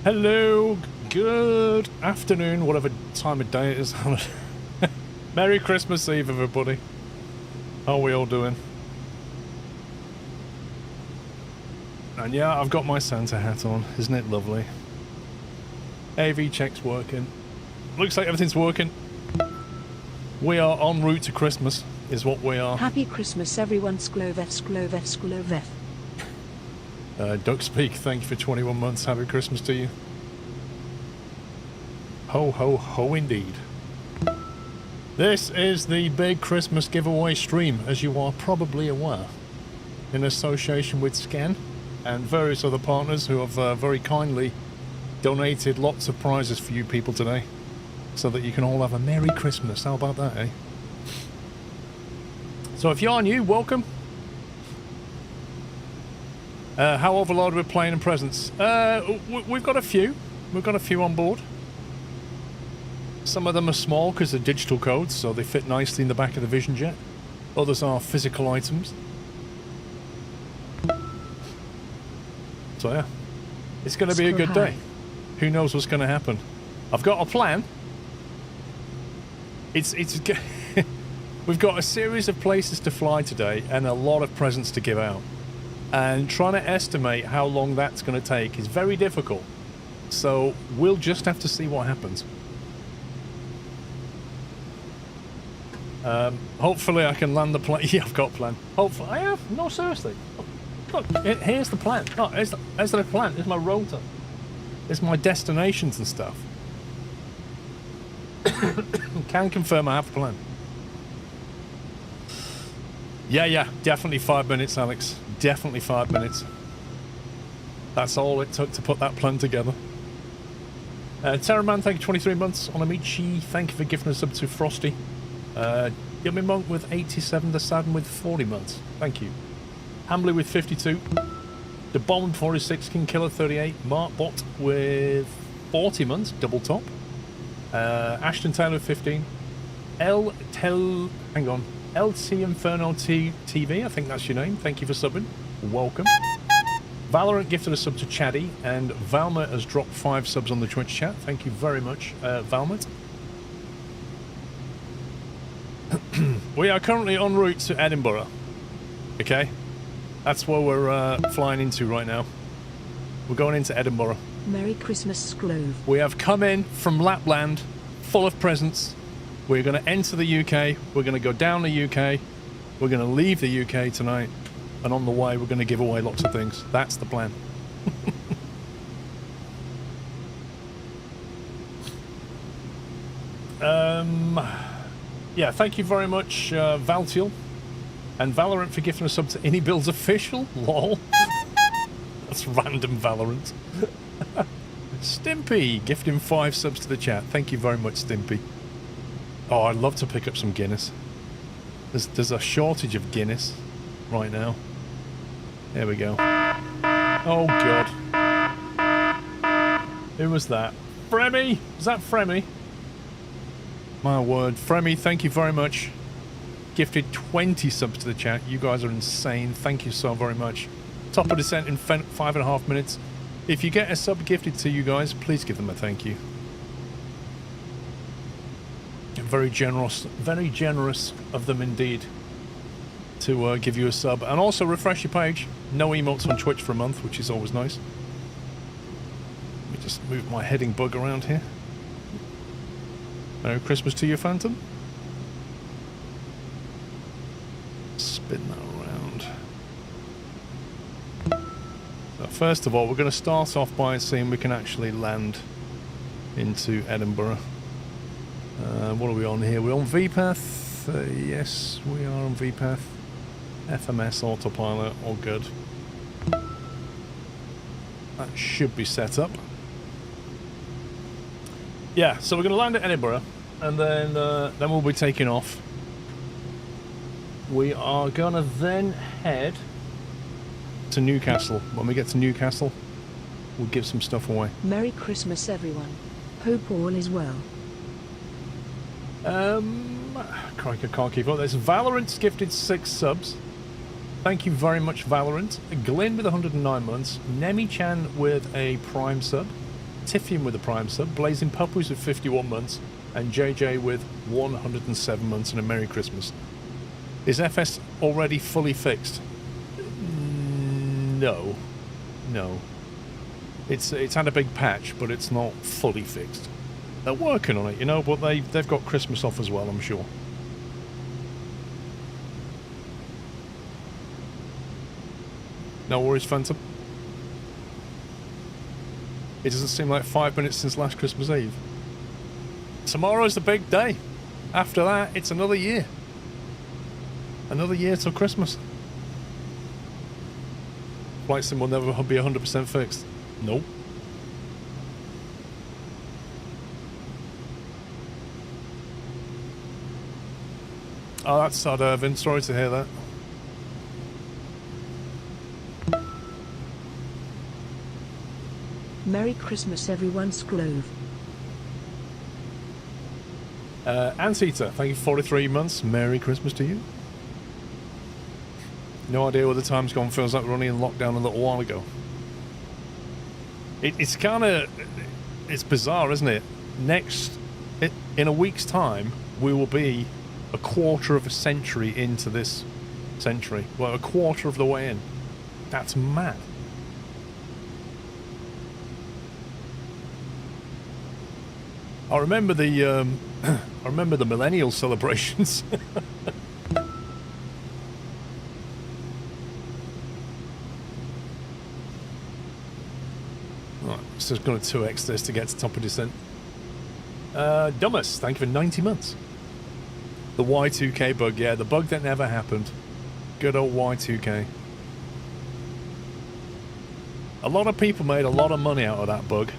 Hello, good afternoon, whatever time of day it is. Merry Christmas Eve, everybody. How are we all doing? And yeah, I've got my Santa hat on. Isn't it lovely? AV check's working. Looks like everything's working. We are en route to Christmas, is what we are. Happy Christmas, everyone. Sklovef, sklovef, sklovef. Duck Speak, thank you for 21 months. Happy Christmas to you. Ho, ho, ho indeed. This is the big Christmas giveaway stream, as you are probably aware, in association with Scan and various other partners who have very kindly donated lots of prizes for you people today, so that you can all have a Merry Christmas. How about that, eh? So if you're new, welcome. How overloaded with playing and presents? We've got a few. We've got a few on board. Some of them are small because they're digital codes, so they fit nicely in the back of the Vision Jet. Others are physical items. So yeah, it's going to be a good day. Who knows what's going to happen? I've got a plan. We've got a series of places to fly today and a lot of presents to give out. And trying to estimate how long that's going to take is very difficult. So we'll just have to see what happens. Hopefully I can land the plane. Yeah, I've got a plan. Hopefully I have. No, seriously. Look, here's the plan. Oh, here's the plan. Here's my rotor. Here's my destinations and stuff. Can confirm I have a plan. Yeah, definitely 5 minutes, Alex. Definitely 5 minutes. That's all it took to put that plan together. Terraman, thank you, 23 months. Onamichi, thank you for gifting us up to Frosty. Yummy Monk with 87, The Sadden with 40 months. Thank you. Hambley with 52. The Bomb 46, King Killer 38. Mark Bot with 40 months, double top. Ashton Taylor 15. LT Inferno TV, I think that's your name. Thank you for subbing. Welcome. Valorant gifted a sub to Chaddy, and Valmet has dropped 5 subs on the Twitch chat. Thank you very much, Valmet. We are currently en route to Edinburgh. Okay? That's where we're flying into right now. We're going into Edinburgh. Merry Christmas, Sklove. We have come in from Lapland, full of presents. We're going to enter the UK. We're going to go down the UK. We're going to leave the UK tonight. And on the way, we're going to give away lots of things. That's the plan. Yeah, thank you very much, Valtiel. And Valorant for gifting a sub to Innie Builds Official. Lol. That's random Valorant. Stimpy, gifting 5 subs to the chat. Thank you very much, Stimpy. Oh, I'd love to pick up some Guinness. There's a shortage of Guinness right now. There we go. Oh, God. Who was that? Fremy! Was that Fremy? My word. Fremy, thank you very much. Gifted 20 subs to the chat. You guys are insane. Thank you so very much. Top of descent in 5.5 minutes. If you get a sub gifted to you guys, please give them a thank you. Very generous of them indeed to give you a sub. And also refresh your page. No emotes on Twitch for a month, which is always nice. Let me just move my heading bug around here. Merry Christmas to you, Phantom. Spin that around. So first of all, we're going to start off by seeing we can actually land into Edinburgh. What are we on here? We're on VPath. Yes, we are on VPath. FMS autopilot, all good. That should be set up. Yeah, so we're going to land at Edinburgh, and then we'll be taking off. We are going to then head to Newcastle. When we get to Newcastle, we'll give some stuff away. Merry Christmas, everyone. Hope all is well. Crikey, I can't keep up. There's Valorant's gifted 6 subs. Thank you very much, Valorant. Glyn with 109 months. Nemi-chan with a Prime sub. Tiffian with a Prime sub, Blazing Puppies with 51 months, and JJ with 107 months and a Merry Christmas. Is FS already fully fixed? No. No. It's had a big patch, but it's not fully fixed. They're working on it, you know, but they've got Christmas off as well, I'm sure. No worries, Phantom. It doesn't seem like 5 minutes since last Christmas Eve. Tomorrow's the big day. After that, it's another year. Another year till Christmas. Flight sim will never be 100% fixed. Nope. Oh, that's sad, Irvin. Sorry to hear that. Merry Christmas everyone, Sklove. Anteater, thank you for 43 months. Merry Christmas to you. No idea where the time's gone. Feels like we're only in lockdown a little while ago. It's kind of... It's bizarre, isn't it? In a week's time, we will be a quarter of a century into this century. Well, a quarter of the way in. That's mad. I remember the millennial celebrations. Right, so just going to 2x this to get to top of descent. Dummus, thank you for 90 months. The Y2K bug, yeah, the bug that never happened. Good old Y2K. A lot of people made a lot of money out of that bug.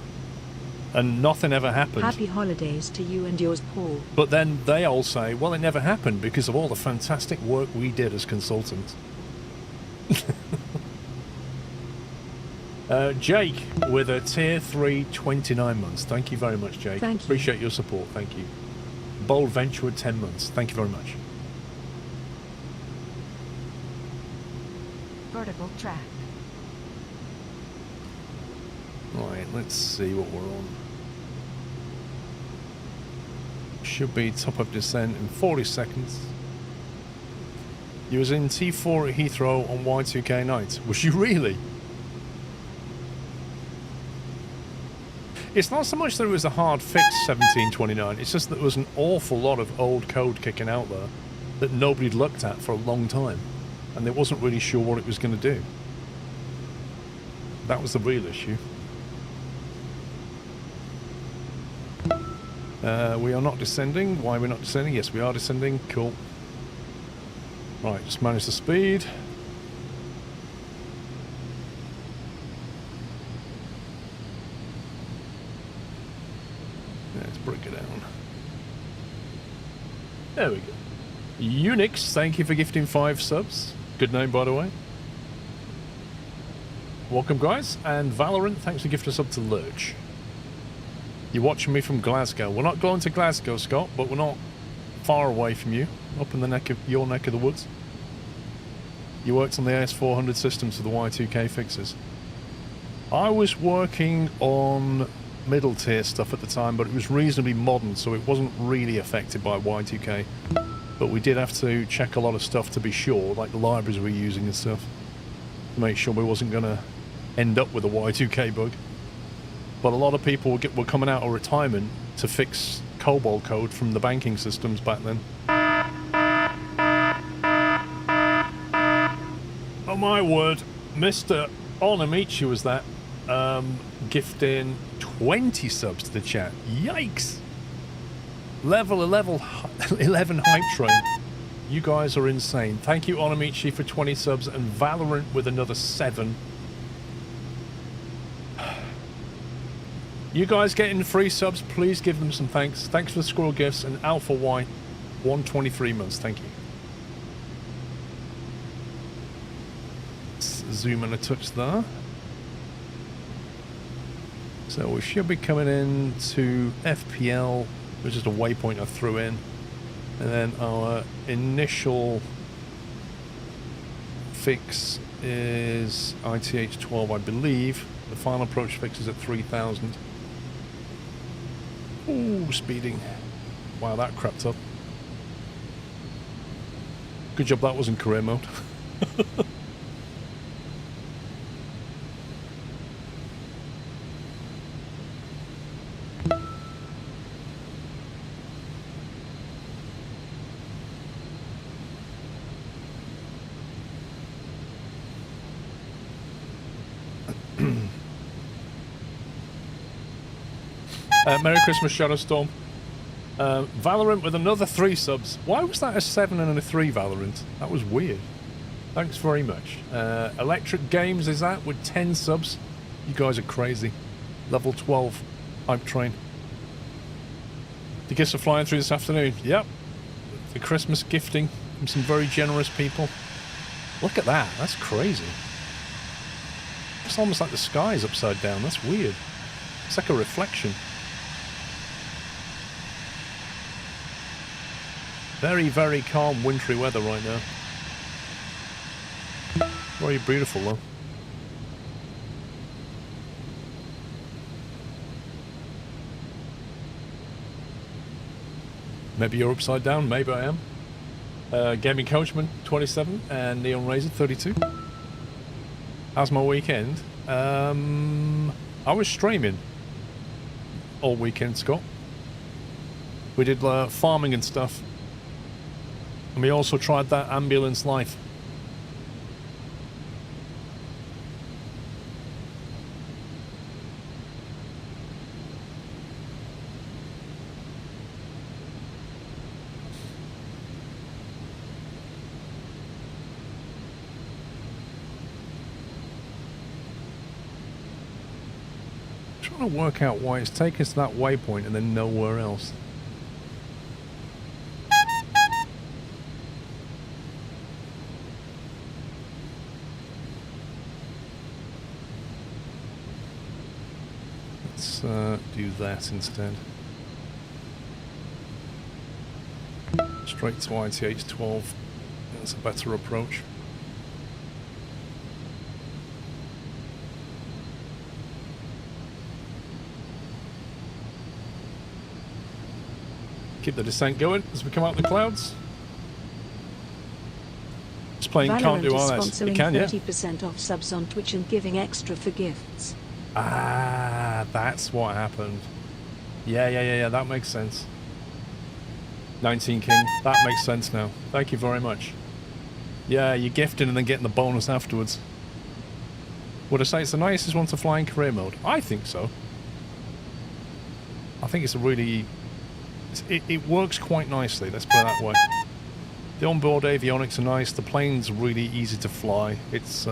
And nothing ever happened. Happy holidays to you and yours, Paul. But then they all say, well, it never happened because of all the fantastic work we did as consultants. Jake with a tier 3 29 months. Thank you very much, Jake. Thank you. Appreciate your support. Thank you. Bold Venture with 10 months. Thank you very much. Vertical track. Right, let's see what we're on. Should be top of descent in 40 seconds. You was in T4 at Heathrow on Y2K night. Was you really? It's not so much that it was a hard fix 1729, it's just that there was an awful lot of old code kicking out there that nobody'd looked at for a long time, and they wasn't really sure what it was going to do. That was the real issue. We are not descending. Why are we not descending? Yes, we are descending. Cool. Right, just manage the speed. Let's break it down. There we go. Unix, thank you for gifting 5 subs. Good name, by the way. Welcome, guys. And Valorant, thanks for gifting a sub to Lurch. You're watching me from Glasgow. We're not going to Glasgow, Scott, but we're not far away from you. Up in the your neck of the woods. You worked on the AS400 systems for the Y2K fixes. I was working on middle tier stuff at the time, but it was reasonably modern, so it wasn't really affected by Y2K. But we did have to check a lot of stuff to be sure, like the libraries we were using and stuff, to make sure we wasn't going to end up with a Y2K bug. But a lot of people were coming out of retirement to fix COBOL code from the banking systems back then. Oh my word, Mr. Onamichi was that, gifting 20 subs to the chat. Yikes! Level 11 hype train. You guys are insane. Thank you, Onamichi, for 20 subs, and Valorant with another 7. You guys getting free subs, please give them some thanks. Thanks for the squirrel gifts, and Alpha Y, 123 months. Thank you. Let's zoom in a touch there. So we should be coming in to FPL, which is a waypoint I threw in. And then our initial fix is ITH 12, I believe. The final approach fix is at 3,000. Ooh, speeding. Wow, that crept up. Good job that wasn't career mode. Merry Christmas, Shadowstorm. Valorant with another 3 subs. Why was that a 7 and a 3, Valorant? That was weird. Thanks very much. Electric Games is that with 10 subs. You guys are crazy. Level 12. Hype train. The gifts are flying through this afternoon. Yep. The Christmas gifting from some very generous people. Look at that. That's crazy. It's almost like the sky is upside down. That's weird. It's like a reflection. Very, very calm, wintry weather right now. Very beautiful, though. Maybe you're upside down, maybe I am. Gaming Coachman, 27, and Neon Razor, 32. How's my weekend? I was streaming all weekend, Scott. We did farming and stuff. And we also tried that ambulance life. Trying to work out why it's taken us to that waypoint and then nowhere else. Do that instead. Straight to ITH-12. That's a better approach. Keep the descent going as we come out of the clouds. This plane can't do all that. It can, yeah. 30% off subs on Twitch and giving extra for gifts. Ah, that's what happened. Yeah, that makes sense. 19 King, that makes sense now. Thank you very much. Yeah, you're gifting and then getting the bonus afterwards. Would I say it's the nicest one to fly in career mode? I think so. I think it's a really... It works quite nicely, let's put it that way. The onboard avionics are nice, the plane's really easy to fly. It's...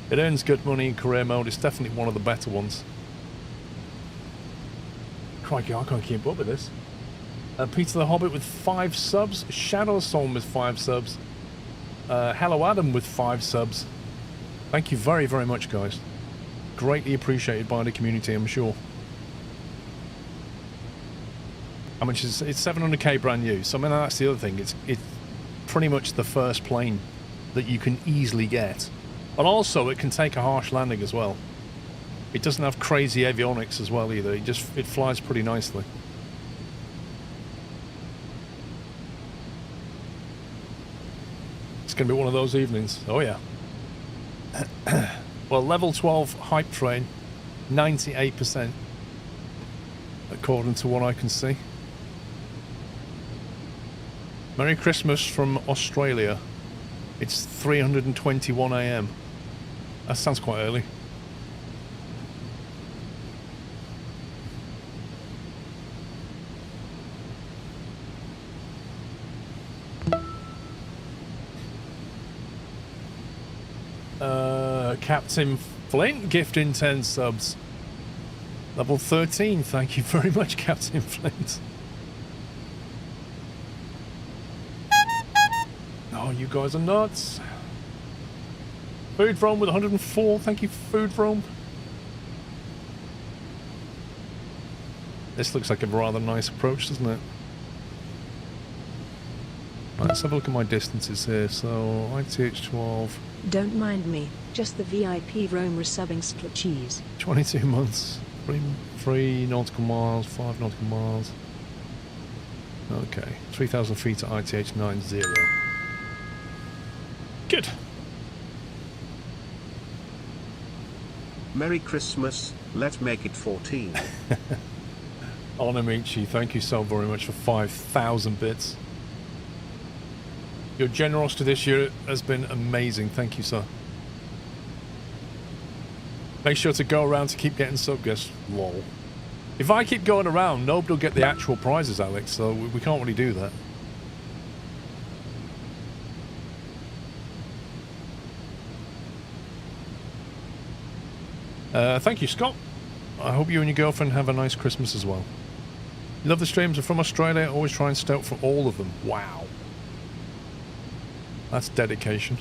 It earns good money in career mode. It's definitely one of the better ones. Crikey, I can't keep up with this. Peter the Hobbit with 5 subs. Shadowstorm with 5 subs. Hello Adam with 5 subs. Thank you very, very much, guys. Greatly appreciated by the community, I'm sure. How much is it's 700k brand new. So I mean, that's the other thing. It's pretty much the first plane that you can easily get. And also, it can take a harsh landing as well. It doesn't have crazy avionics as well either. It flies pretty nicely. It's going to be one of those evenings. Oh yeah. Well, level 12 hype train, 98%, according to what I can see. Merry Christmas from Australia. It's 3:21 AM. That sounds quite early. Captain Flint gifting 10 subs. Level 13. Thank you very much, Captain Flint. Oh, you guys are nuts. Food Rome with 104. Thank you, Food Rome. This looks like a rather nice approach, doesn't it? Right, let's have a look at my distances here. So, ITH-12. Don't mind me, just the VIP Rome resubbing split cheese. 22 months. 3 nautical miles, 5 nautical miles. Okay, 3,000 feet to ITH 90. Good. Merry Christmas, let's make it 14. Onamichi, thank you so very much for 5,000 bits. Your generosity this year has been amazing. Thank you, sir. Make sure to go around to keep getting sub guests. Lol. If I keep going around, nobody will get the actual prizes, Alex, so we can't really do that. Thank you, Scott. I hope you and your girlfriend have a nice Christmas as well. Love the streams. I'm from Australia. Always try and stay up for all of them. Wow. That's dedication.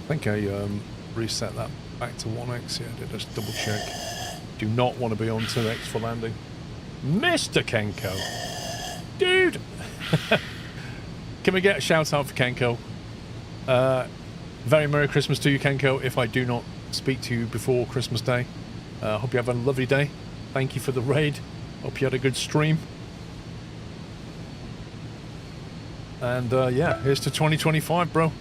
I think I reset that back to 1x. Yeah, I did just double check. Do not want to be on 2x for landing. Mr. Kenko. Dude! Can we get a shout out for Kenko? Very Merry Christmas to you, Kenko, if I do not speak to you before Christmas Day. Hope you have a lovely day. Thank you for the raid. Hope you had a good stream. And yeah, here's to 2025, bro.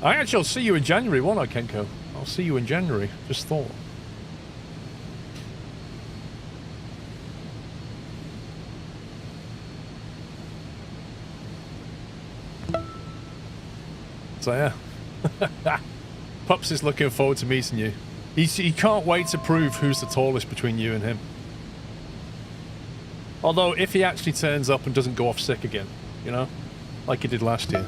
I'll see you in January, won't I, Kenko? I'll see you in January. Just thought. So yeah. Pups is looking forward to meeting you. He can't wait to prove who's the tallest between you and him. Although, if he actually turns up and doesn't go off sick again, you know? Like he did last year.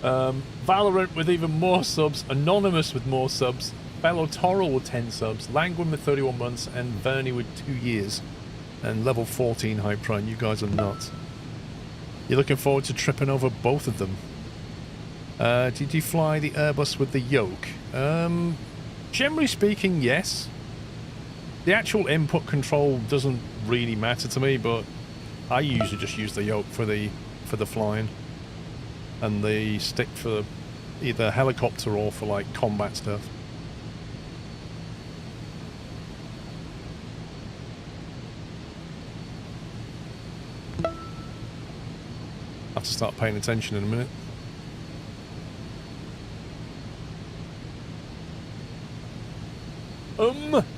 Valorant with even more subs, Anonymous with more subs, Fellow Torrell with 10 subs, Langwin with 31 months, and Vernie with 2 years. And level 14 Hype Train. You guys are nuts. You're looking forward to tripping over both of them. Did you fly the Airbus with the yoke? Generally speaking, yes. The actual input control doesn't really matter to me, but I usually just use the yoke for the flying, and the stick for either helicopter or for like combat stuff. I have to start paying attention in a minute.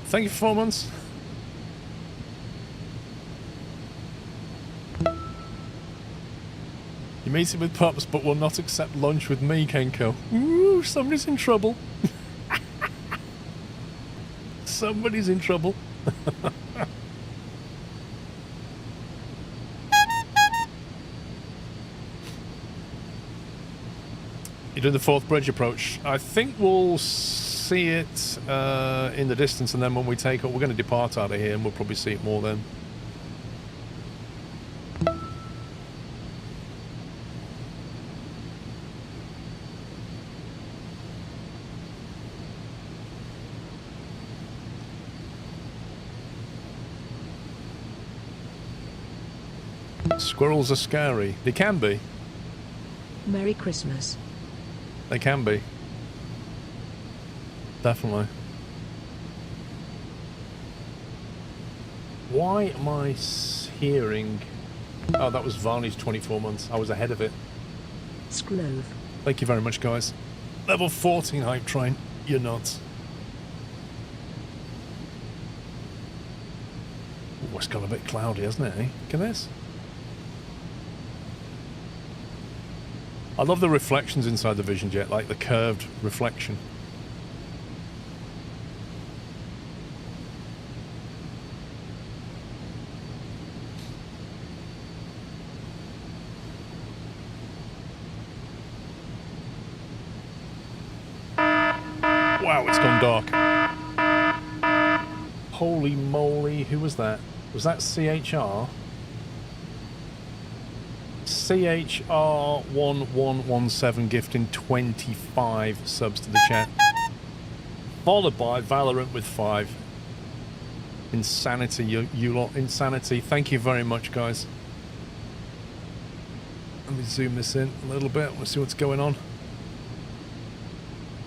Thank you for 4 months. You're meeting with pups, but will not accept lunch with me, Kenko. Ooh, somebody's in trouble. Somebody's in trouble. You're doing the fourth bridge approach. I think we'll see it in the distance, and then when we take it, we're going to depart out of here, and we'll probably see it more then. Squirrels are scary. They can be. Merry Christmas. They can be. Definitely. Why am I hearing... Oh, that was Varney's 24 months. I was ahead of it. Sklove. Thank you very much, guys. Level 14 Hype Train. You're nuts. Ooh, it's got a bit cloudy, hasn't it, eh? Look at this. I love the reflections inside the Vision Jet, like the curved reflection. Wow, it's gone dark. Holy moly, who was that? Was that CHR? CHR1117 gifting 25 subs to the chat. Followed by Valorant with 5. Insanity, you lot. Insanity. Thank you very much, guys. Let me zoom this in a little bit. Let's see what's going on.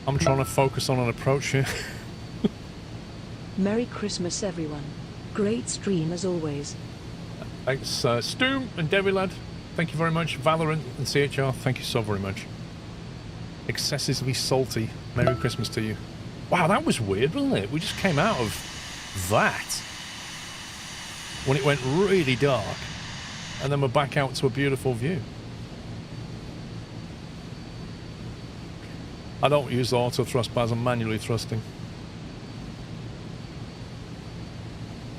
I'm trying to focus on an approach here. Merry Christmas, everyone. Great stream as always. Thanks, Stu and Derry Thank you very much. Valorant and CHR, thank you so very much. Excessively salty. Merry Christmas to you. Wow, that was weird, wasn't it? We just came out of that when it went really dark, and then we're back out to a beautiful view. I don't use the auto thrust bars, I'm manually thrusting.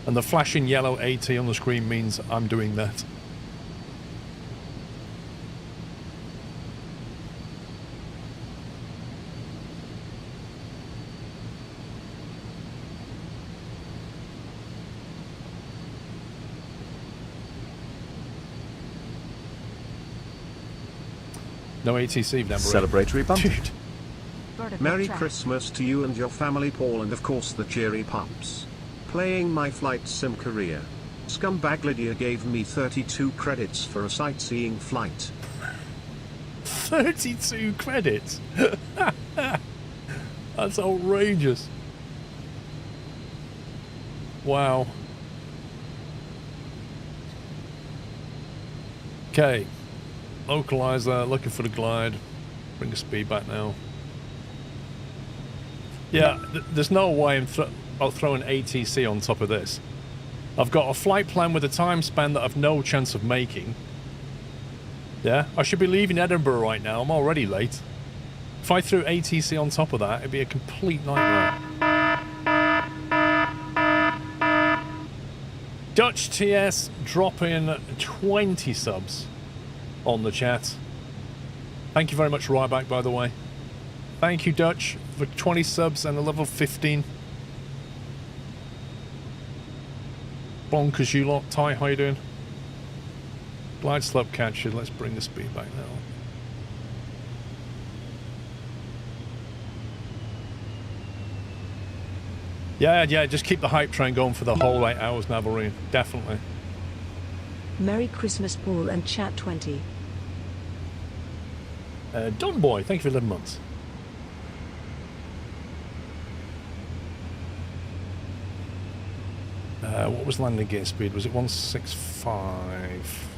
And the flashing yellow AT on the screen means I'm doing that. No ATC, never. Celebratory bump. Dude. Merry Christmas to you and your family, Paul, and of course the cheery pups. Playing my flight sim career. Scumbag Lydia gave me 32 credits for a sightseeing flight. 32 credits? That's outrageous. Wow. Okay. Localizer, looking for the glide. Bring the speed back now. Yeah, there's no way I'm throwing ATC on top of this. I've got a flight plan with a time span that I've no chance of making. Yeah, I should be leaving Edinburgh right now. I'm already late. If I threw ATC on top of that, it'd be a complete nightmare. Dutch TS dropping 20 subs on the chat. Thank you very much, Ryback, by the way. Thank you, Dutch, for 20 subs and a level 15. Bonkers, you lot. Ty, how you doing? Glide slope catcher. Let's bring the speed back now. Yeah, just keep the hype train going for the whole 8 hours, Navarine. Definitely. Merry Christmas, Paul and Chat 20. Don Boy, thank you for 11 months. What was landing gear speed? Was it 165?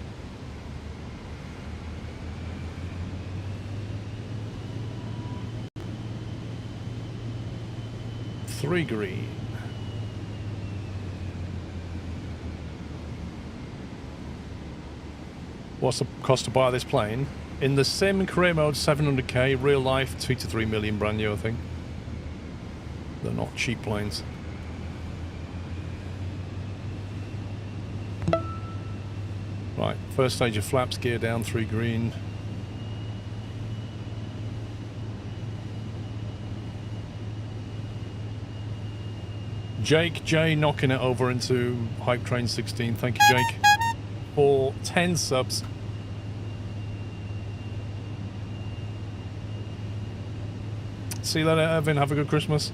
Three green. What's the cost to buy this plane? In the sim career mode, 700k. Real life, 2 to 3 million brand new, I think. They're not cheap planes. Right, first stage of flaps, gear down, 3 green. Jake J knocking it over into Hype Train 16. Thank you, Jake, for 10 subs. See you later, Evan. Have a good Christmas.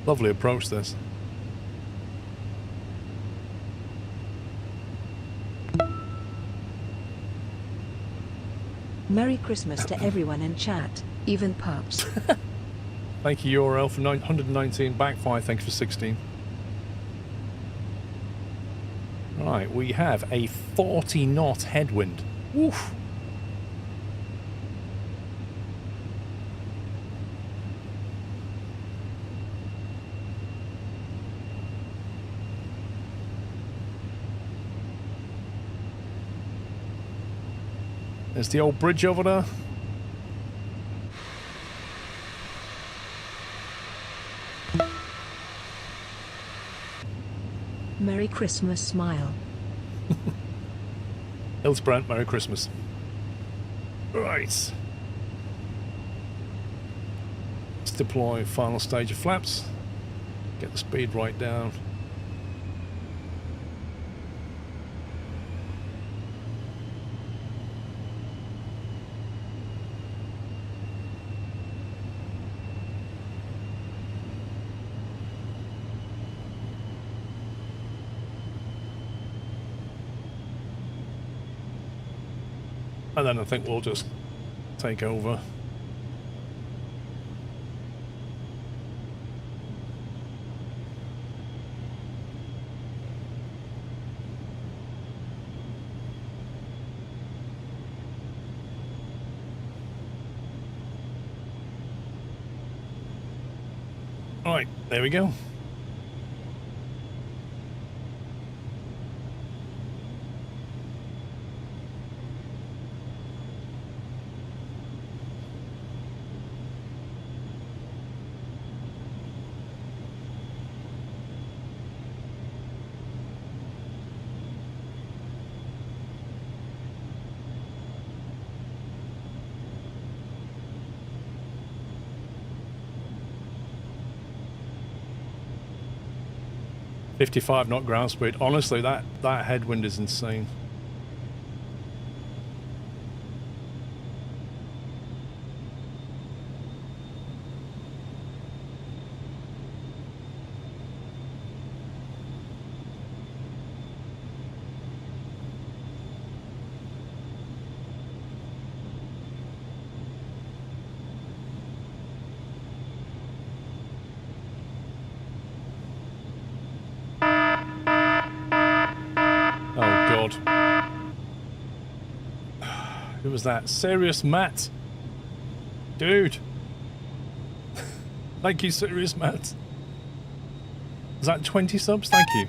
Lovely approach, this. Merry Christmas to everyone in chat, even pups. Thank you, URL, for 919. Backfire, thanks for 16. Right, we have a 40 knot headwind. Woof. There's the old bridge over there. Merry Christmas, smile. Hillsbrand, Merry Christmas. Right. deploy final stage of flaps. Get the speed right down. And then I think we'll just take over. Right, there we go. .55 knot ground speed. Honestly, that headwind is insane. Who was that? Serious Matt. Dude. Thank you, Serious Matt. Is that 20 subs? Thank you.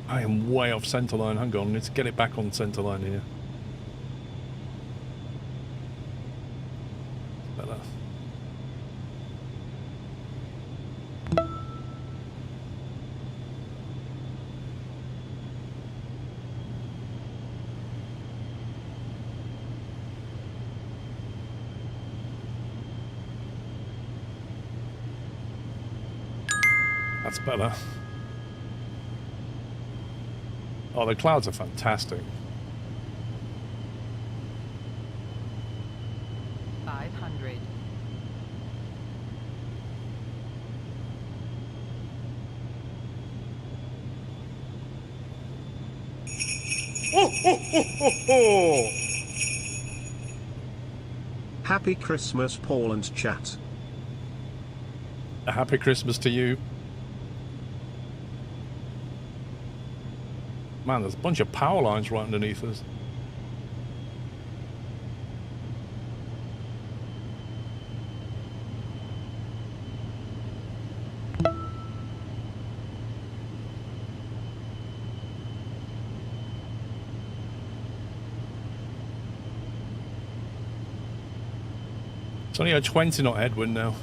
I am way off centerline. Hang on, I need to get it back on centerline here. Better. That's better. Oh, the clouds are fantastic. 500. Ho, ho, ho, ho, ho. Happy Christmas, Paul and chat. A happy Christmas to you. Man, there's a bunch of power lines right underneath us. It's only a 20 knot headwind now.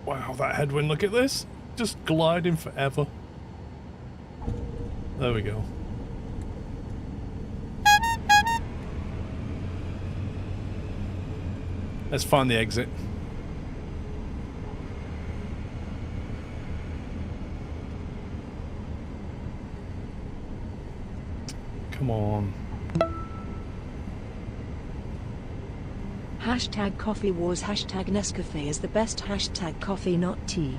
Wow, that headwind, look at this. Just gliding forever. There we go. Let's find the exit. Come on. Hashtag coffee wars. Hashtag Nescafe is the best. Hashtag coffee, not tea.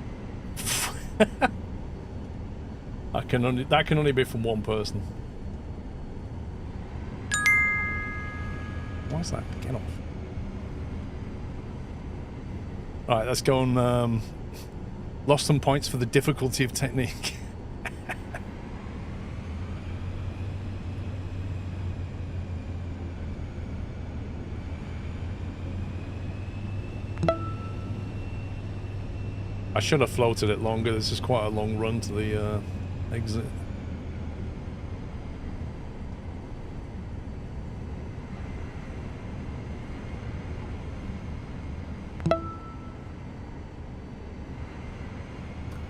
That can only be from one person. Why is that? Get off. Alright, let's go and lost some points for the difficulty of technique. I should have floated it longer. This is quite a long run to the exit.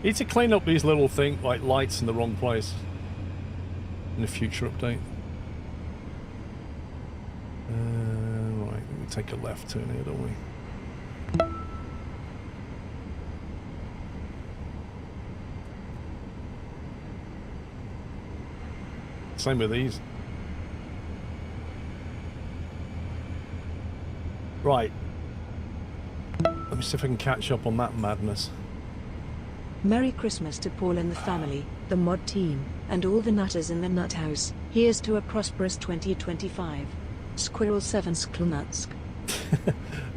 Need to clean up these little things like lights in the wrong place in a future update. Right, we take a left turn here, don't we? Same with these. Right. Let me see if I can catch up on that madness. Merry Christmas to Paul and the family, the mod team, and all the nutters in the nut house. Here's to a prosperous 2025. Squirrel 7 Sklnutsk.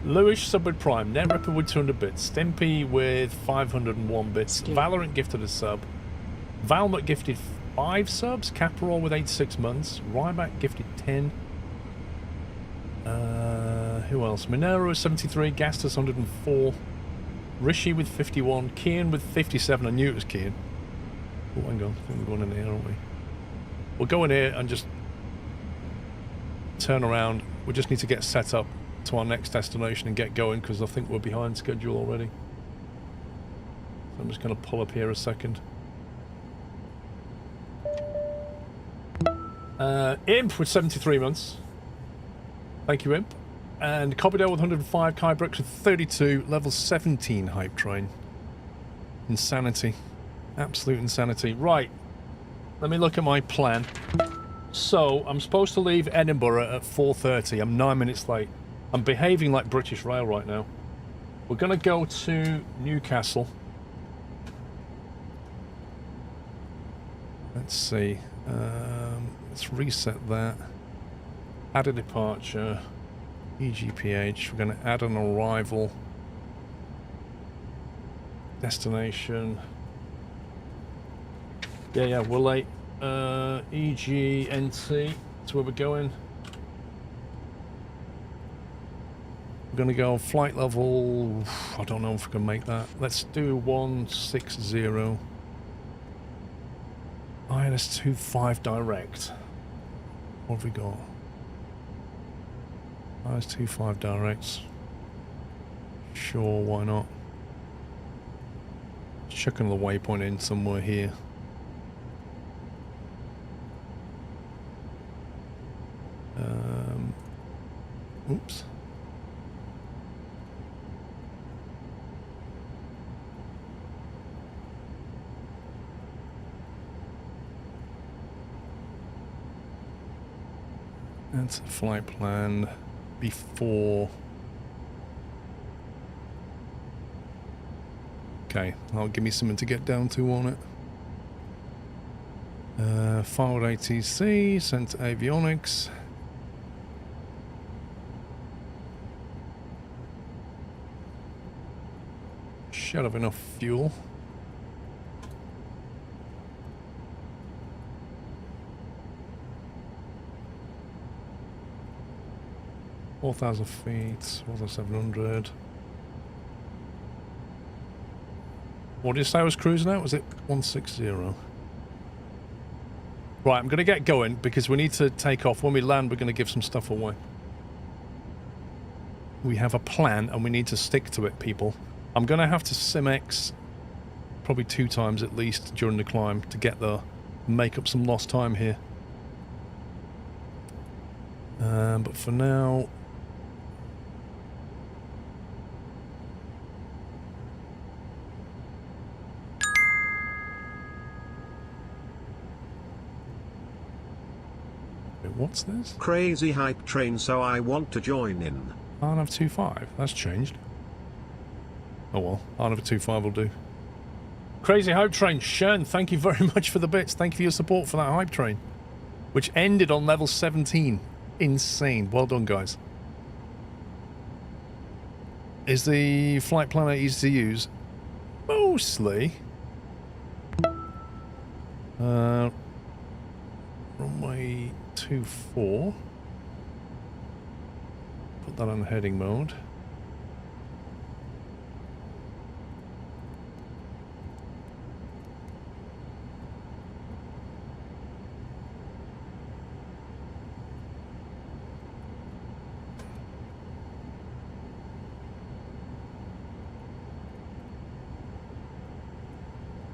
Lewis sub with Prime, Net Ripper with 200 bits, Stimpy with 501 bits, Valorant gifted a sub, Valmut gifted 5 subs, Caparol with 86 months, Ryback gifted 10. Who else? Minero with 73, Gastus 104, Rishi with 51, Kian with 57. I knew it was Kian. Oh, hang on. I think we're going in here, aren't we? We'll go in here and just turn around. We just need to get set up to our next destination and get going because I think we're behind schedule already. So I'm just going to pull up here a second. Imp with 73 months. Thank you, Imp. And Cobydale with 105, Kai Brooks with 32, level 17 hype train. Insanity. Absolute insanity. Right. Let me look at my plan. So, I'm supposed to leave Edinburgh at 4:30. I'm 9 minutes late. I'm behaving like British Rail right now. We're going to go to Newcastle. Let's see. Let's reset that. Add a departure. EGPH. We're going to add an arrival. Destination. Yeah, we're late. EGNT. That's where we're going. We're going to go flight level. I don't know if we can make that. Let's do 160. INS25 direct. What have we got? INS25 directs. Sure, why not? Chucking the waypoint in somewhere here. Oops. That's a flight plan before. Okay, that'll give me something to get down to on it. Filed ATC, sent to avionics. Should have enough fuel. $4,000 feet, 4,700. What did you say I was cruising at? Was it 160? Right, I'm going to get going because we need to take off. When we land, we're going to give some stuff away. We have a plan and we need to stick to it, people. I'm going to have to Simex probably 2 times at least during the climb to get there, make up some lost time here. But for now... Wait, what's this? Crazy hype train, so I want to join in. RNF25, that's changed. Oh well, RNF25 will do. Crazy hype train, Shern, thank you very much for the bits. Thank you for your support for that hype train, which ended on level 17. Insane. Well done, guys. Is the flight planner easy to use? Mostly. Runway 24. Put that on heading mode.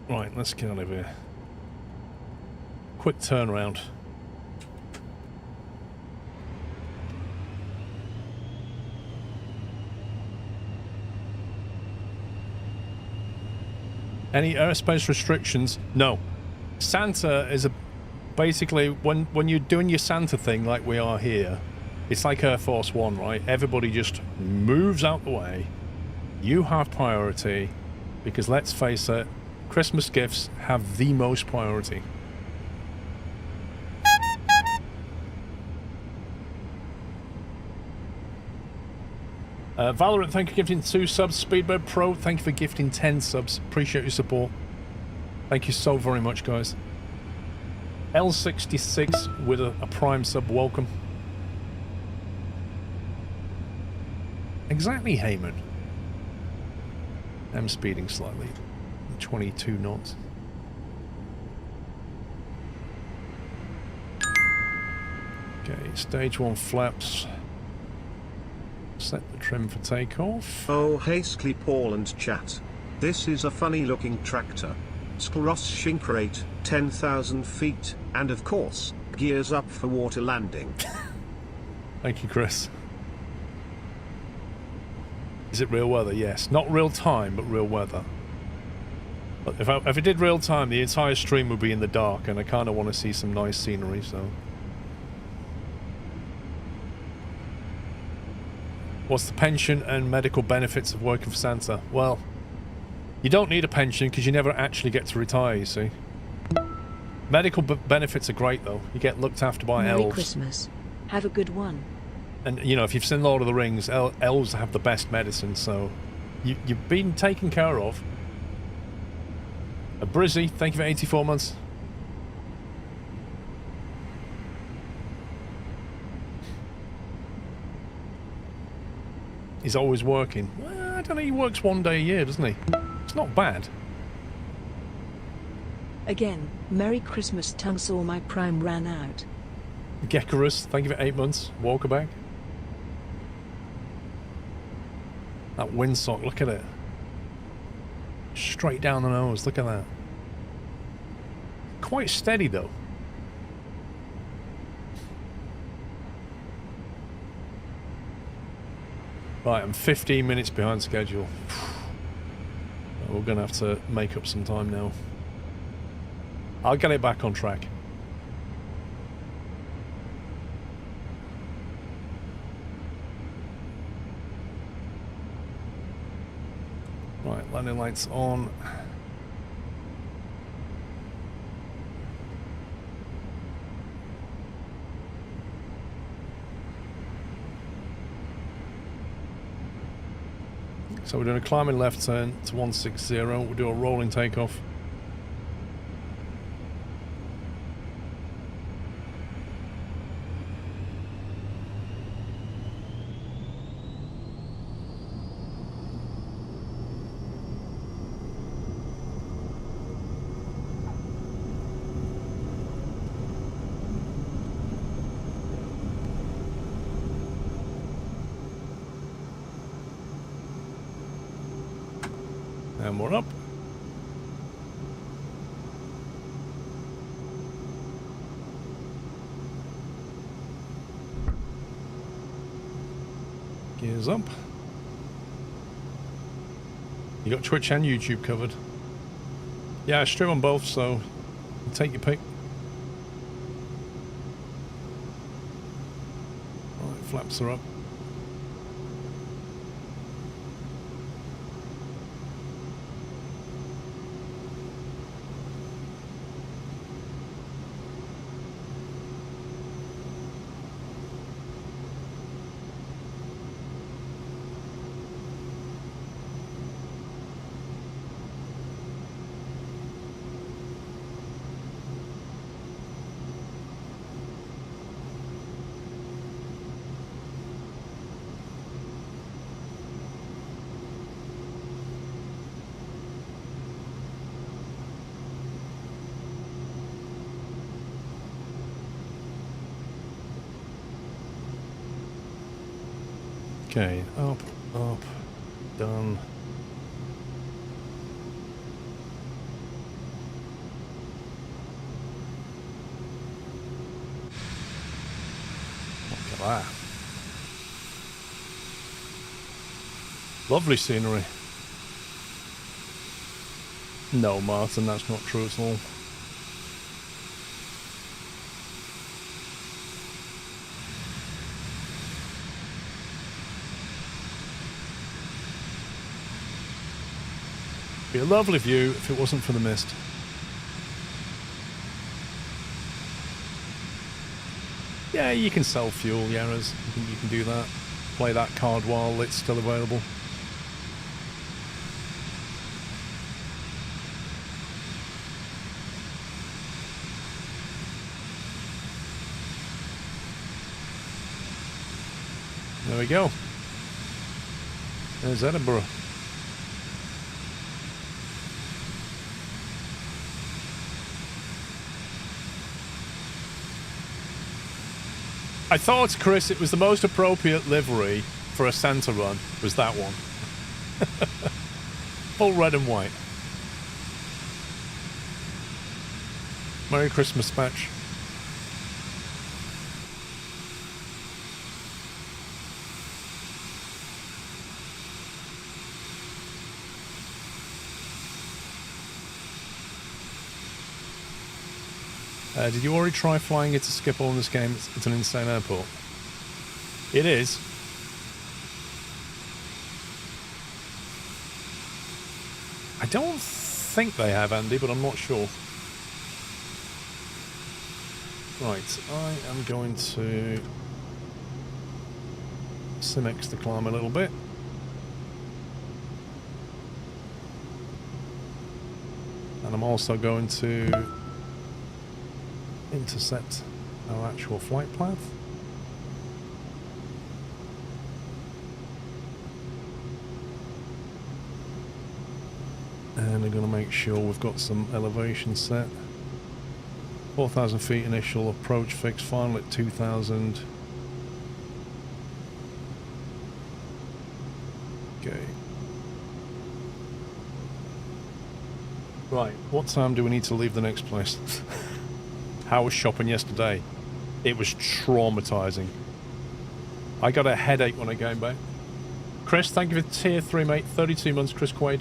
Right, let's get out of here. Quick turnaround. Any airspace restrictions? No. Santa is basically when you're doing your Santa thing like we are here, it's like Air Force One, right? Everybody just moves out the way. You have priority because let's face it, Christmas gifts have the most priority. Valorant, thank you for gifting 2 subs. Speedbird Pro, thank you for gifting 10 subs. Appreciate your support. Thank you so very much, guys. L66 with a Prime sub, welcome. Exactly, Heyman. I'm speeding slightly. 22 knots. Okay, stage 1 flaps. Set the trim for takeoff. Oh hastily Paul and chat. This is a funny looking tractor. Skross shrink rate, 10,000 feet, and of course, gears up for water landing. Thank you, Chris. Is it real weather? Yes. Not real time, but real weather. But if it did real time, the entire stream would be in the dark, and I kind of want to see some nice scenery, so... What's the pension and medical benefits of working for Santa? Well, you don't need a pension because you never actually get to retire, you see. Medical benefits are great, though. You get looked after by elves. Merry Christmas. Have a good one. And, you know, if you've seen Lord of the Rings, elves have the best medicine, so you've been taken care of. A Brizzy, thank you for 84 months. He's always working. Well, I don't know, he works 1 day a year, doesn't he? It's not bad. Again, Merry Christmas tongue saw my Prime ran out. Gekarus, thank you for 8 months. Walkerback. That windsock, look at it. Straight down the nose, look at that. Quite steady though. Right, I'm 15 minutes behind schedule. We're going to have to make up some time now. I'll get it back on track. Right, landing lights on. So we're doing a climbing left turn to 160. We'll do a rolling takeoff. And we're up. Gears up. You got Twitch and YouTube covered. Yeah, I stream on both, so take your pick. Right, flaps are up. Okay, up, up, done. Wow. Lovely scenery. No, Martin, that's not true at all. Be a lovely view if it wasn't for the mist. Yeah, you can sell fuel, Yaras. You can do that. Play that card while it's still available. There we go. There's Edinburgh. I thought, Chris, it was the most appropriate livery for a Santa run was that one. Full red and white. Merry Christmas, Patch. Did you already try flying into Schiphol in this game? It's an insane airport. It is. I don't think they have, Andy, but I'm not sure. Right, I am going to Simex to climb a little bit. And I'm also going to intercept our actual flight path. And we're going to make sure we've got some elevation set. 4,000 feet initial approach fix, final at 2,000. Okay. Right, what time do we need to leave the next place? How was shopping yesterday? It was traumatizing. I got a headache when I came back. Chris, thank you for tier 3, mate. 32 months, Chris Quaid.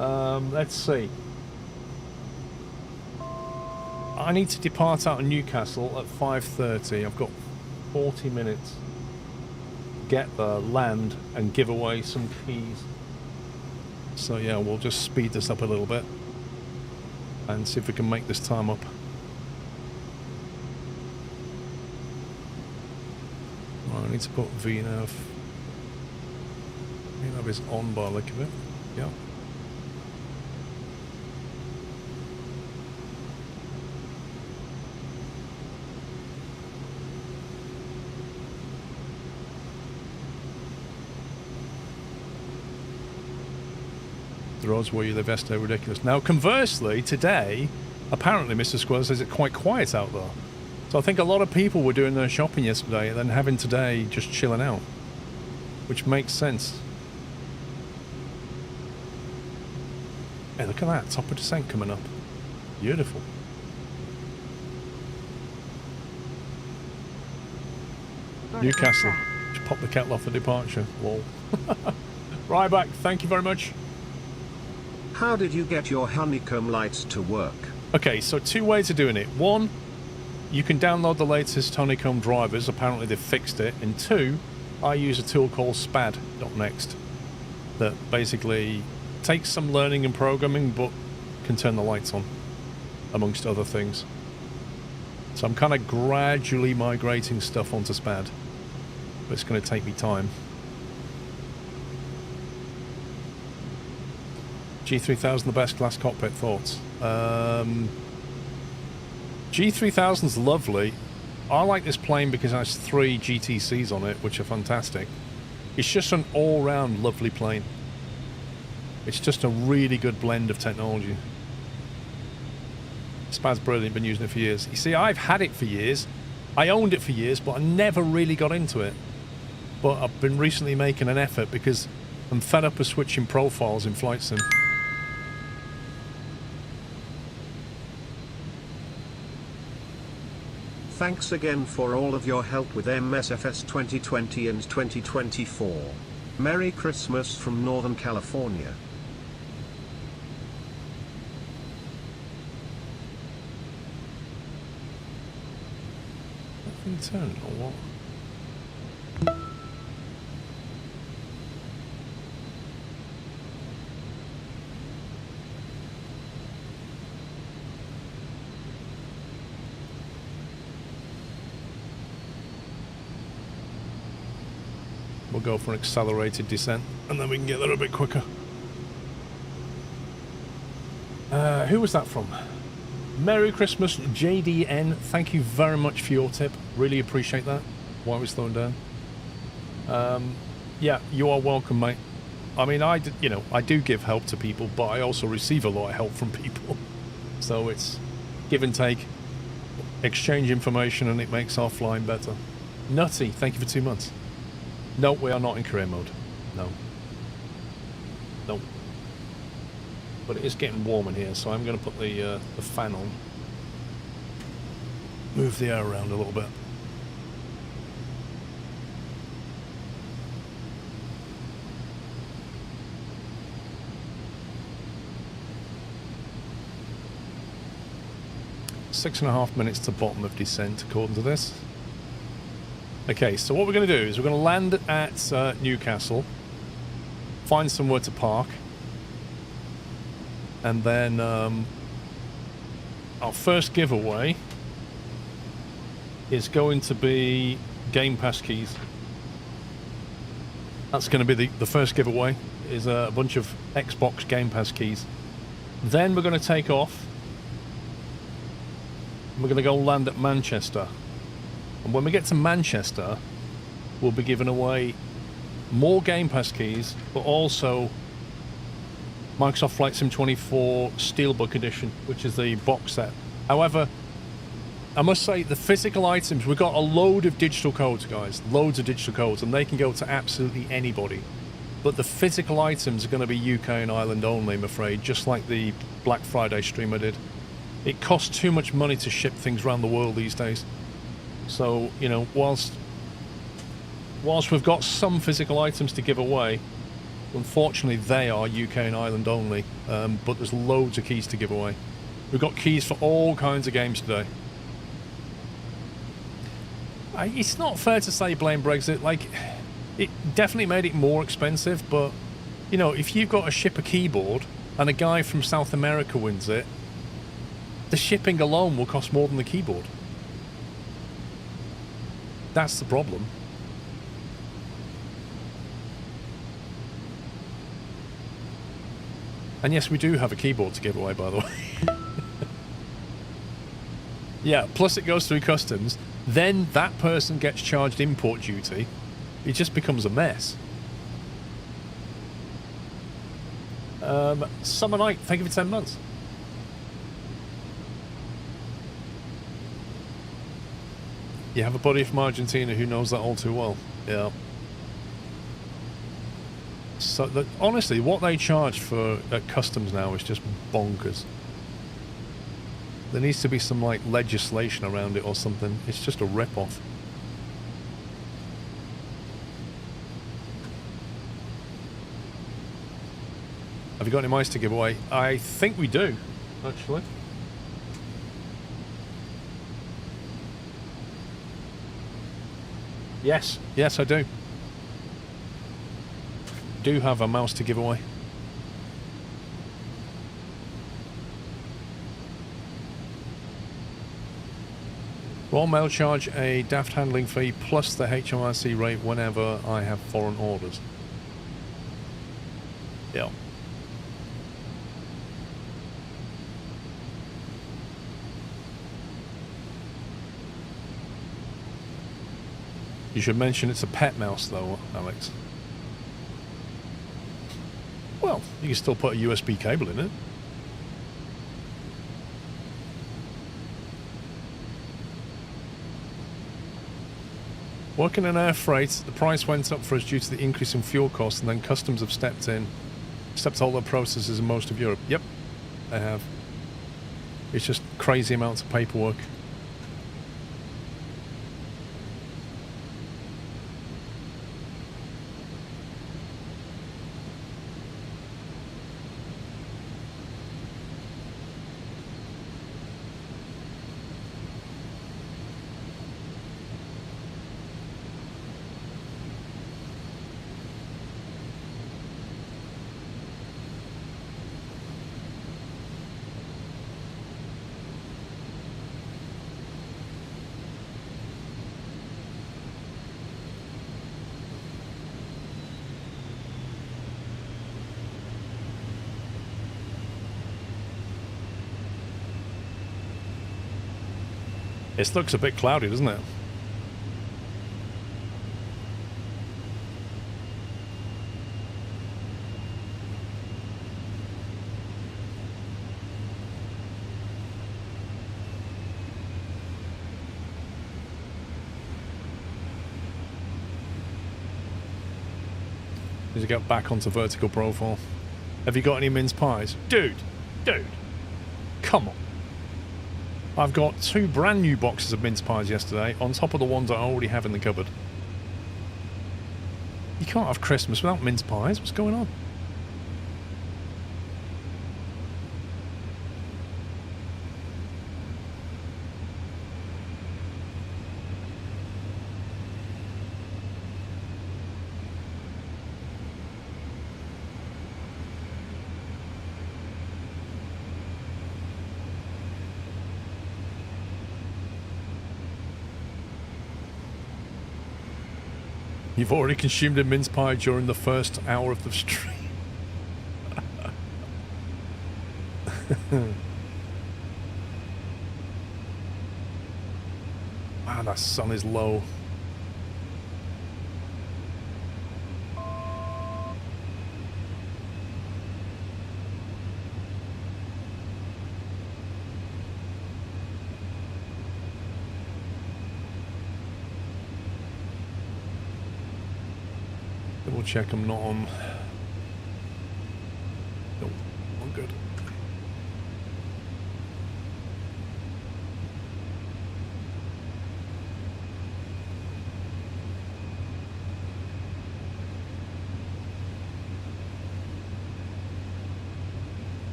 Let's see. I need to depart out of Newcastle at 5:30. I've got 40 minutes. Get there, land, and give away some keys. So yeah, we'll just speed this up a little bit and see if we can make this time up. Right, I need to put VNav. VNav is on by the look of it. Yeah. The roads where you live yesterday are ridiculous. Now, conversely, today, apparently Mr. Squirrel says it's quite quiet out there. So I think a lot of people were doing their shopping yesterday and then having today just chilling out, which makes sense. Hey, look at that, top of descent coming up. Beautiful. Newcastle. Just pop the kettle off for departure. Lol. Right back, thank you very much. How did you get your honeycomb lights to work? Okay, so two ways of doing it. One, you can download the latest honeycomb drivers. Apparently they've fixed it. And two, I use a tool called spad.next that basically takes some learning and programming but can turn the lights on, amongst other things. So I'm kind of gradually migrating stuff onto spad, but it's going to take me time. G3000 the best glass cockpit, thoughts? G3000's lovely. I like this plane because it has 3 GTCs on it, which are fantastic. It's just an all-round lovely plane. It's just a really good blend of technology. Spad's brilliant, been using it for years. You see, I've had it for years. I owned it for years, but I never really got into it. But I've been recently making an effort because I'm fed up of switching profiles in Flight Sim. Thanks again for all of your help with MSFS 2020 and 2024. Merry Christmas from Northern California. Nothing turn or what? We'll go for an accelerated descent, and then we can get there a bit quicker. Who was that from? Merry Christmas, JDN. Thank you very much for your tip. Really appreciate that. Why we're slowing down. Yeah, you are welcome, mate. I mean, I do give help to people, but I also receive a lot of help from people. So it's give and take, exchange information, and it makes our flying better. Nutty, thank you for 2 months. No, we are not in career mode. No. No. But it is getting warm in here, so I'm going to put the fan on. Move the air around a little bit. Six and a half minutes to bottom of descent, according to this. Okay, so what we're going to do is we're going to land at Newcastle, find somewhere to park, and then our first giveaway is going to be Game Pass keys. That's going to be the first giveaway, is a bunch of Xbox Game Pass keys. Then we're going to take off. We're going to go land at Manchester. And when we get to Manchester, we'll be giving away more Game Pass keys, but also Microsoft Flight Sim 24 Steelbook Edition, which is the box set. However, I must say, the physical items, we've got a load of digital codes, guys. Loads of digital codes, and they can go to absolutely anybody. But the physical items are going to be UK and Ireland only, I'm afraid, just like the Black Friday stream I did. It costs too much money to ship things around the world these days. So, you know, whilst we've got some physical items to give away, unfortunately they are UK and Ireland only, but there's loads of keys to give away. We've got keys for all kinds of games today. It's not fair to say blame Brexit. Like, it definitely made it more expensive, but, you know, if you've got to ship a keyboard and a guy from South America wins it, the shipping alone will cost more than the keyboard. That's the problem. And yes, we do have a keyboard to give away, by the way. Yeah, plus it goes through customs. Then that person gets charged import duty. It just becomes a mess. Summer Night, thank you for 10 months. You have a buddy from Argentina who knows that all too well. Yeah. So, honestly, what they charge for at customs now is just bonkers. There needs to be some, like, legislation around it or something. It's just a rip-off. Have you got any mice to give away? I think we do, actually. Yes, yes, I do. Do have a mouse to give away. Royal Mail charge a daft handling fee plus the HMRC rate whenever I have foreign orders. Yeah. You should mention it's a pet mouse though, Alex. Well, you can still put a USB cable in it. Working in air freight, the price went up for us due to the increase in fuel costs, and then customs have stepped in. Stepped all the processes in most of Europe. Yep, they have. It's just crazy amounts of paperwork. It looks a bit cloudy, doesn't it? Need to get back onto vertical profile. Have you got any mince pies? Dude, come on. I've got 2 brand new boxes of mince pies yesterday, on top of the ones I already have in the cupboard. You can't have Christmas without mince pies. What's going on? You've already consumed a mince pie during the first hour of the stream. Man, that sun is low. Double check I'm not on. Nope, I'm good.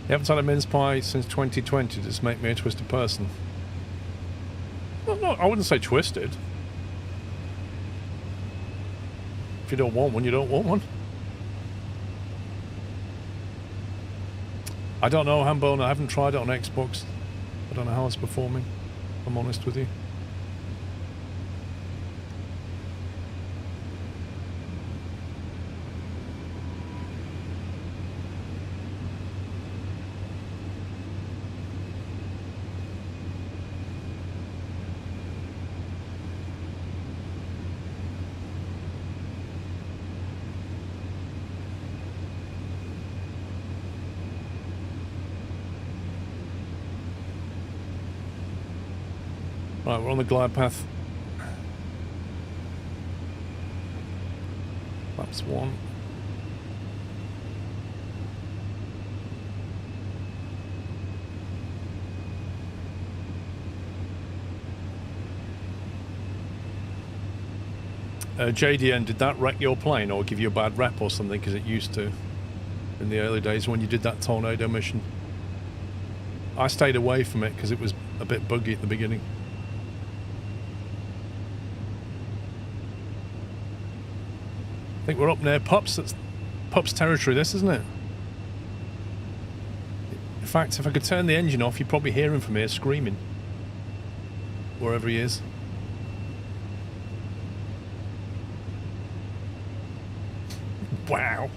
You haven't had a mince pie since 2020. Does this make me a twisted person? Well, no, I wouldn't say twisted. If you don't want one, you don't want one. I don't know, Hambone. I haven't tried it on Xbox. I don't know how it's performing, if I'm honest with you. Right, we're on the glide path. That's one. JDN, did that wreck your plane or give you a bad rep or something? Because it used to in the early days when you did that tornado mission. I stayed away from it because it was a bit buggy at the beginning. I think we're up near Pups. That's Pups territory, this, isn't it? In fact, if I could turn the engine off, you'd probably hear him from here screaming. Wherever he is. Wow.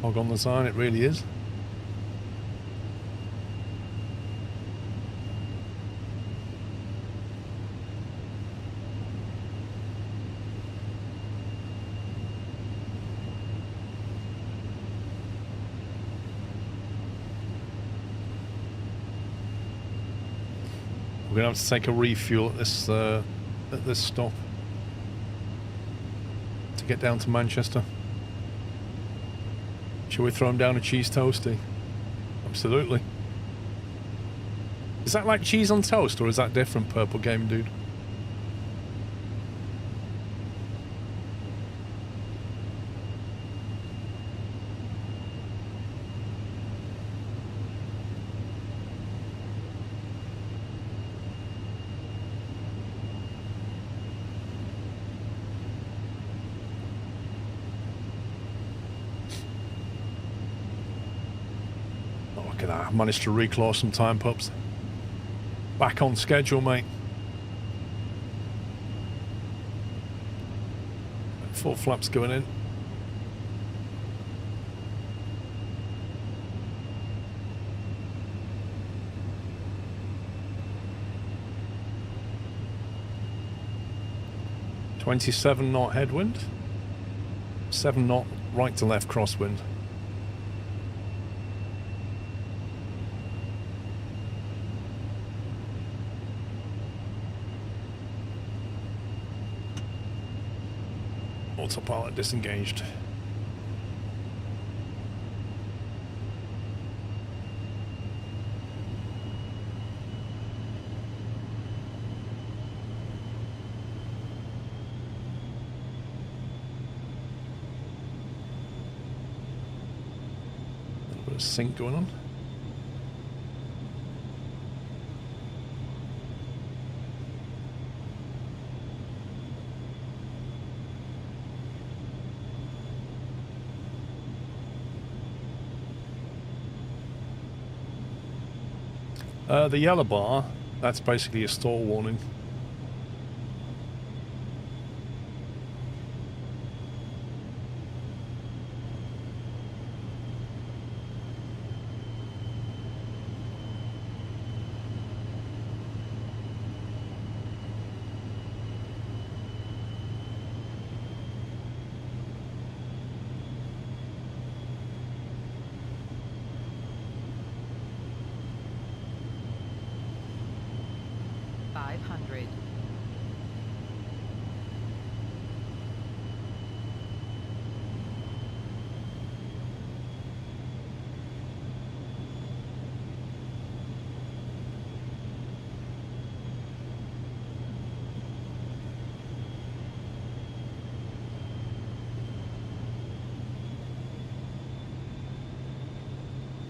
Hog on the sign, it really is. We're gonna have to take a refuel at this stop to get down to Manchester. Shall we throw him down a cheese toasty? Absolutely. Is that like cheese on toast, or is that different, Purple Game Dude? Look at that. I managed to reclaw some time, pups. Back on schedule, mate. Full flaps going in. .27 knot headwind. 7 knot right to left crosswind. Autopilot disengaged. A little bit of sync going on. The yellow bar, that's basically a stall warning.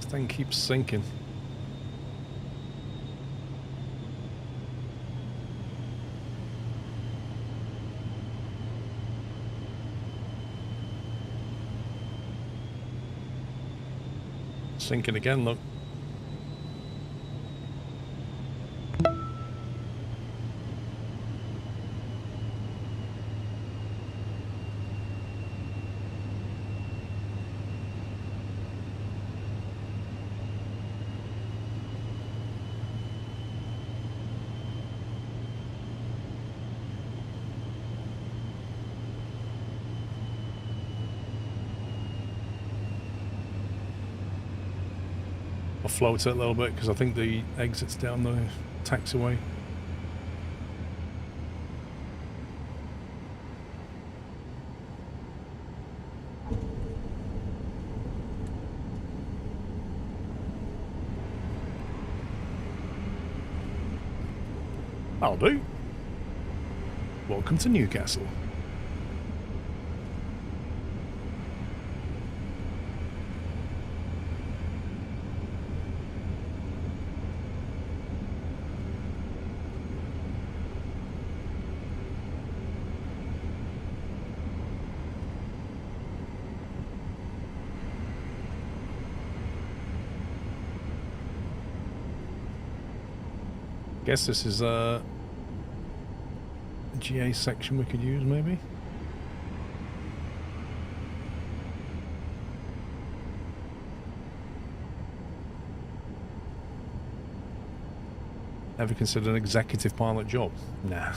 Thing keeps sinking. Sinking again, look. I'll float it a little bit because I think the exit's down the taxiway. I'll do. Welcome to Newcastle. Guess this is a GA section we could use, maybe. Ever considered an executive pilot job? Nah.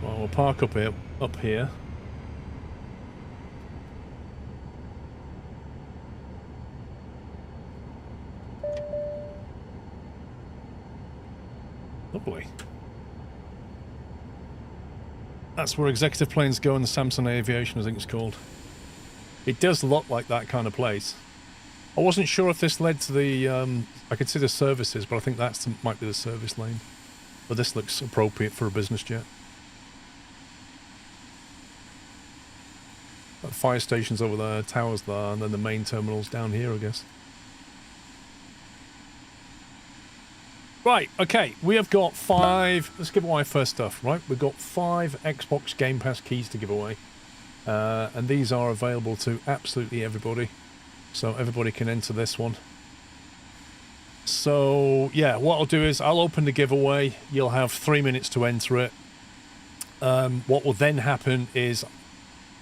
Well, we'll park up here. Lovely. That's where executive planes go in the Samsung Aviation, I think it's called. It does look like that kind of place. I wasn't sure if this led to the, I could see the services, but I think that might be the service lane. But this looks appropriate for a business jet. Fire stations over there, towers there, and then the main terminals down here, I guess. Right, okay, we have got 5... Let's give away first stuff, right? We've got 5 Xbox Game Pass keys to give away. And these are available to absolutely everybody. So everybody can enter this one. So, yeah, what I'll do is I'll open the giveaway. You'll have 3 minutes to enter it. What will then happen is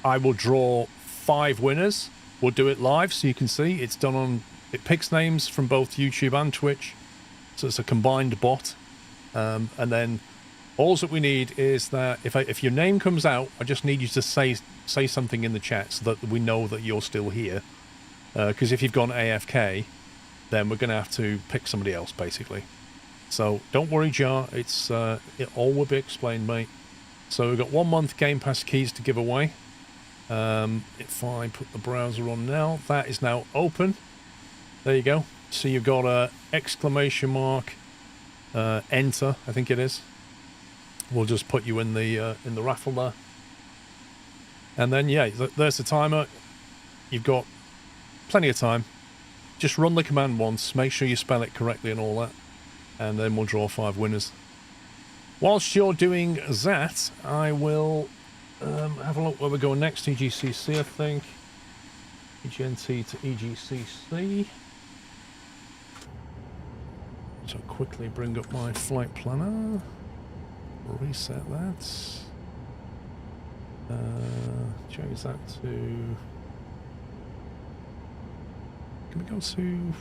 I will draw 5 winners. We'll do it live so you can see. It's done on... It picks names from both YouTube and Twitch. So it's a combined bot. And then all that we need is that if your name comes out, I just need you to say something in the chat so that we know that you're still here. Because if you've gone AFK, then we're going to have to pick somebody else, basically. So don't worry, Jar. It all will be explained, mate. So we've got 1 month Game Pass keys to give away. If I put the browser on now, that is now open. There you go. So you've got a exclamation mark, enter, I think it is. We'll just put you in the raffle there. And then, yeah, there's the timer. You've got plenty of time. Just run the command once, make sure you spell it correctly and all that. And then we'll draw 5 winners. Whilst you're doing that, I will have a look where we're going next. EGCC, I think. EGNT to EGCC. So quickly bring up my flight planner. Reset that. Change that to... Can we go to...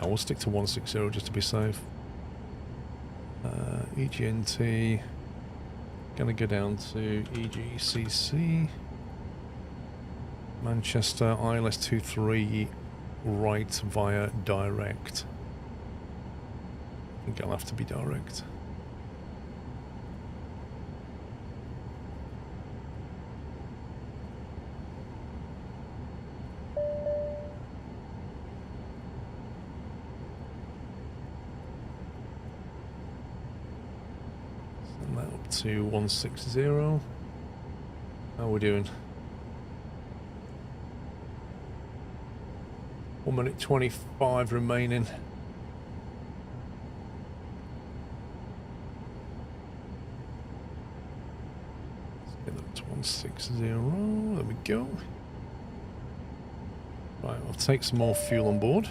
Oh, we'll stick to 160 just to be safe. EGNT. Gonna go down to EGCC. Manchester ILS23 right via direct. I think I'll have to be direct. Send that up to 160. How are we doing? 1 minute 25 remaining. Let's get that to 160. There we go. Right, I'll take some more fuel on board.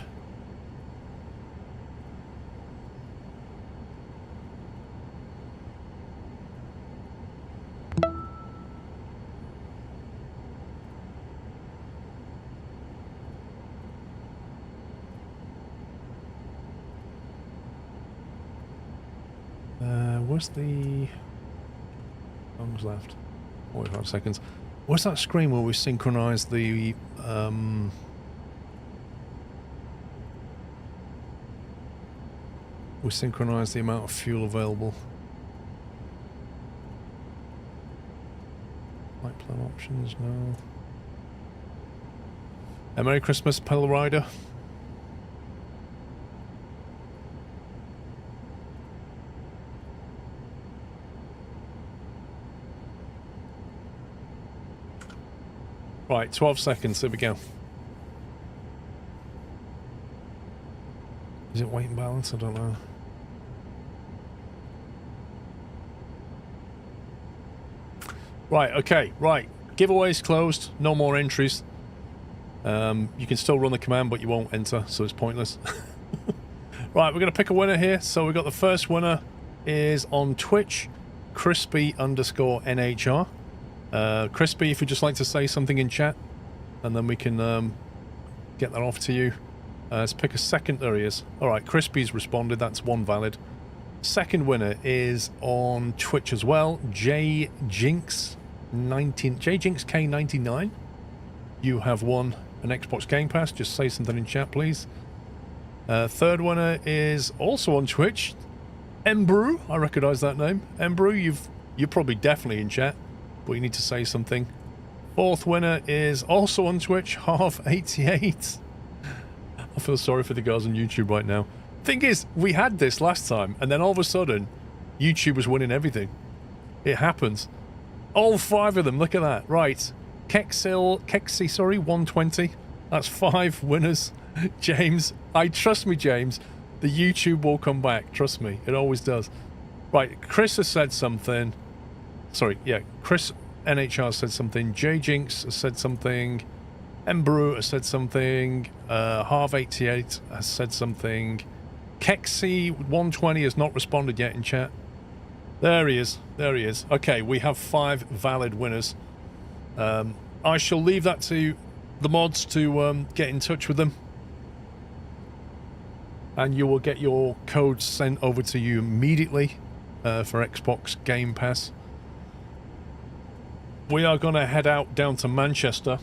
Where's the... Lungs left. 45 seconds. Where's that screen where we synchronise the... we synchronise the amount of fuel available. Flight plan options, no. Merry Christmas, Pale Rider. Right, 12 seconds, there we go. Is it weight and balance? I don't know. Right, okay, right. Giveaway's closed, no more entries. You can still run the command, but you won't enter, so it's pointless. Right, we're going to pick a winner here. So we've got the first winner is on Twitch, crispy_NHR. Crispy, if you'd just like to say something in chat, and then we can get that off to you. Let's pick a second. There he is. Alright, Crispy's responded. That's 1 valid. Second winner is on Twitch as well. JJinxK99. You have won an Xbox Game Pass. Just say something in chat, please. Third winner is also on Twitch. Embrew. I recognise that name. Embrew, you're probably definitely in chat, but you need to say something. Fourth winner is also on Twitch, Half88. I feel sorry for the guys on YouTube right now. Thing is, we had this last time, and then all of a sudden, YouTube was winning everything. It happens. All 5 of them, look at that. Right. Kexi, sorry, 120. That's 5 winners. James, trust me, James, The YouTube will come back. Trust me. It always does. Right. Chris has said something. Sorry. Yeah. Chris NHR said something. J Jinx has said something. Embrew has said something. Harv88 has said something. Kexi120 has not responded yet in chat. There he is. There he is. Okay, we have 5 valid winners. I shall leave that to the mods to get in touch with them. And you will get your codes sent over to you immediately for Xbox Game Pass. We are going to head out down to Manchester.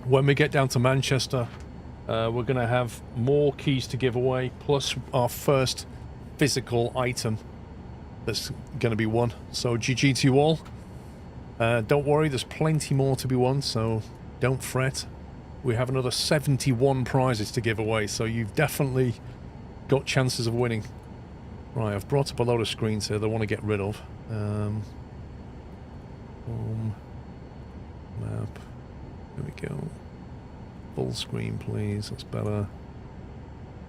When we get down to Manchester, we're going to have more keys to give away, plus our first physical item that's going to be won. So GG to you all. Don't worry, there's plenty more to be won, so don't fret. We have another 71 prizes to give away, so you've definitely got chances of winning. Right, I've brought up a load of screens here that I want to get rid of. Home. Map. There we go. Full screen, please. That's better.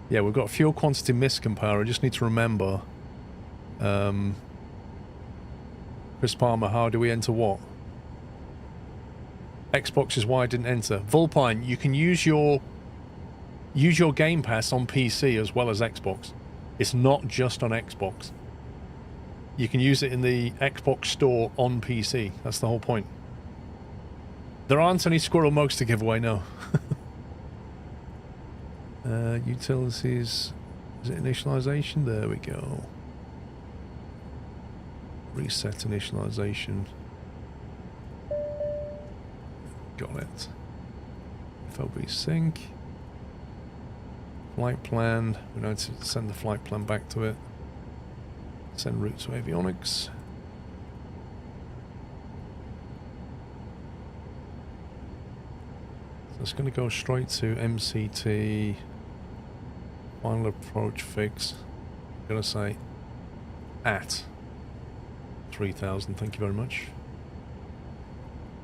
Yeah, we've got fuel quantity miscompare. I just need to remember. Chris Palmer, how do we enter what? Xbox is why I didn't enter. Vulpine, you can use your Game Pass on PC as well as Xbox. It's not just on Xbox. You can use it in the Xbox store on PC. That's the whole point. There aren't any squirrel mugs to give away, no. Utilities. Is it initialization? There we go. Reset initialization. Got it. FOB sync. Flight plan. We need to send the flight plan back to it. Send route to avionics. So it's going to go straight to MCT. Final approach fix. I'm going to say at 3,000. Thank you very much.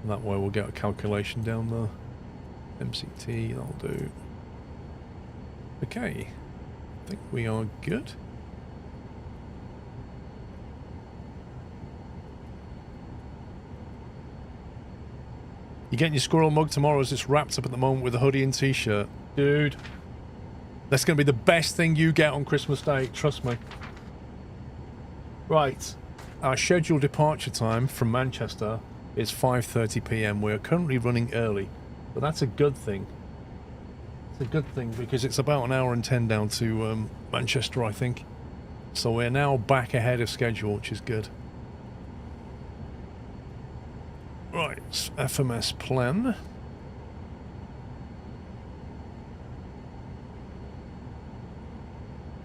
And that way we'll get a calculation down there. MCT, that'll do. Okay. I think we are good. You're getting your squirrel mug tomorrow as it's wrapped up at the moment with a hoodie and t-shirt. Dude. That's going to be the best thing you get on Christmas Day. Trust me. Right. Our scheduled departure time from Manchester is 5:30 p.m. We are currently running early. But that's a good thing. It's a good thing because it's about an hour and 10 down to Manchester, I think. So we're now back ahead of schedule, which is good. Right, FMS plan.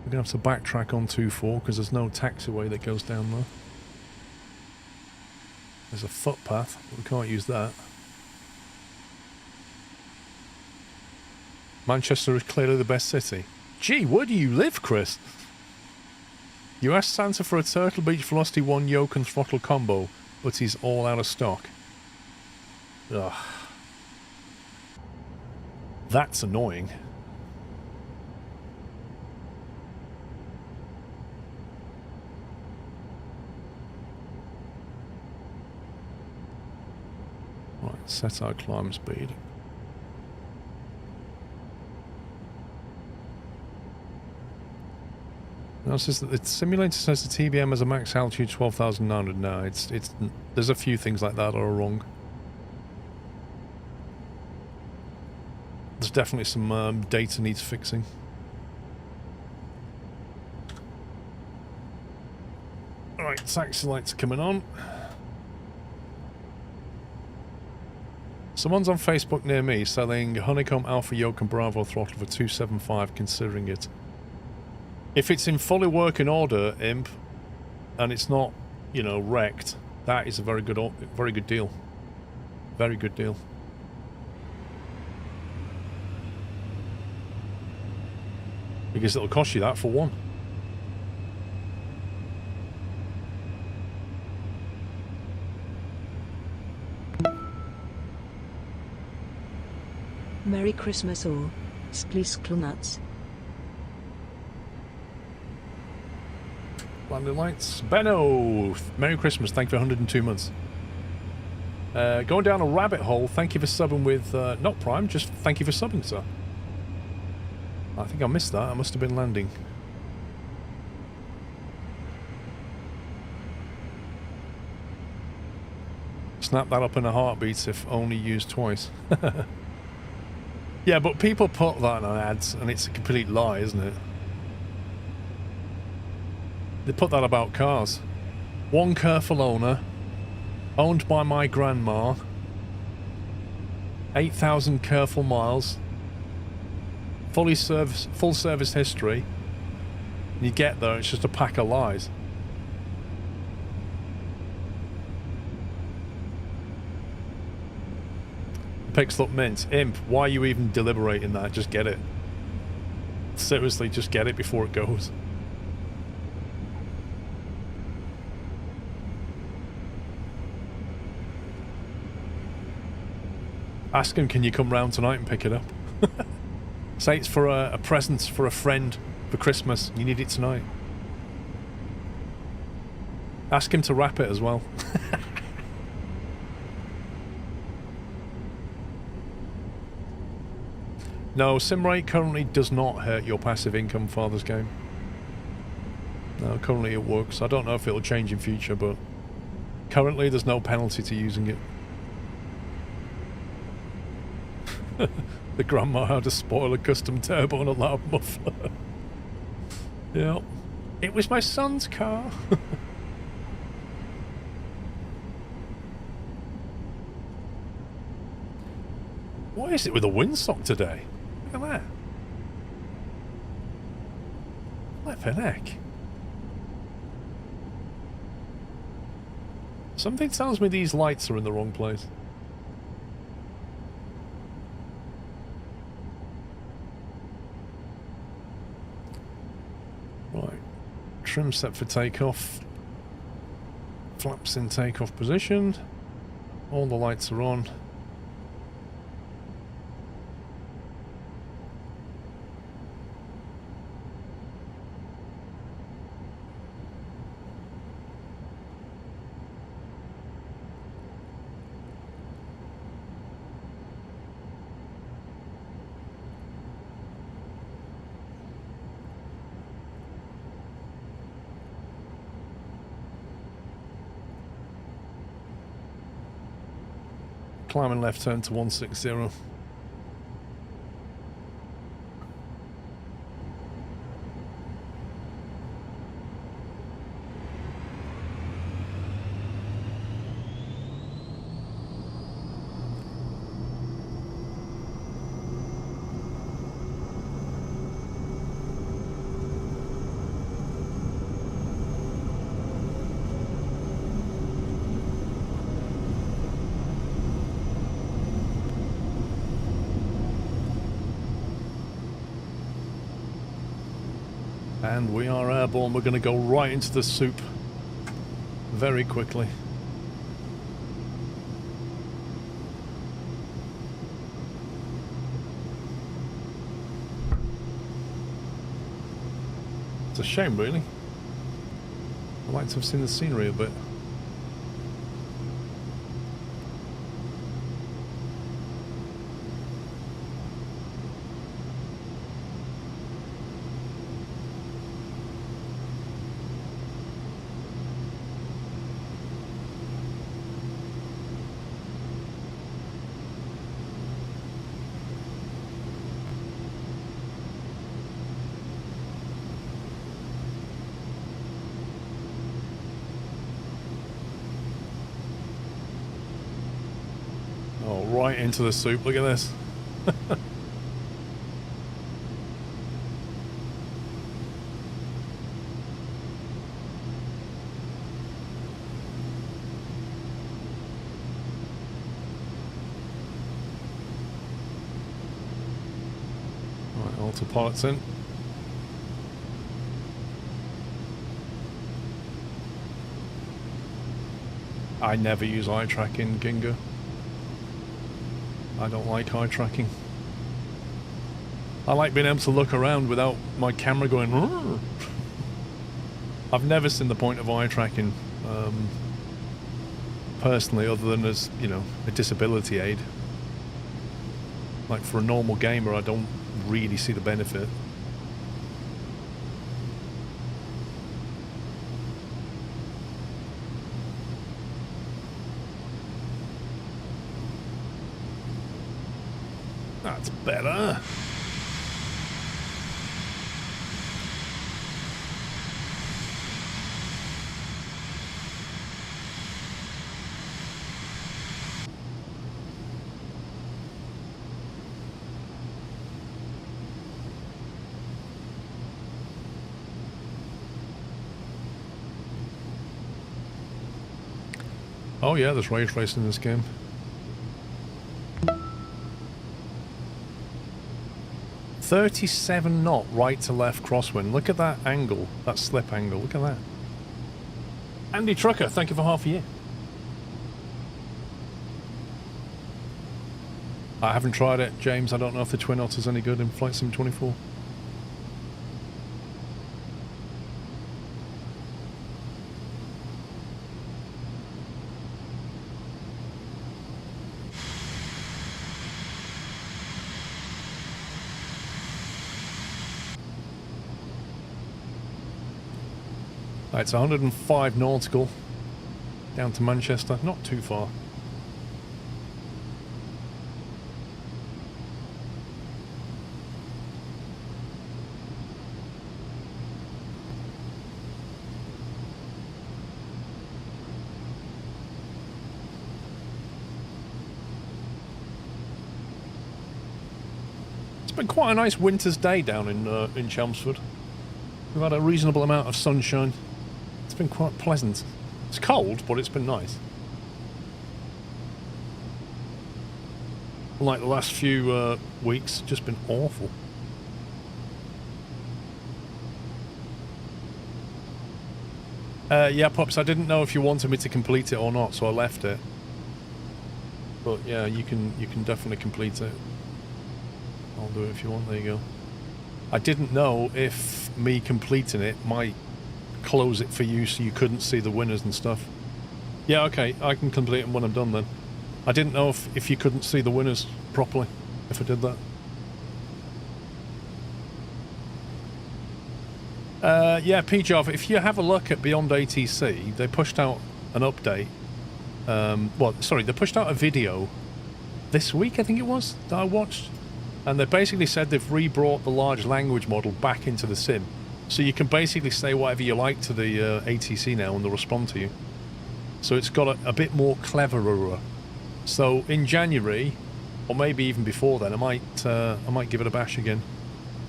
We're going to have to backtrack on 2-4 because there's no taxiway that goes down there. There's a footpath, but we can't use that. Manchester is clearly the best city. Gee, where do you live, Chris? You asked Santa for a Turtle Beach Velocity 1 yoke and throttle combo, but he's all out of stock. Ugh. That's annoying. Right, set our climb speed. Now it says that the simulator says the TBM has a max altitude 12,900. No, it's there's a few things like that that are wrong. There's definitely some data needs fixing. Alright, taxi lights are coming on. Someone's on Facebook near me selling Honeycomb Alpha Yoke and Bravo throttle for 275, considering it. If it's in fully working order, Imp, and it's not, you know, wrecked, that is a very good deal. Very good deal. Because it'll cost you that for one. Merry Christmas all. Spleeskle nuts. Landing lights. Benno! Merry Christmas. Thank you for 102 months. Going down a rabbit hole. Thank you for subbing with... not Prime, just thank you for subbing, sir. I think I missed that. I must have been landing. Snap that up in a heartbeat if only used twice. Yeah, but people put that on ads, and it's a complete lie, isn't it? They put that about cars. One careful owner, owned by my grandma, 8,000 careful miles, full service history. And you get there, it's just a pack of lies. Picks up mint. Imp, why are you even deliberating that? Just get it. Seriously, just get it before it goes. Ask him, can you come round tonight and pick it up? Say it's for a present for a friend for Christmas. You need it tonight. Ask him to wrap it as well. No, sim rate currently does not hurt your passive income, Father's Game. No, currently it works. I don't know if it'll change in future, but currently there's no penalty to using it. The grandma had to spoil a custom turbo and a loud muffler. Yeah. It was my son's car. What is it with the windsock today? Look at that. Flippin' heck. Something tells me these lights are in the wrong place. Right. Trim set for takeoff. Flaps in takeoff position. All the lights are on. Climbing left turn to 160. And we are airborne. We're going to go right into the soup very quickly. It's a shame, really. I'd like to have seen the scenery a bit. Right into the soup, look at this. Right, autopilot's in. I never use eye tracking, Ginga. I don't like eye tracking. I like being able to look around without my camera going. Rrr. I've never seen the point of eye tracking, personally, other than as, you know, a disability aid. Like, for a normal gamer, I don't really see the benefit. That's better. Oh yeah, there's race racing in this game. .37 knot right to left crosswind. Look at that angle, that slip angle. Look at that. Andy Trucker, thank you for half a year. I haven't tried it, James. I don't know if the Twin Otter's any good in Flight Sim 24. It's 105 nautical down to Manchester, not too far. It's been quite a nice winter's day down in Chelmsford. We've had a reasonable amount of sunshine. It's been quite pleasant. It's cold, but it's been nice. Like the last few weeks, just been awful. Yeah, Pops, I didn't know if you wanted me to complete it or not, so I left it. But yeah, you can definitely complete it. I'll do it if you want, there you go. I didn't know if me completing it might close it for you so you couldn't see the winners and stuff. Yeah, okay, I can complete them when I'm done then. I didn't know if you couldn't see the winners properly, if I did that. Yeah, PJav, if you have a look at Beyond ATC, they pushed out an update. They pushed out a video this week, I think it was, that I watched. And they basically said they've re-brought the large language model back into the sim. So you can basically say whatever you like to the ATC now and they'll respond to you. So it's got a bit more cleverer. So in January, or maybe even before then, I might give it a bash again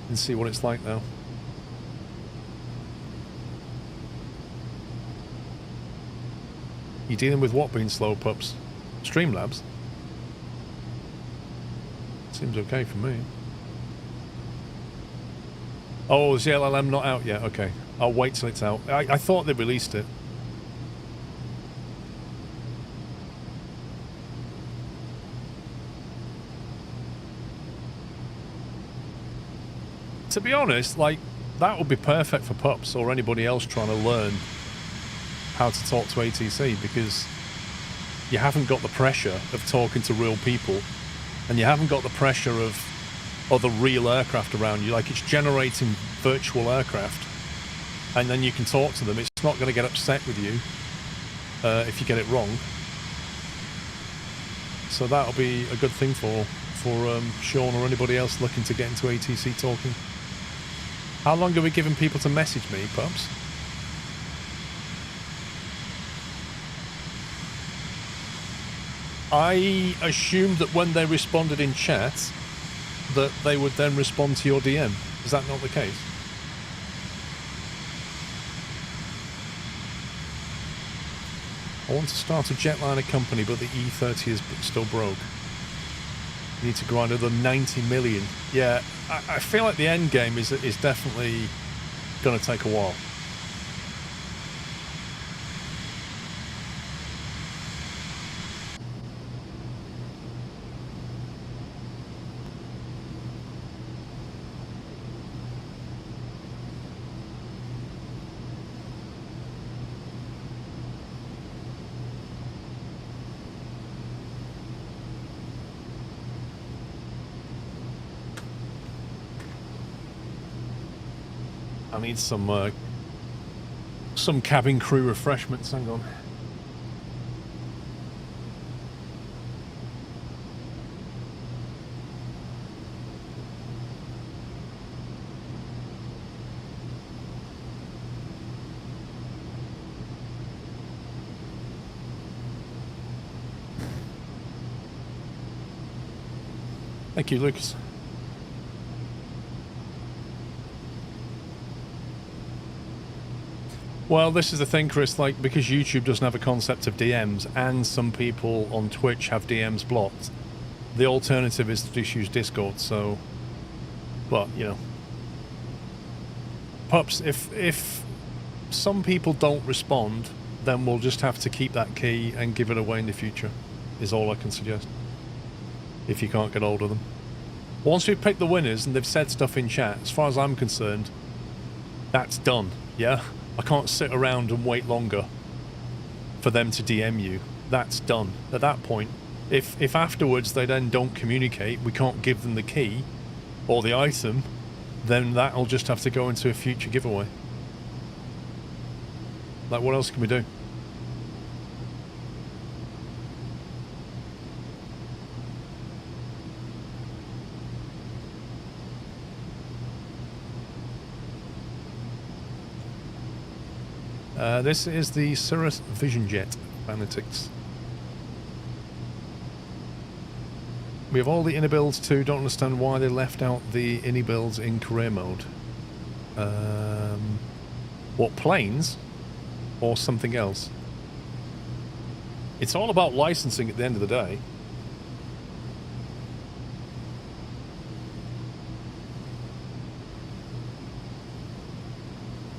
and see what it's like now. You dealing with what being slow, Pups? Streamlabs? Seems okay for me. Oh, is the LLM not out yet? Okay. I'll wait till it's out. I thought they released it. To be honest, like, that would be perfect for pups or anybody else trying to learn how to talk to ATC, because you haven't got the pressure of talking to real people and you haven't got the pressure of other real aircraft around you. Like, it's generating virtual aircraft and then you can talk to them. It's not going to get upset with you if you get it wrong. So that'll be a good thing for Sean or anybody else looking to get into ATC talking. How long are we giving people to message me, Pups? I assumed that when they responded in chat that they would then respond to your DM. Is that not the case? I want to start a jetliner company, but the E30 is still broke. You need to grind another 90 million. Yeah, I feel like the end game is definitely going to take a while. I need some cabin crew refreshments. Hang on. Thank you, Lucas. Well, this is the thing, Chris, like, because YouTube doesn't have a concept of DMs, and some people on Twitch have DMs blocked, the alternative is to just use Discord, so... But, you know... Pups, if some people don't respond, then we'll just have to keep that key and give it away in the future, is all I can suggest. If you can't get hold of them. Once we've picked the winners and they've said stuff in chat, as far as I'm concerned, that's done, yeah? I can't sit around and wait longer for them to DM you. That's done. At that point, if afterwards they then don't communicate, we can't give them the key or the item, then that'll just have to go into a future giveaway. Like, what else can we do? This is the Cirrus Vision Jet Fanatics. We have all the inner builds too. Don't understand why they left out the inner builds in career mode. What, planes? Or something else? It's all about licensing at the end of the day.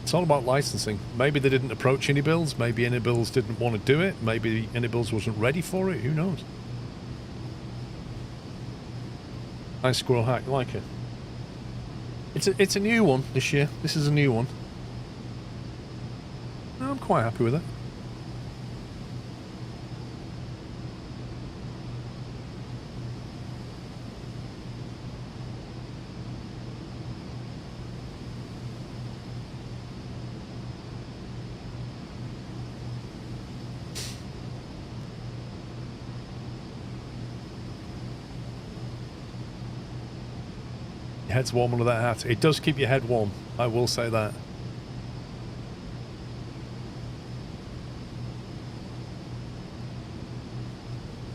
It's all about licensing. Maybe they didn't approach any builds. Maybe any builds didn't want to do it. Maybe any builds wasn't ready for it. Who knows? Nice squirrel hack. I like it. It's a new one this year. This is a new one. I'm quite happy with it. Your head's warm under that hat. It does keep your head warm, I will say that.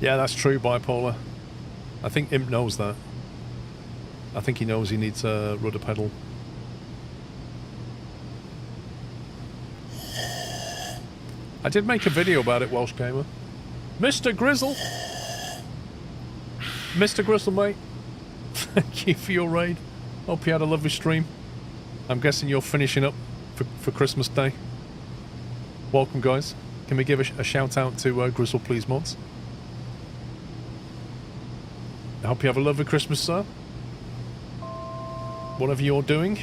Yeah, that's true, Bipolar. I think Imp knows that. I think he knows he needs a rudder pedal. I did make a video about it, Welsh Gamer. Mr. Grizzle! Mr. Grizzle, mate. Thank you for your raid. Hope you had a lovely stream. I'm guessing you're finishing up for Christmas Day. Welcome, guys. Can we give a shout out to Grizzle, please, mods? I hope you have a lovely Christmas, sir. Whatever you're doing.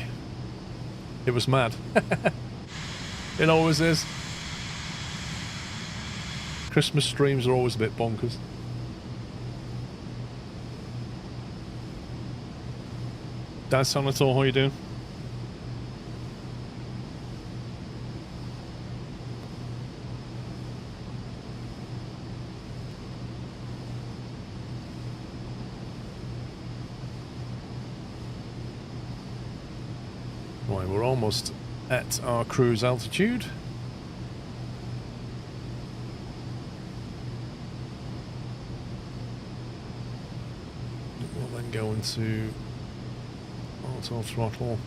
It was mad. It always is. Christmas streams are always a bit bonkers. Dad Sonator, how you doing? Right, we're almost at our cruise altitude. We'll then go into auto throttle.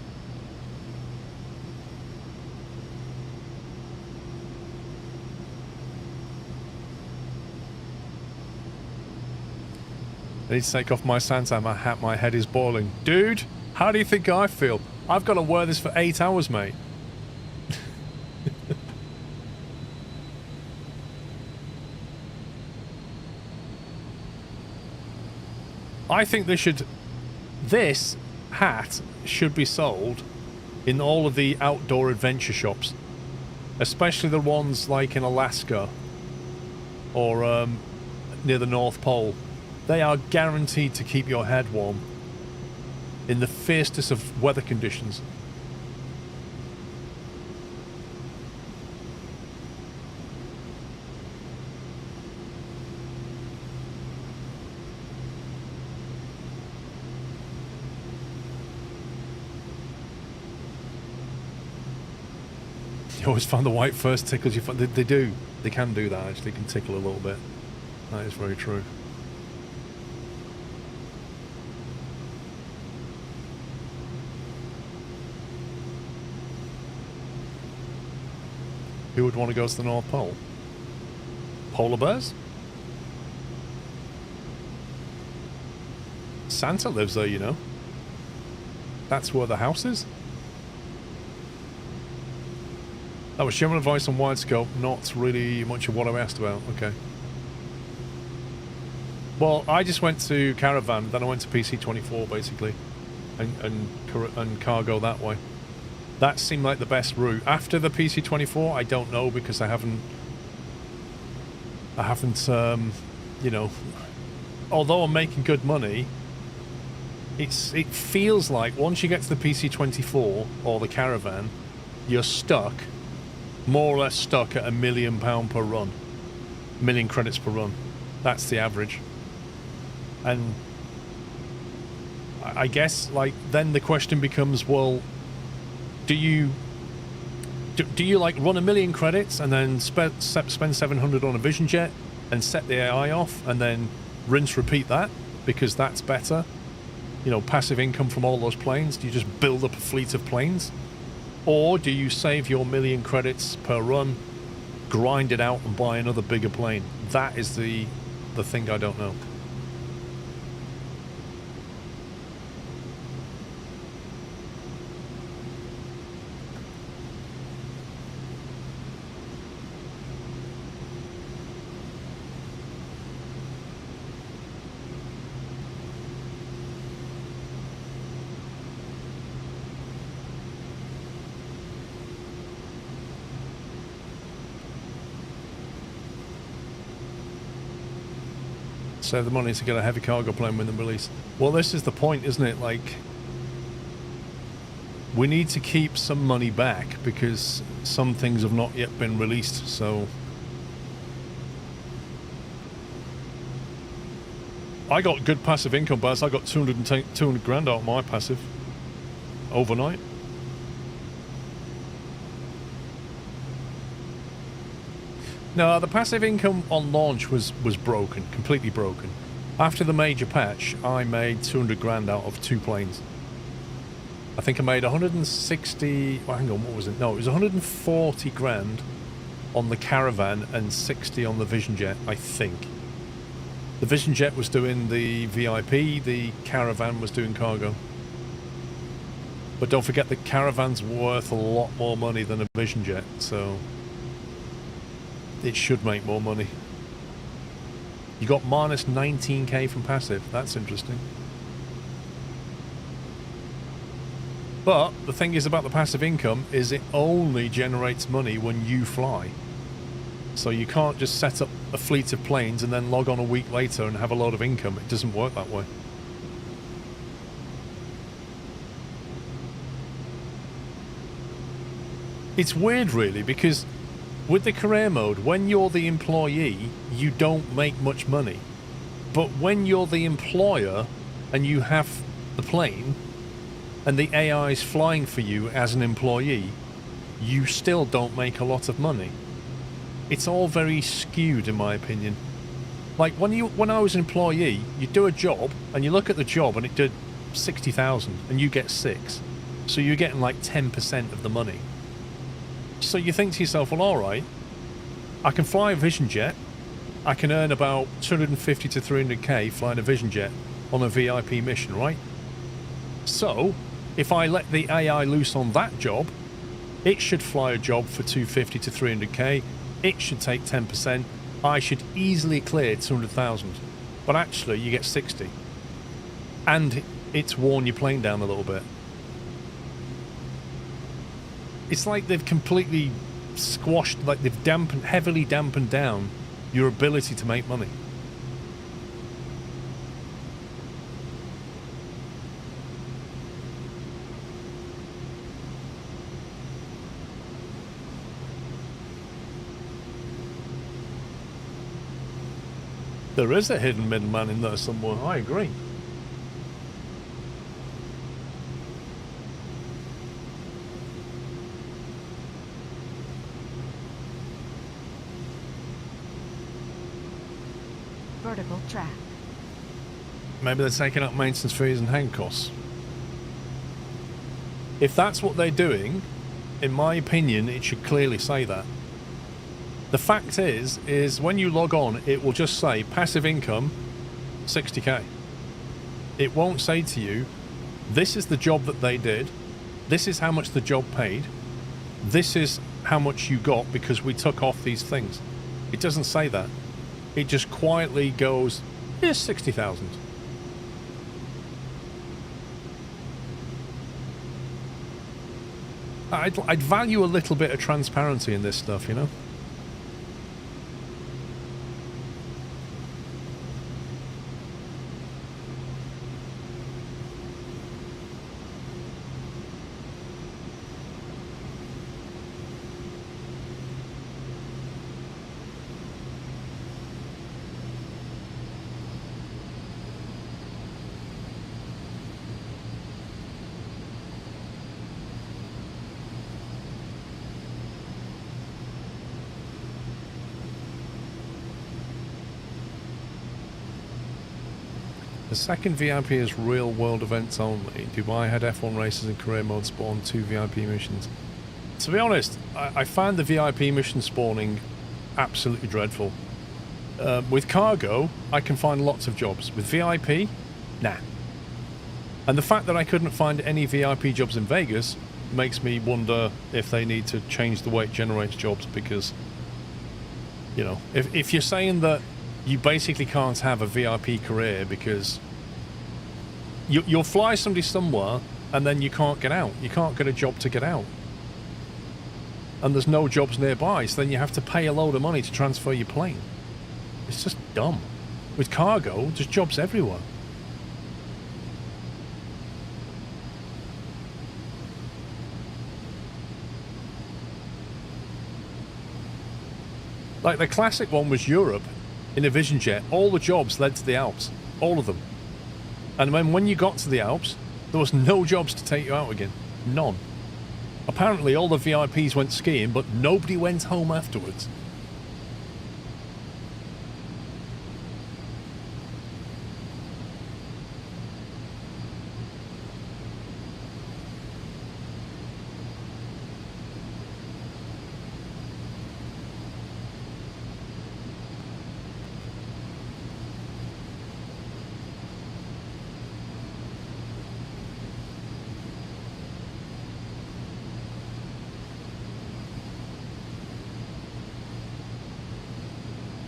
I need to take off my Santa hat, my head is boiling. Dude, how do you think I feel? I've got to wear this for 8 hours, mate. I think this hat should be sold in all of the outdoor adventure shops, especially the ones like in Alaska or near the North Pole. They are guaranteed to keep your head warm in the fiercest of weather conditions. You always find the white first tickles. They do. They can do that, actually. They can tickle a little bit. That is very true. Who would want to go to the North Pole? Polar bears? Santa lives there, you know. That's where the house is. That was general advice on wide scope, not really much of what I asked about. Okay. Well, I just went to Caravan, then I went to PC24 basically, and cargo that way. That seemed like the best route. After the PC24, I don't know, because I haven't, you know, although I'm making good money, it feels like once you get to the PC24 or the Caravan, you're stuck, more or less stuck at £1 million per run, 1 million credits per run. That's the average. And I guess, like, then the question becomes, well, do you like run 1 million credits and then spend 700 on a Vision Jet and set the AI off and then rinse repeat that because that's better? You know, passive income from all those planes. Do you just build up a fleet of planes? Or do you save your 1 million credits per run, grind it out and buy another bigger plane? That is the thing I don't know. Save the money to get a heavy cargo plane when they release. Well, this is the point, isn't it? Like, we need to keep some money back because some things have not yet been released, so I got good passive income, Baz. I got 200 grand out of my passive overnight. No, the passive income on launch was broken, completely broken. After the major patch, I made 200 grand out of 2 planes. I think I made 160... Oh, hang on, what was it? No, it was 140 grand on the Caravan and 60 on the Vision Jet, I think. The Vision Jet was doing the VIP, the Caravan was doing cargo. But don't forget, the Caravan's worth a lot more money than a Vision Jet, so it should make more money. You got minus 19k from passive. That's interesting. But the thing is about the passive income is it only generates money when you fly. So you can't just set up a fleet of planes and then log on a week later and have a lot of income. It doesn't work that way. It's weird, really, because with the career mode, when you're the employee, you don't make much money. But when you're the employer and you have the plane and the AI is flying for you as an employee, you still don't make a lot of money. It's all very skewed, in my opinion. Like, when I was an employee, you do a job and you look at the job and it did 60,000 and you get 6. So you're getting like 10% of the money. So you think to yourself, well, all right, I can fly a Vision Jet. I can earn about 250 to 300k flying a Vision Jet on a VIP mission, right? So if I let the AI loose on that job, it should fly a job for 250 to 300k. It should take 10%. I should easily clear 200,000. But actually, you get 60. And it's worn your plane down a little bit. It's like they've completely squashed, like they've heavily dampened down your ability to make money. There is a hidden middleman in there somewhere, I agree. vertical track. Maybe they're taking up maintenance fees and hang costs. If that's what they're doing, in my opinion, it should clearly say that. The fact is when you log on, it will just say passive income, 60k. It won't say to you, this is the job that they did, this is how much the job paid, this is how much you got because we took off these things. It doesn't say that. It just quietly goes, here's 60,000. I'd value a little bit of transparency in this stuff, you know? The second VIP is real world events only. Dubai had F1 races and career mode spawn 2 VIP missions. To be honest, I find the VIP mission spawning absolutely dreadful. With cargo, I can find lots of jobs. With VIP, nah. And the fact that I couldn't find any VIP jobs in Vegas makes me wonder if they need to change the way it generates jobs, because, you know, if you're saying that you basically can't have a VIP career because you'll fly somebody somewhere and then you can't get out. You can't get a job to get out. And there's no jobs nearby, so then you have to pay a load of money to transfer your plane. It's just dumb. With cargo, there's jobs everywhere. Like the classic one was Europe. In a Vision Jet, all the jobs led to the Alps. All of them. And when you got to the Alps, there was no jobs to take you out again. None. Apparently all the VIPs went skiing, but nobody went home afterwards.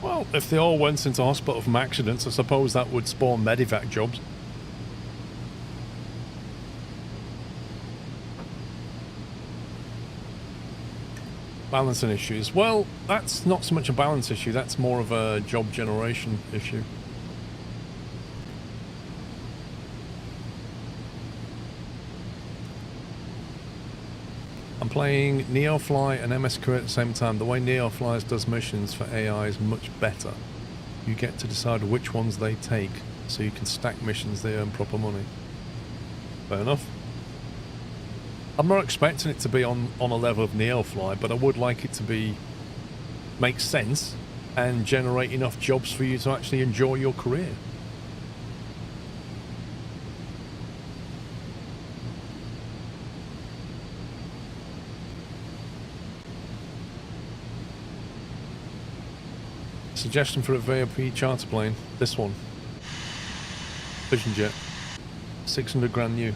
Well, if they all went into hospital from accidents, I suppose that would spawn medevac jobs. Balancing issues. Well, that's not so much a balance issue, that's more of a job generation issue. I'm playing Neofly and MS Career at the same time. The way Neofly does missions for AI is much better. You get to decide which ones they take, so you can stack missions, they earn proper money. Fair enough. I'm not expecting it to be on a level of Neofly, but I would like it to be make sense and generate enough jobs for you to actually enjoy your career. Suggestion for a VIP charter plane. This one. Vision Jet. 600 grand new.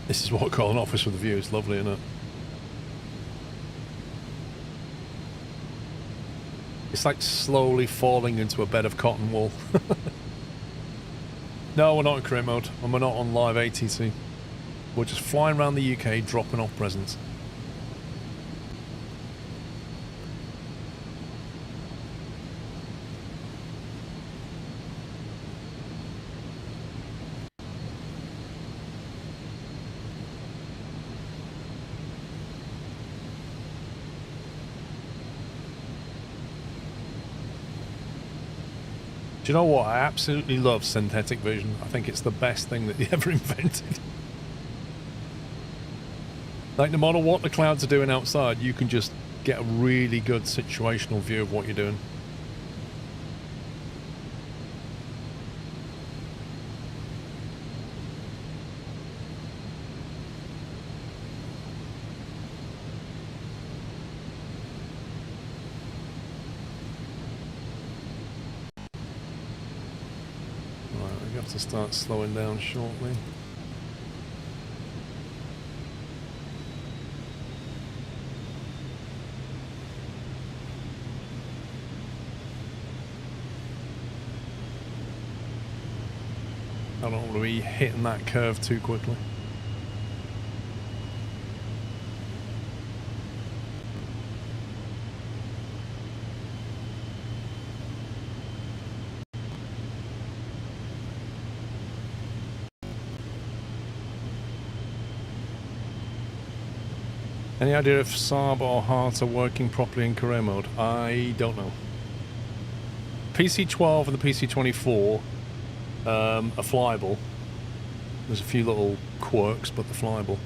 This is what I call an office with a view. It's lovely, isn't it? It's like slowly falling into a bed of cotton wool. No, we're not in career mode, and we're not on live ATC. We're just flying around the UK, dropping off presents. Do you know what? I absolutely love synthetic vision. I think it's the best thing that they ever invented. Like, no matter what the clouds are doing outside, you can just get a really good situational view of what you're doing. To start slowing down shortly. I don't want to be hitting that curve too quickly. Any idea if Saab or Heart are working properly in career mode? I don't know. PC12 and the PC24 are flyable. There's a few little quirks, but they're flyable.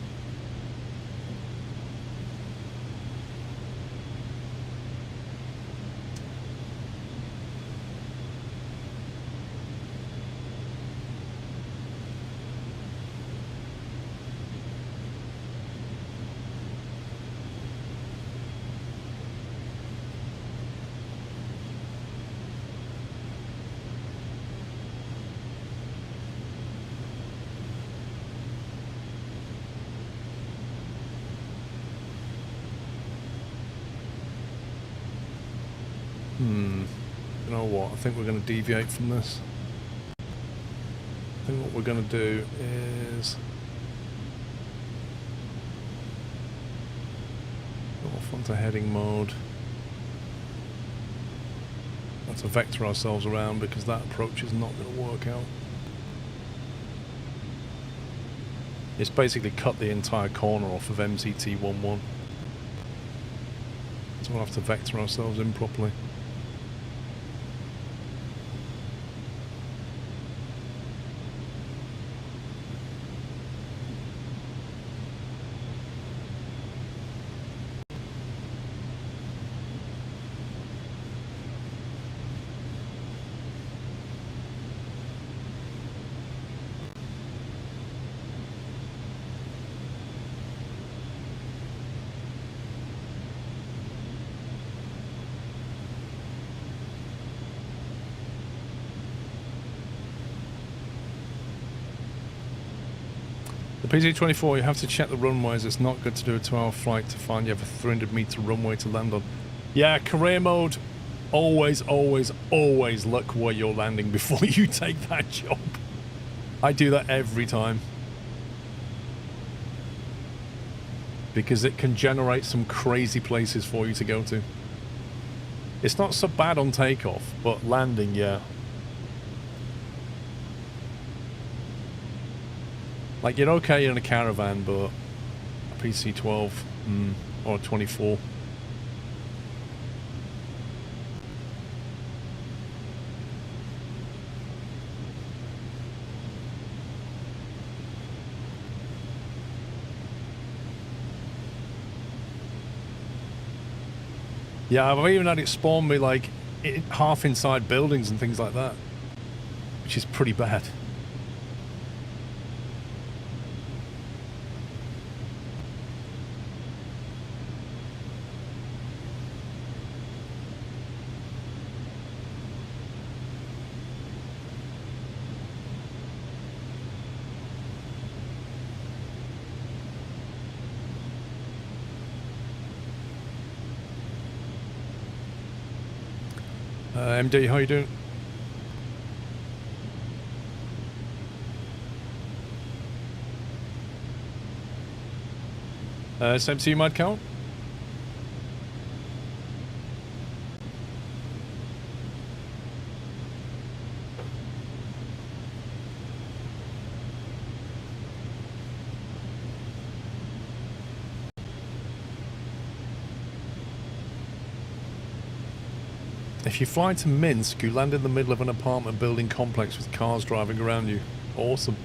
You know what? I think we're going to deviate from this. I think what we're going to do is go off onto heading mode. Let's vector ourselves around because that approach is not going to work out. It's basically cut the entire corner off of MCT11. So we'll have to vector ourselves in properly. PC24, you have to check the runways. It's not good to do a 2-hour flight to find you have a 300 meter runway to land on. Yeah, career mode, always, always, always look where you're landing before you take that job. I do that every time. Because it can generate some crazy places for you to go to. It's not so bad on takeoff, but landing, yeah. Like, you're okay in a caravan, but a PC12 or 24. Yeah, I've even had it spawn me, like, half inside buildings and things like that, which is pretty bad. MD, how you doing? Same to you, Mad Count? If you fly to Minsk, you land in the middle of an apartment building complex with cars driving around you. Awesome.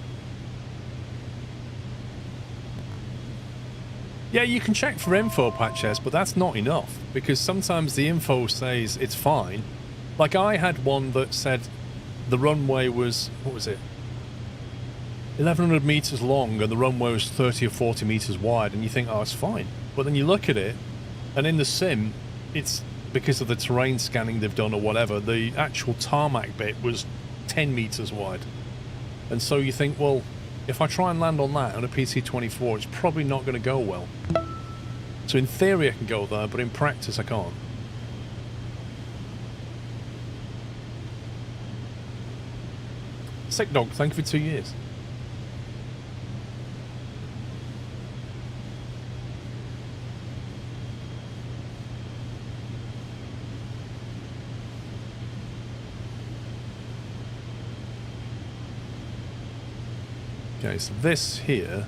Yeah, you can check for info, Patches, but that's not enough, because sometimes the info says it's fine. Like, I had one that said the runway was, what was it? 1,100 meters long and the runway was 30 or 40 meters wide, and you think, oh, it's fine. But then you look at it, and in the sim, it's because of the terrain scanning they've done or whatever, the actual tarmac bit was 10 meters wide. And so you think, well, if I try and land on that on a PC-24, it's probably not going to go well. So in theory I can go there, but in practice I can't. Sick Dog, thank you for 2 years. Okay, so this here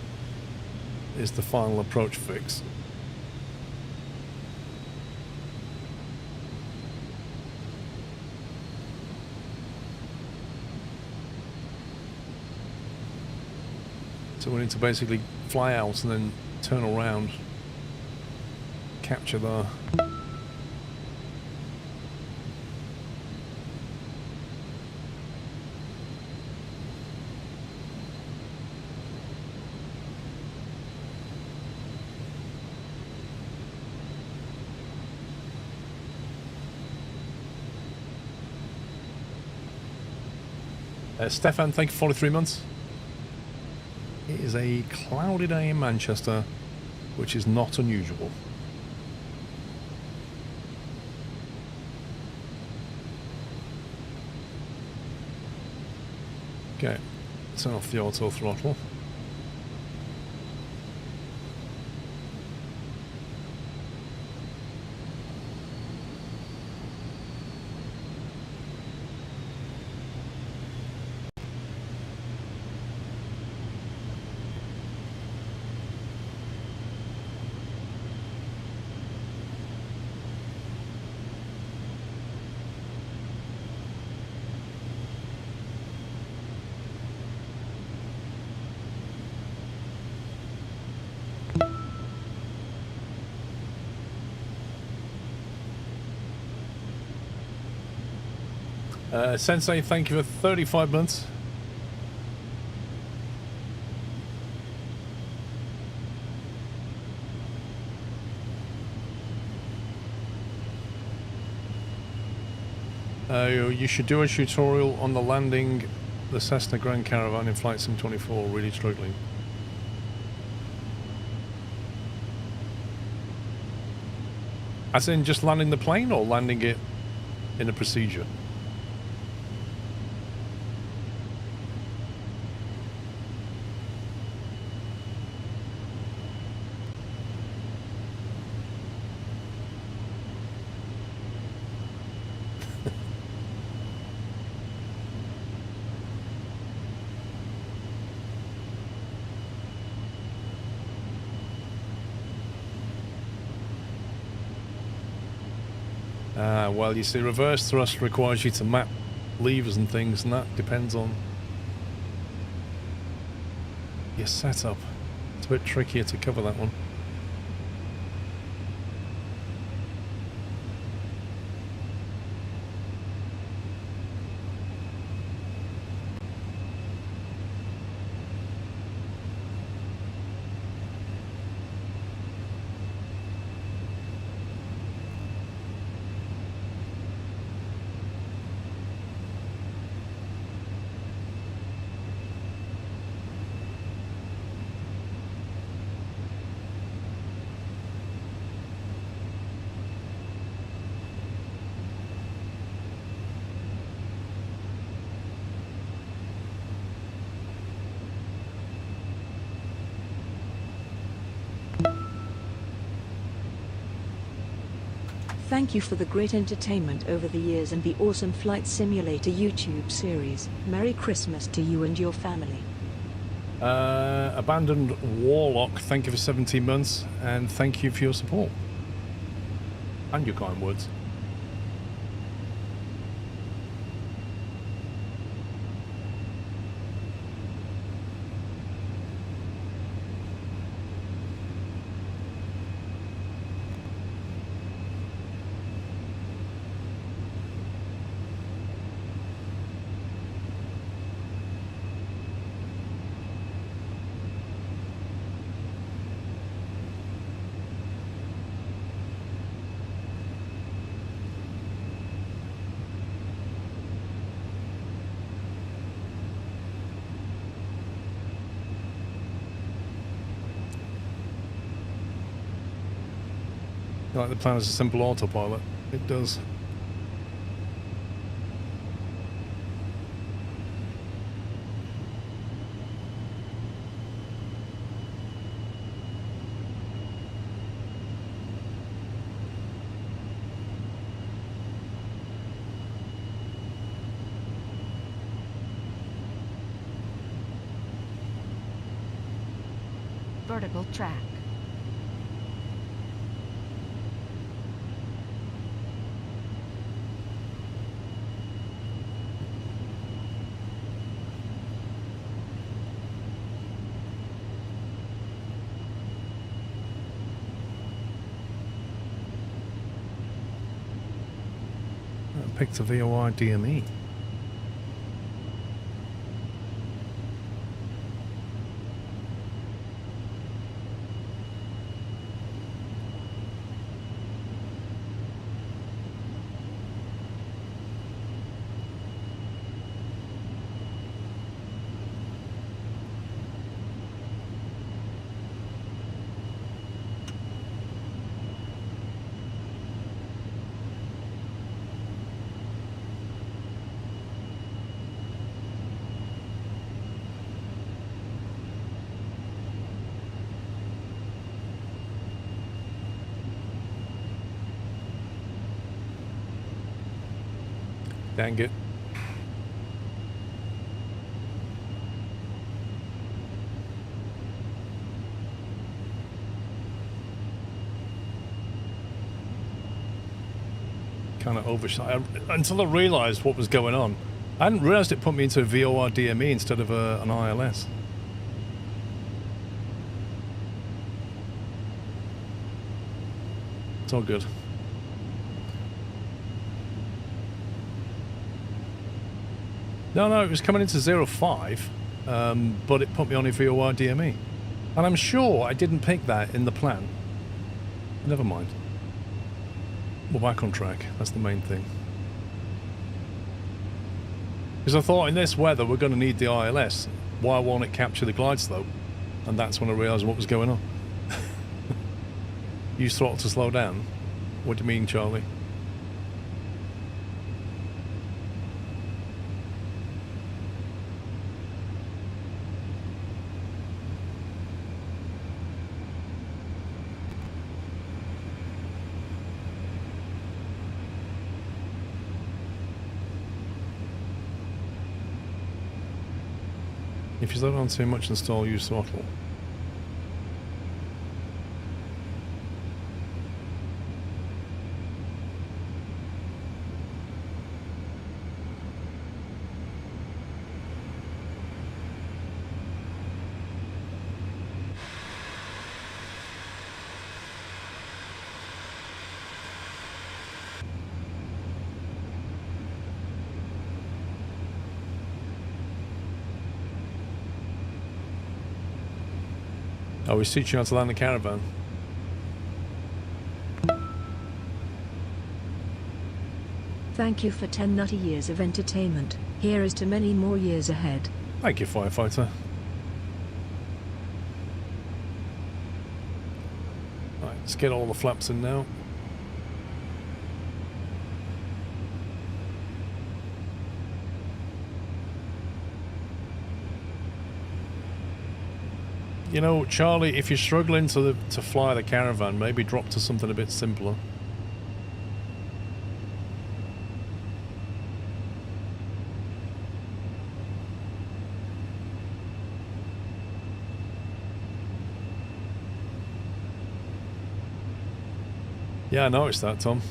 is the final approach fix. So we need to basically fly out and then turn around, capture there. Stefan, thank you for 43 months. It is a cloudy day in Manchester, which is not unusual. Okay, turn off the auto throttle. Sensei, thank you for 35 months. You should do a tutorial on the landing the Cessna Grand Caravan in Flight Sim 24, really struggling. As in just landing the plane or landing it in a procedure? Well, you see, reverse thrust requires you to map levers and things, and that depends on your setup. It's a bit trickier to cover that one. Thank you for the great entertainment over the years and the awesome Flight Simulator YouTube series. Merry Christmas to you and your family. Abandoned Warlock, thank you for 17 months, and thank you for your support. And your kind words. Like the plan is a simple autopilot. It does. Vertical track. I picked a VOR DME. Dang it. Kind of overshot until I realised what was going on. I hadn't realised it put me into a VOR DME instead of an ILS. It's all good. No, it was coming into 05, but it put me on a VOR DME. And I'm sure I didn't pick that in the plan. Never mind. We're back on track. That's the main thing. Because I thought in this weather we're going to need the ILS. Why won't it capture the glide slope? And that's when I realised what was going on. Use throttle to slow down? What do you mean, Charlie? If you slow down too much and stall, use throttle. Oh, he's teaching you how to land the caravan. Thank you for 10 nutty years of entertainment. Here is to many more years ahead. Thank you, firefighter. Right, let's get all the flaps in now. You know, Charlie, if you're struggling to fly the caravan, maybe drop to something a bit simpler. Yeah, I noticed that, Tom.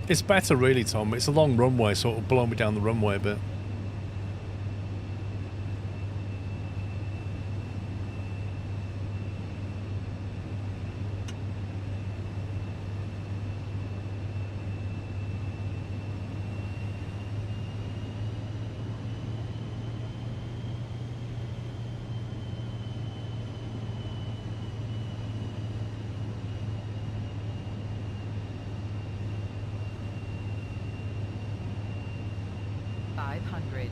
It's better really, Tom. It's a long runway, so it'll blow me down the runway a bit. 500.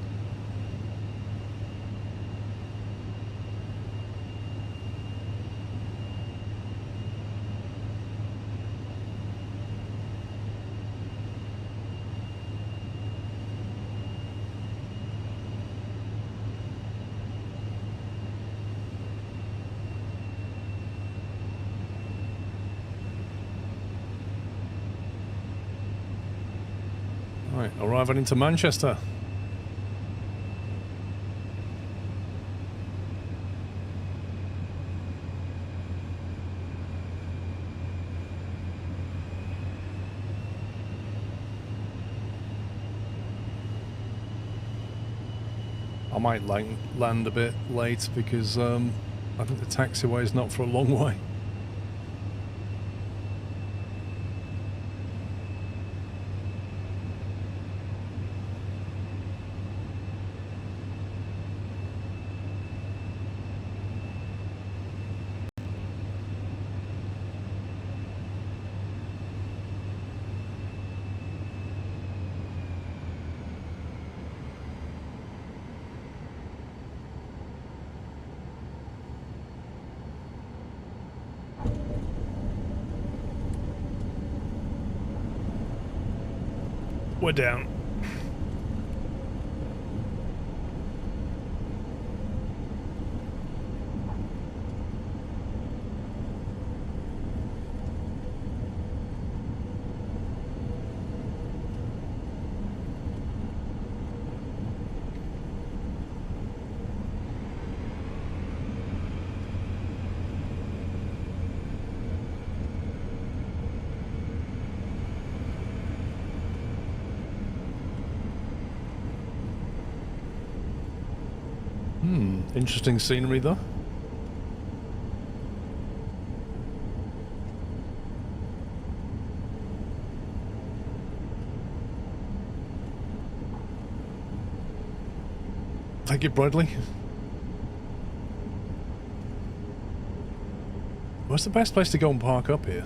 Right, arriving into Manchester. I might land a bit late because I think the taxiway is not for a long way. We're down. Interesting scenery though. Thank you, Bradley. What's the best place to go and park up here?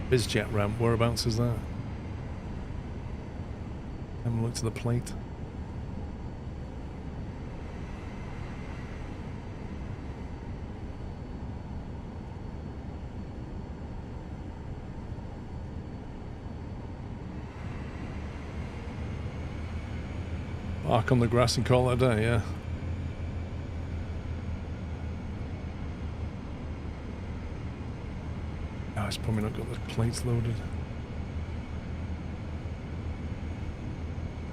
BizJet ramp, whereabouts is that? Haven't looked at the plate. Park on the grass and call it a day, yeah. It's probably not got the plates loaded.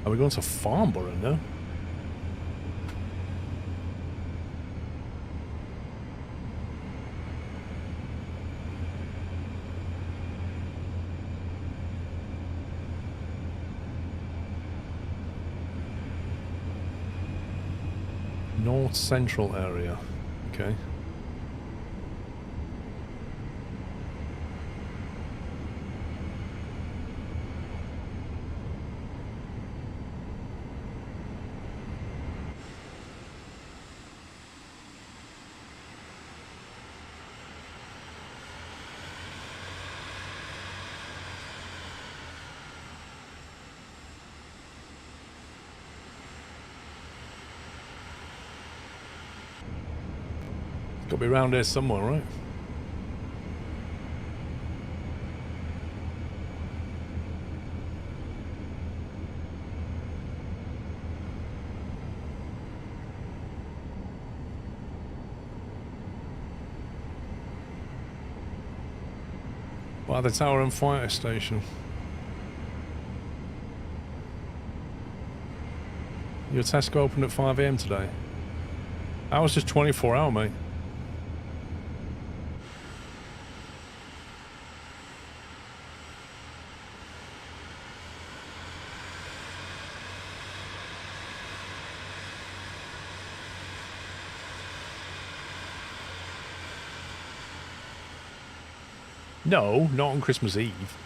Are we going to Farnborough now? North Central area. Okay. Got to be around here somewhere, right? By the Tower and Fire Station. Your Tesco opened at 5 AM today. Ours just 24 hour, mate. No, not on Christmas Eve.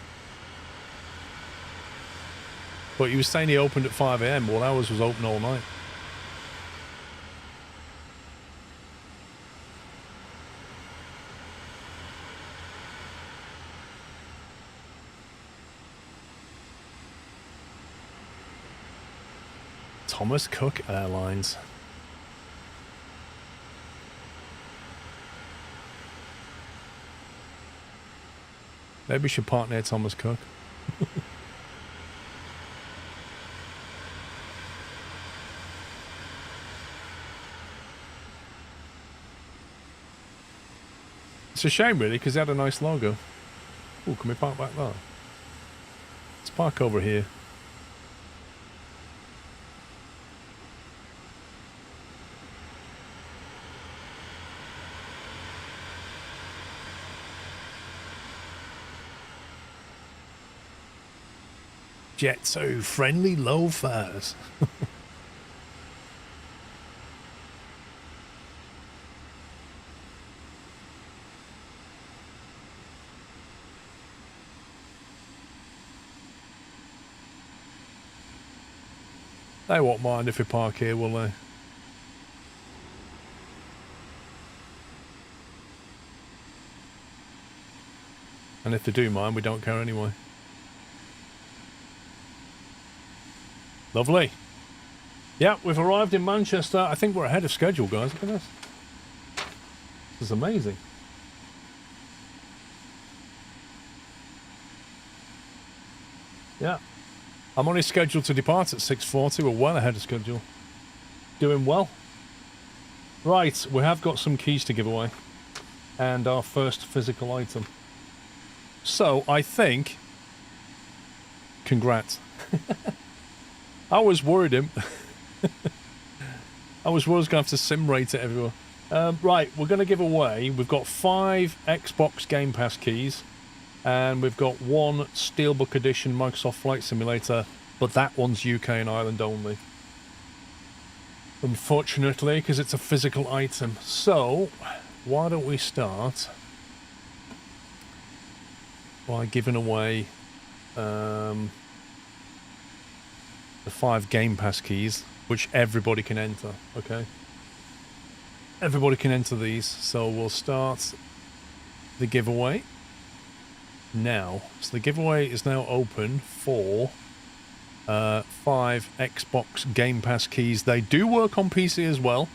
But he was saying he opened at 5 a.m. Well, ours was open all night. Thomas Cook Airlines. Maybe we should park near Thomas Cook. It's a shame, really, because they had a nice logo. Oh, can we park back there? Let's park over here. Jet so friendly, low fares. They won't mind if we park here, will they? And if they do mind, we don't care anyway. Lovely. Yeah, we've arrived in Manchester. I think we're ahead of schedule, guys. Look at this. This is amazing. Yeah. I'm only scheduled to depart at 6:40. We're well ahead of schedule. Doing well. Right, we have got some keys to give away. And our first physical item. So, I think... Congrats. I was worried him. I was going to have to sim rate it everywhere. Right, we're going to give away... We've got 5 Xbox Game Pass keys. And we've got 1 Steelbook Edition Microsoft Flight Simulator, but that one's UK and Ireland only. Unfortunately, because it's a physical item. So, why don't we start by giving away the 5 Game Pass keys, which everybody can enter, okay? Everybody can enter these, so we'll start the giveaway now. So the giveaway is now open for 5 Xbox Game Pass keys. They do work on PC as well.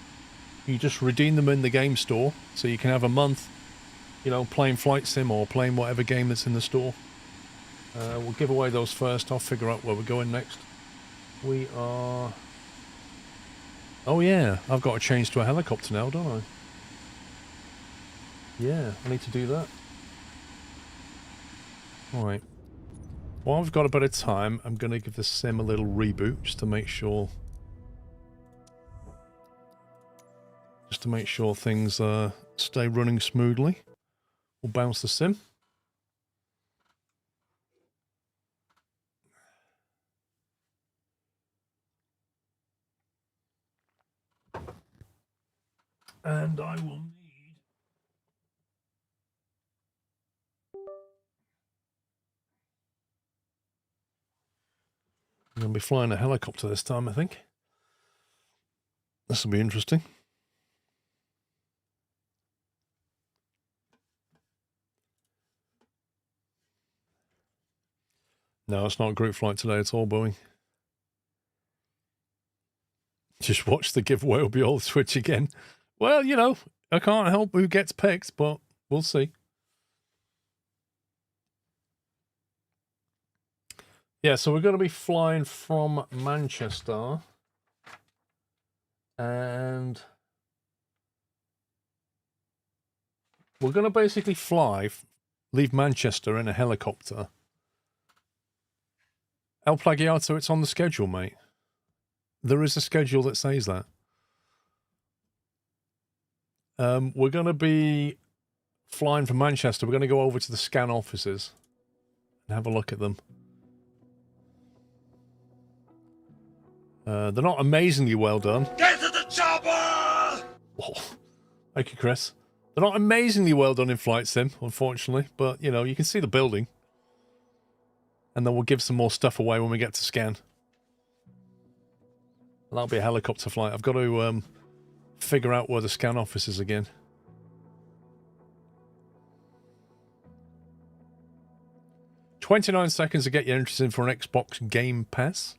You just redeem them in the game store, so you can have a month, you know, playing Flight Sim or playing whatever game that's in the store. We'll give away those first. I'll figure out where we're going next. We are... Oh yeah, I've got to change to a helicopter now, don't I? Yeah, I need to do that. Alright. While I've got a bit of time, I'm going to give the sim a little reboot just to make sure... things stay running smoothly. We'll bounce the sim. And I will need... I'm going to be flying a helicopter this time, I think. This will be interesting. No, it's not group flight today, it's all Boeing. Just watch the giveaway, will be all Twitch again. Well, you know, I can't help who gets picked, but we'll see. Yeah, so we're going to be flying from Manchester. And we're going to basically leave Manchester in a helicopter. El Plagiato, it's on the schedule, mate. There is a schedule that says that. We're going to be flying from Manchester. We're going to go over to the scan offices and have a look at them. They're not amazingly well done. Get to the chopper! Oh, thank you, Chris. They're not amazingly well done in Flight Sim, unfortunately, but, you know, you can see the building. And then we'll give some more stuff away when we get to scan. That'll be a helicopter flight. I've got to figure out where the scan office is again. $29 to get your interest in for an Xbox Game Pass.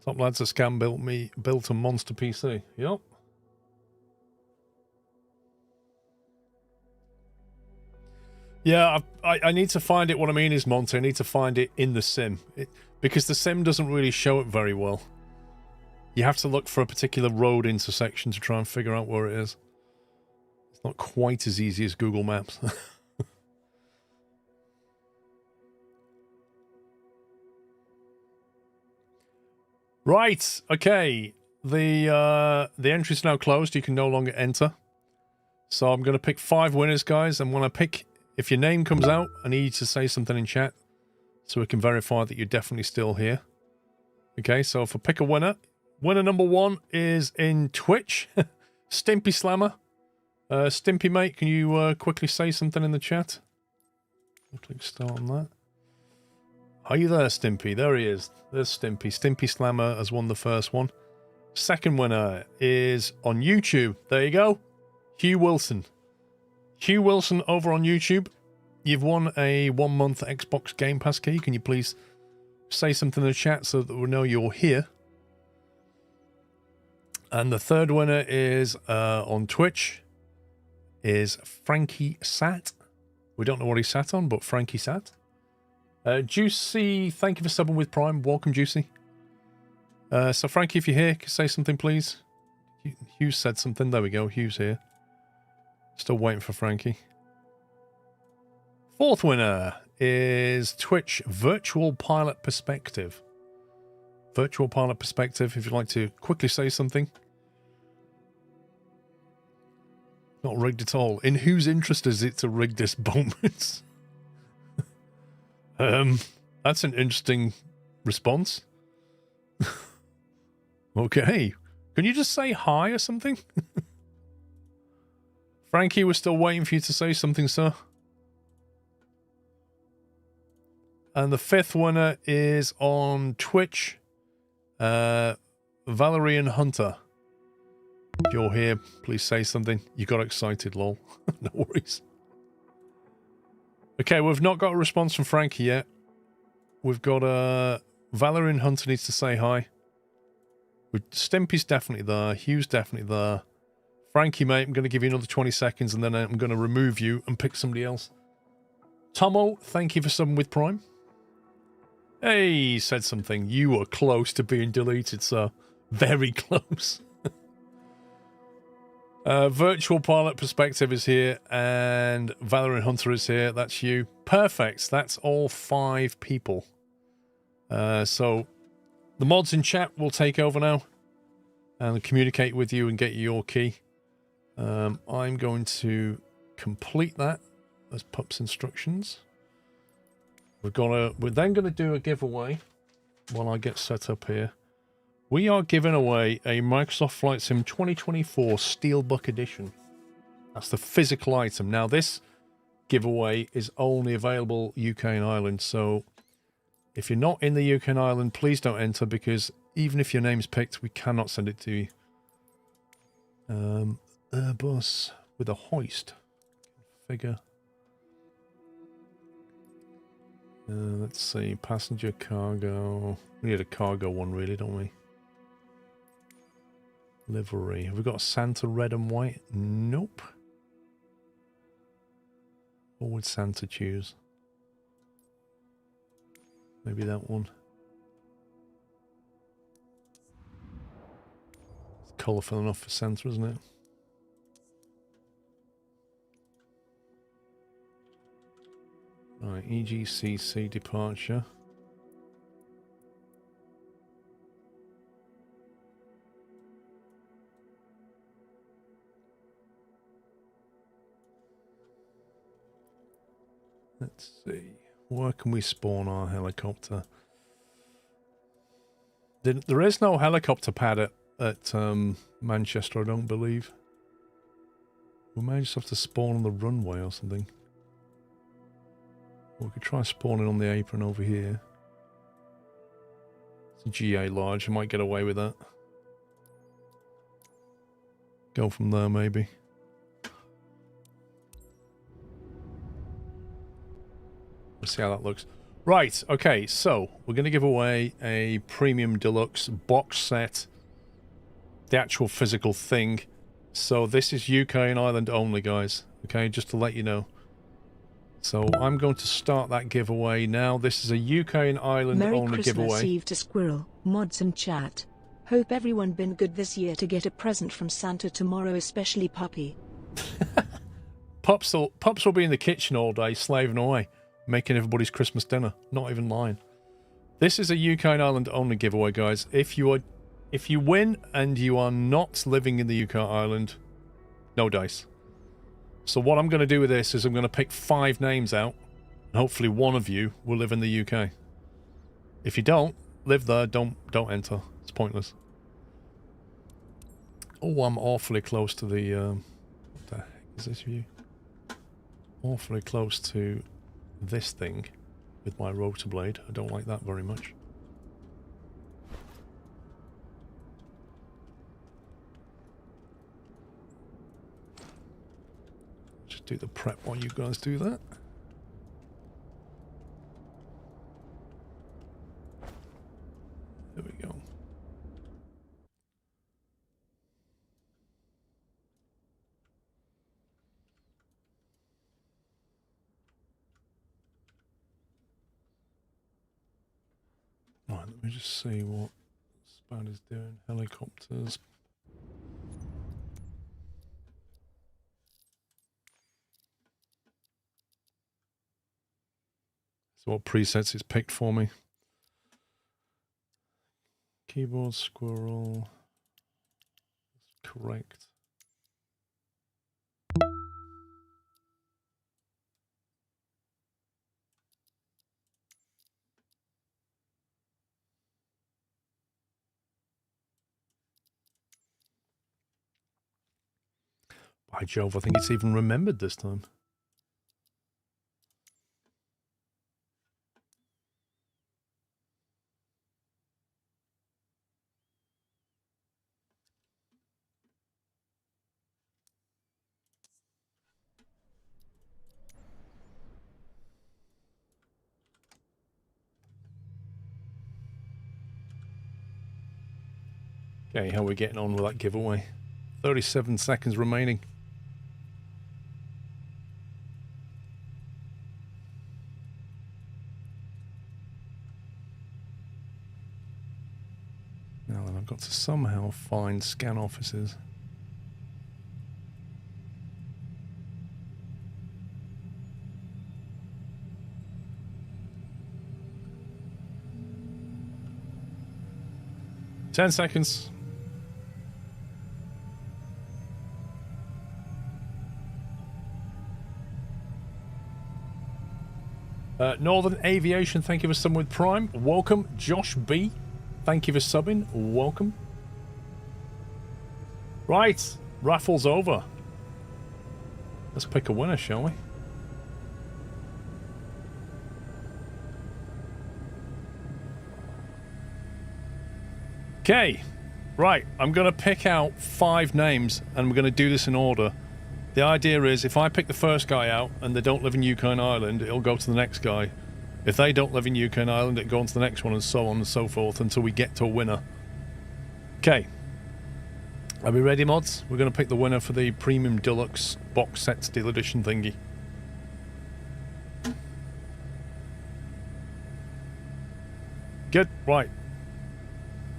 Top lads at Scam built a monster PC. Yep. Yeah, I need to find it. What I mean is, Monty, I need to find it in the sim. Because the sim doesn't really show it very well. You have to look for a particular road intersection to try and figure out where it is. It's not quite as easy as Google Maps. Right, okay. The entry's now closed. You can no longer enter. So I'm going to pick 5 winners, guys. And when I pick, if your name comes out, I need you to say something in chat so we can verify that you're definitely still here. Okay, so if I pick a winner, winner number 1 is in Twitch. Stimpy Slammer. Stimpy, mate, can you quickly say something in the chat? I'll click start on that. Are you there, Stimpy? There he is. There's Stimpy. Stimpy Slammer has won the first one. Second winner is on YouTube. There you go. Hugh Wilson. Hugh Wilson over on YouTube. You've won a 1-month Xbox Game Pass key. Can you please say something in the chat so that we know you're here? And the third winner is on Twitch. Is Frankie Sat. We don't know what he sat on, but Frankie Sat. Juicy, thank you for subbing with Prime. Welcome, Juicy. So, Frankie, if you're here, say something, please. Hugh said something. There we go. Hugh's here. Still waiting for Frankie. Fourth winner is Twitch Virtual Pilot Perspective. Virtual Pilot Perspective, if you'd like to quickly say something. Not rigged at all. In whose interest is it to rig this moment? That's an interesting response. Okay. Can you just say hi or something? Frankie, we're still waiting for you to say something, sir. And the fifth winner is on Twitch. Valerian Hunter. If you're here, please say something. You got excited, lol. No worries. Okay, we've not got a response from Frankie yet. We've got Valerian Hunter needs to say hi. Stimpy's definitely there. Hugh's definitely there. Frankie, mate, I'm going to give you another 20 seconds and then I'm going to remove you and pick somebody else. Tomo, thank you for subbing with Prime. Hey, he said something. You were close to being deleted, sir. Very close. Virtual Pilot Perspective is here, and Valorant Hunter is here. That's you. Perfect. That's all 5 people. So the mods in chat will take over now and communicate with you and get you your key. I'm going to complete that as Pup's instructions. We're then going to do a giveaway while I get set up here. We are giving away a Microsoft Flight Sim 2024 Steelbook Edition. That's the physical item. Now, this giveaway is only available UK and Ireland, so if you're not in the UK and Ireland, please don't enter, because even if your name's picked, we cannot send it to you. Airbus with a hoist. Figure. Let's see. Passenger, cargo. We need a cargo one, really, don't we? Livery. Have we got Santa red and white? Nope. What would Santa choose? Maybe that one. It's colourful enough for Santa, isn't it? Right, EGCC departure. Let's see. Where can we spawn our helicopter? There is no helicopter pad at Manchester, I don't believe. We may just have to spawn on the runway or something. Or we could try spawning on the apron over here. It's a GA large, I might get away with that. Go from there, maybe. Let's see how that looks. Right, okay, so we're going to give away a Premium Deluxe box set. The actual physical thing. So this is UK and Ireland only, guys. Okay, just to let you know. So I'm going to start that giveaway now. This is a UK and Ireland only giveaway. Merry Christmas Eve to Squirrel, mods and chat. Hope everyone been good this year to get a present from Santa tomorrow, especially Puppy. Pups will be in the kitchen all day, slaving away, making everybody's Christmas dinner. Not even lying. This is a UK and Ireland only giveaway, guys. If you win and you are not living in the UK or Ireland, no dice. So what I'm going to do with this is I'm going to pick 5 names out, and hopefully one of you will live in the UK. If you don't live there, don't enter. It's pointless. Oh, I'm awfully close to the what the heck is this view? Awfully close to this thing with my rotor blade. I don't like that very much. Just do the prep while you guys do that. There we go. Right, let me just see what Spider's doing. Helicopters. So what presets it's picked for me. Keyboard, squirrel. That's correct. By Jove, I think it's even remembered this time. Okay, how are we getting on with that giveaway? 37 seconds remaining. Now then, I've got to somehow find scan offices. Ten seconds. Northern Aviation, thank you for subbing with Prime. Welcome. Josh B, thank you for subbing. Welcome. Right, raffle's over. Let's pick a winner, shall we? Okay, right, I'm going to pick out 5 names and we're going to do this in order. The idea is if I pick the first guy out and they don't live in UK and Ireland, it'll go to the next guy. If they don't live in UK and Ireland, it'll go on to the next one and so on and so forth until we get to a winner. Okay. Are we ready, mods? We're going to pick the winner for the Premium Deluxe Box Set Steel Edition thingy. Good, right.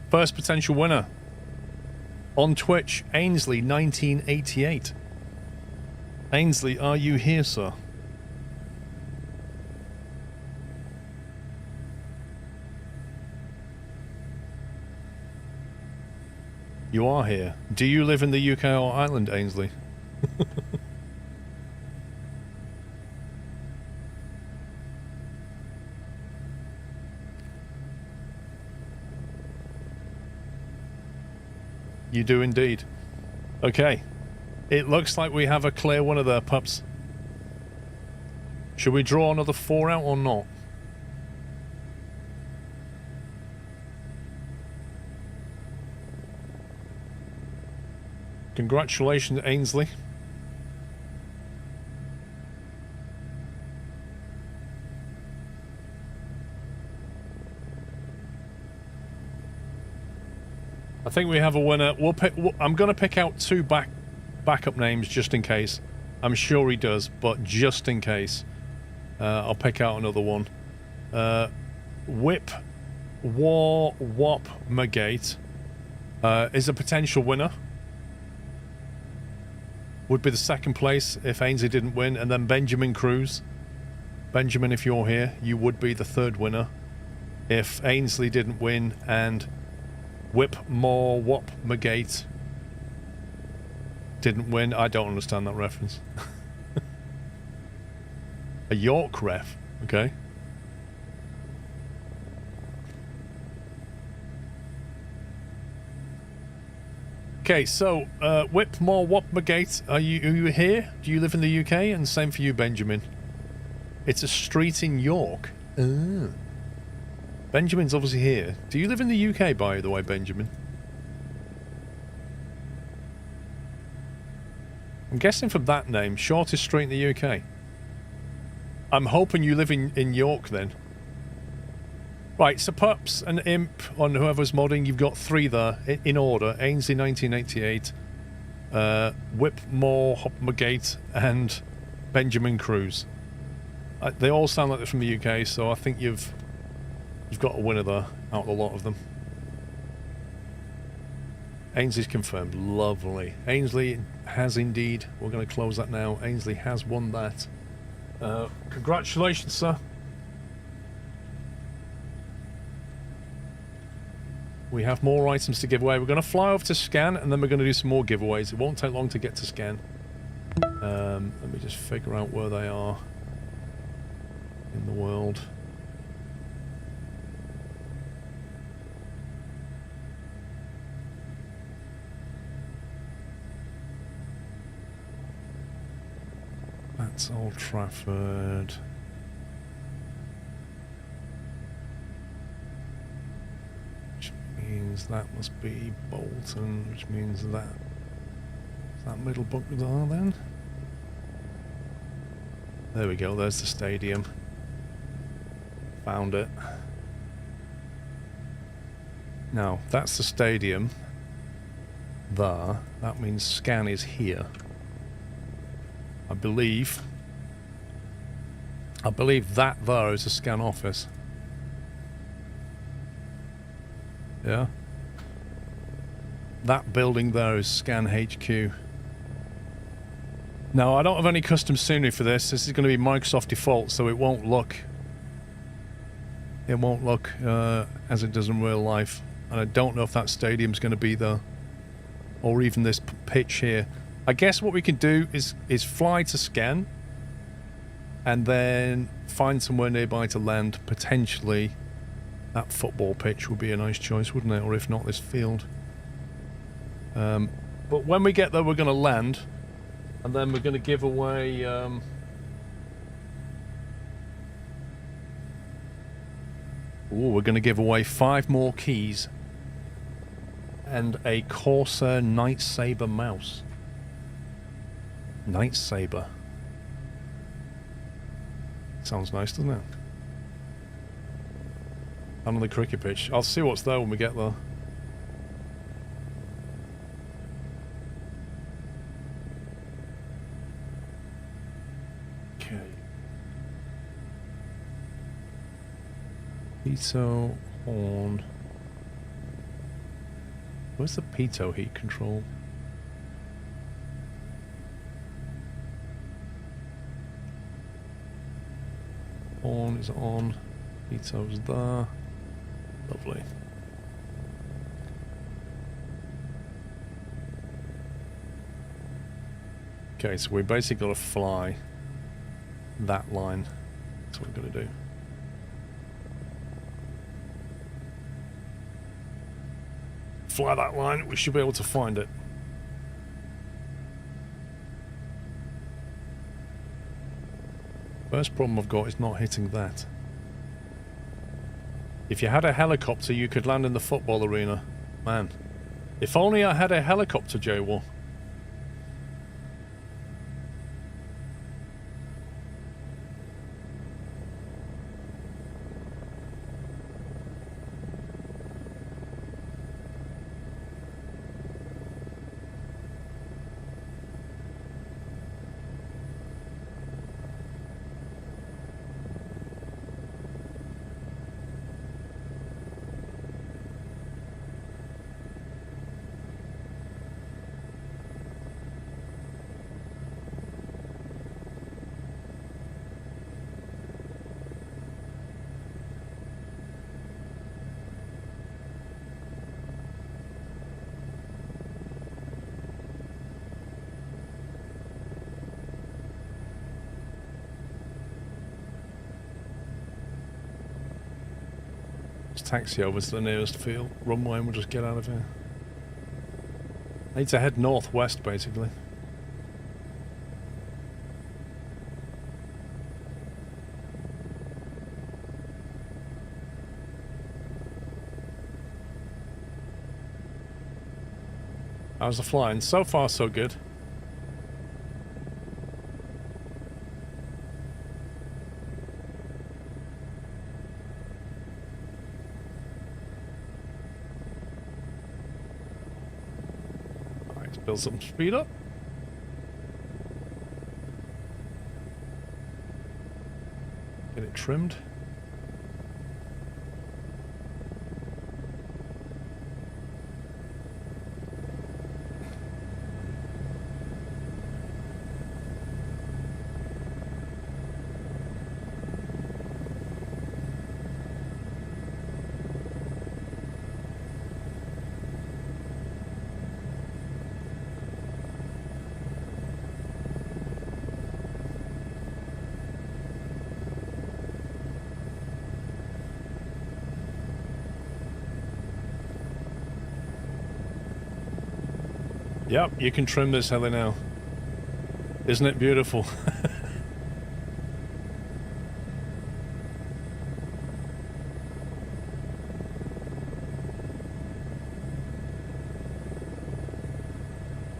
First potential winner. On Twitch, Ainsley 1988. Ainsley, are you here, sir? You are here. Do you live in the UK or Ireland, Ainsley? You do indeed. Okay. It looks like we have a clear winner there, pups. Should we draw another 4 out or not? Congratulations, Ainsley. I think we have a winner. I'm going to pick out 2 backup names just in case. I'm sure he does, but just in case, I'll pick out another one. Whip War Wop Magate is a potential winner. Would be the second place if Ainsley didn't win, and then Benjamin Cruz. Benjamin, if you're here, you would be the 3rd winner if Ainsley didn't win, and Whip More Wop Magate didn't win. I don't understand that reference. A York ref, okay. Okay, so Whip More Wop Magate, are you here? Do you live in the UK? And same for you, Benjamin. It's a street in York. Oh. Benjamin's obviously here. Do you live in the UK, by the way, Benjamin? I'm guessing from that name, shortest street in the UK. I'm hoping you live in York then. Right, so Pups and Imp on whoever's modding, you've got 3 there in order. Ainsley 1988, Whip More Hop Magate, and Benjamin Cruz. They all sound like they're from the UK, so I think you've got a winner there out of a lot of them. Ainsley's confirmed. Lovely. Ainsley has indeed. We're going to close that now. Ainsley has won that. Congratulations, sir. We have more items to give away. We're going to fly over to Scan, and then we're going to do some more giveaways. It won't take long to get to Scan. Let me just figure out where they are in the world. That's Old Trafford. Which means that must be Bolton, which means that... Is that Middlebrook there then? There we go, there's the stadium. Found it. Now, that's the stadium. There. That means Scan is here. I believe that there is a Scan office. Yeah. That building there is Scan HQ. Now, I don't have any custom scenery for this. This is going to be Microsoft default, so it won't look... It won't look as it does in real life. And I don't know if that stadium's going to be there. Or even this pitch here. I guess what we can do is fly to Scan and then find somewhere nearby to land. Potentially that football pitch would be a nice choice, wouldn't it? Or if not, this field. But when we get there, we're going to land, and then we're going to give away... we're going to give away 5 more keys and a Corsair Night Saber mouse. Night Saber. Sounds nice, doesn't it? And on the cricket pitch. I'll see what's there when we get there. Okay. Pitot horn. Where's the pitot heat control? Horn is on. Pitot's there. Lovely. Okay, so we basically got to fly that line. That's what we're going to do. fly that line, we should be able to find it. First problem I've got is not hitting that. If you had a helicopter, you could land in the football arena. Man, if only I had a helicopter, J-War. Taxi over to the nearest field runway and we'll just get out of here. I need to head northwest basically. How's the flying? So far so good. Build some speed up. Get it trimmed. Yep, you can trim this heli now. Isn't it beautiful?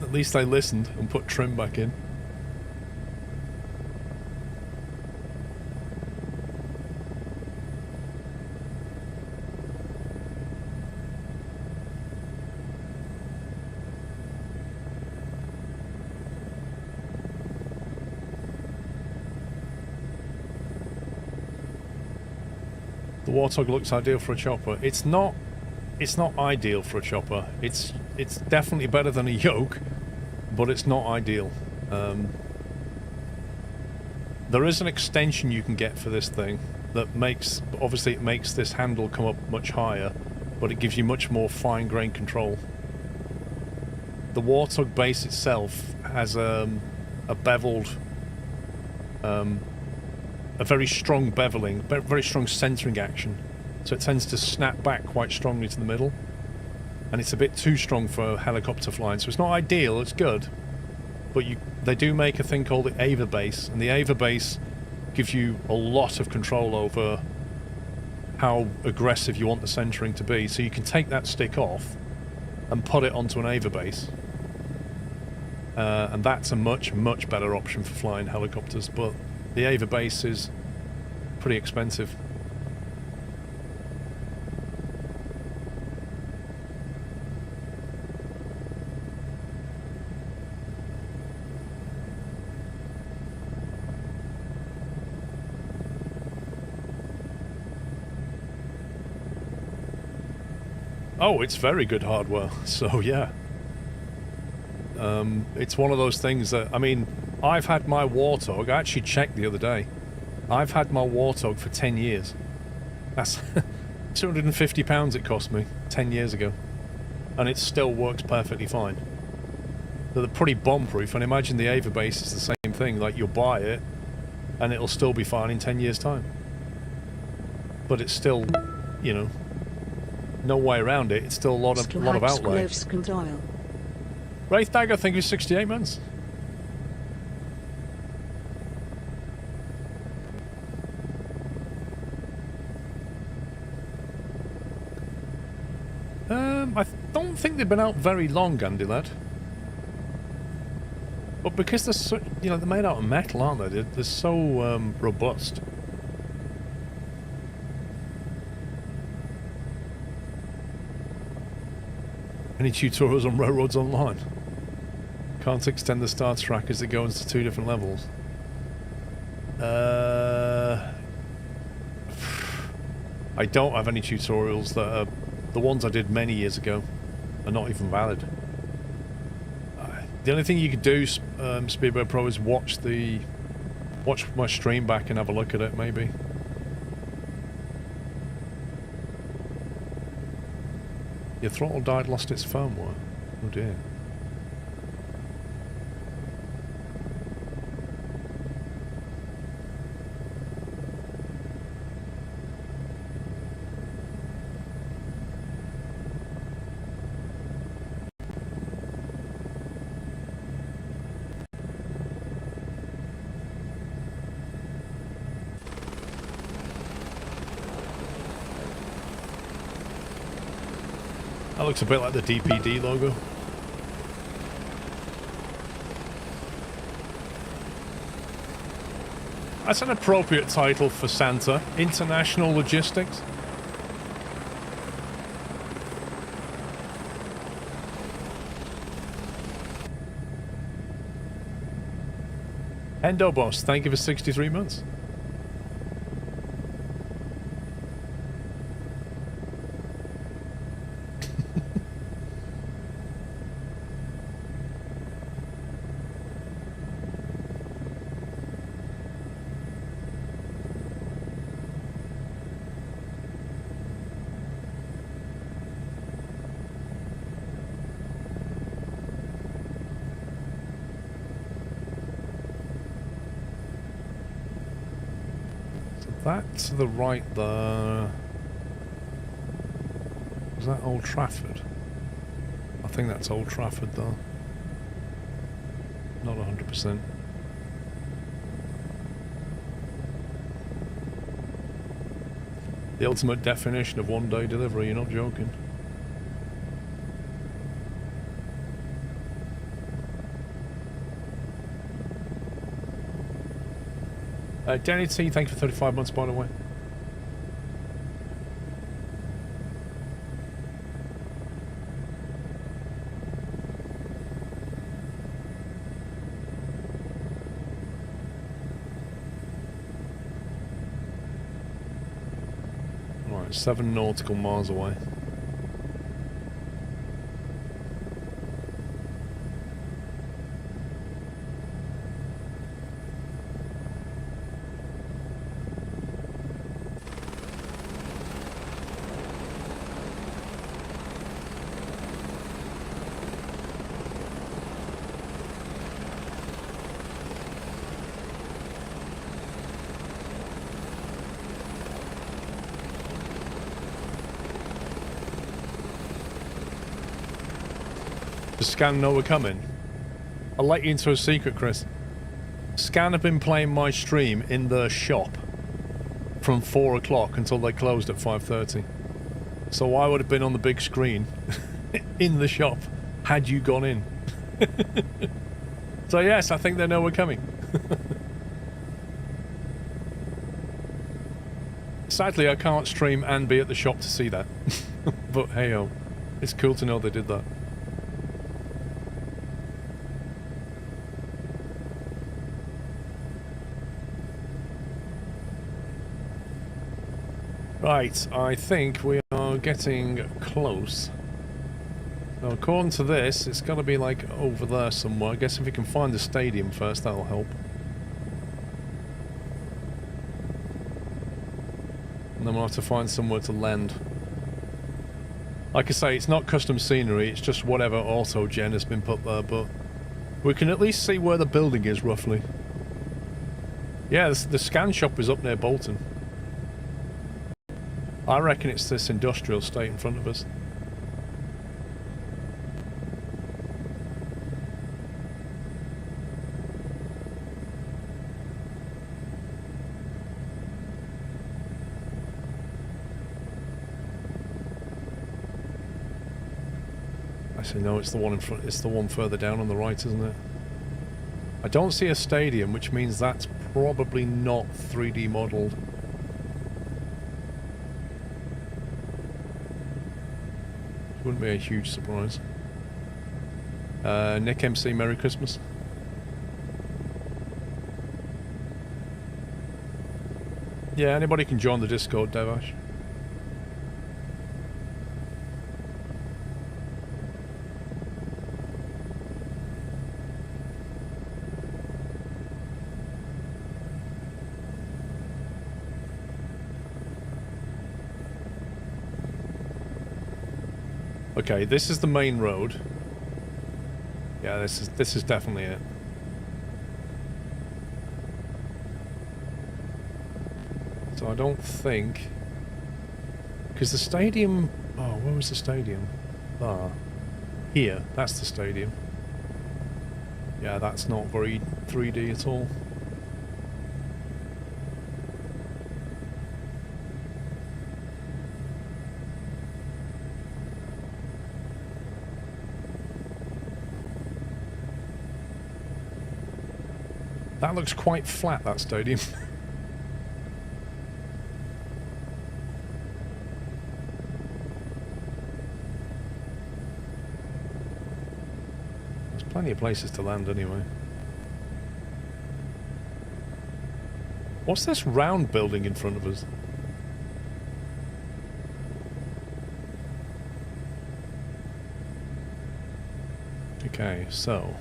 At least I listened and put trim back in. The Warthog looks ideal for a chopper. It's not ideal for a chopper. It's definitely better than a yoke, but it's not ideal. There is an extension you can get for this thing that makes, obviously it makes this handle come up much higher, but it gives you much more fine-grained control. The Warthog base itself has a beveled, a very strong beveling, very strong centering action, so it tends to snap back quite strongly to the middle, and it's a bit too strong for helicopter flying, so it's not ideal. It's good, but they do make a thing called the Ava base, and the Ava base gives you a lot of control over how aggressive you want the centering to be, so you can take that stick off and put it onto an Ava base, and that's a much better option for flying helicopters, but the Ava base is pretty expensive. Oh, it's very good hardware, so yeah. It's one of those things that, I mean, I've had my Warthog, I actually checked the other day, I've had my Warthog for 10 years. That's £250 it cost me 10 years ago. And it still works perfectly fine. So they're pretty bomb-proof, and imagine the Ava base is the same thing, like you'll buy it, and it'll still be fine in 10 years' time. But it's still, you know, no way around it. It's still a lot of outlay. Wraith Dagger, I think it was 68 months. I don't think they've been out very long, Andy lad. But because they're so, you know, they're made out of metal, aren't they? They're so robust. Any tutorials on Railroads Online? Can't extend the start track as it goes to 2 different levels. I don't have any tutorials that are... The ones I did many years ago are not even valid. The only thing you could do, Speedbird Pro, is watch my stream back and have a look at it, maybe. Your throttle died, lost its firmware. Oh dear. That looks a bit like the DPD logo. That's an appropriate title for Santa. International Logistics. Endo Boss, thank you for 63 months. That to the right there... Is that Old Trafford? I think that's Old Trafford though. Not 100%. The ultimate definition of one-day delivery, you're not joking. Danny T, thank you for 35 months, by the way. Right, 7 nautical miles away. Does Scan know we're coming? I'll let you into a secret, Chris. Scan have been playing my stream in their shop from 4 o'clock until they closed at 5:30. So I would have been on the big screen in the shop had you gone in. So yes, I think they know we're coming. Sadly, I can't stream and be at the shop to see that. But hey-oh, it's cool to know they did that. Right, I think we are getting close. Now, according to this, it's got to be like over there somewhere. I guess if we can find the stadium first, that'll help. And then we'll have to find somewhere to land. Like I say, it's not custom scenery, it's just whatever auto-gen has been put there, but we can at least see where the building is, roughly. Yeah, the scan shop is up near Bolton. I reckon it's this industrial estate in front of us. Actually, no, it's the one in front. It's the one further down on the right, isn't it? I don't see a stadium, which means that's probably not 3D modelled. Wouldn't be a huge surprise. Nick MC, Merry Christmas. Yeah, anybody can join the Discord, Devash. Okay, this is the main road. Yeah, this is definitely it. So I don't think, because the stadium. Oh, where was the stadium? Ah, here. That's the stadium. Yeah, that's not very 3D at all. That looks quite flat, that stadium. There's plenty of places to land anyway. What's this round building in front of us? Okay, so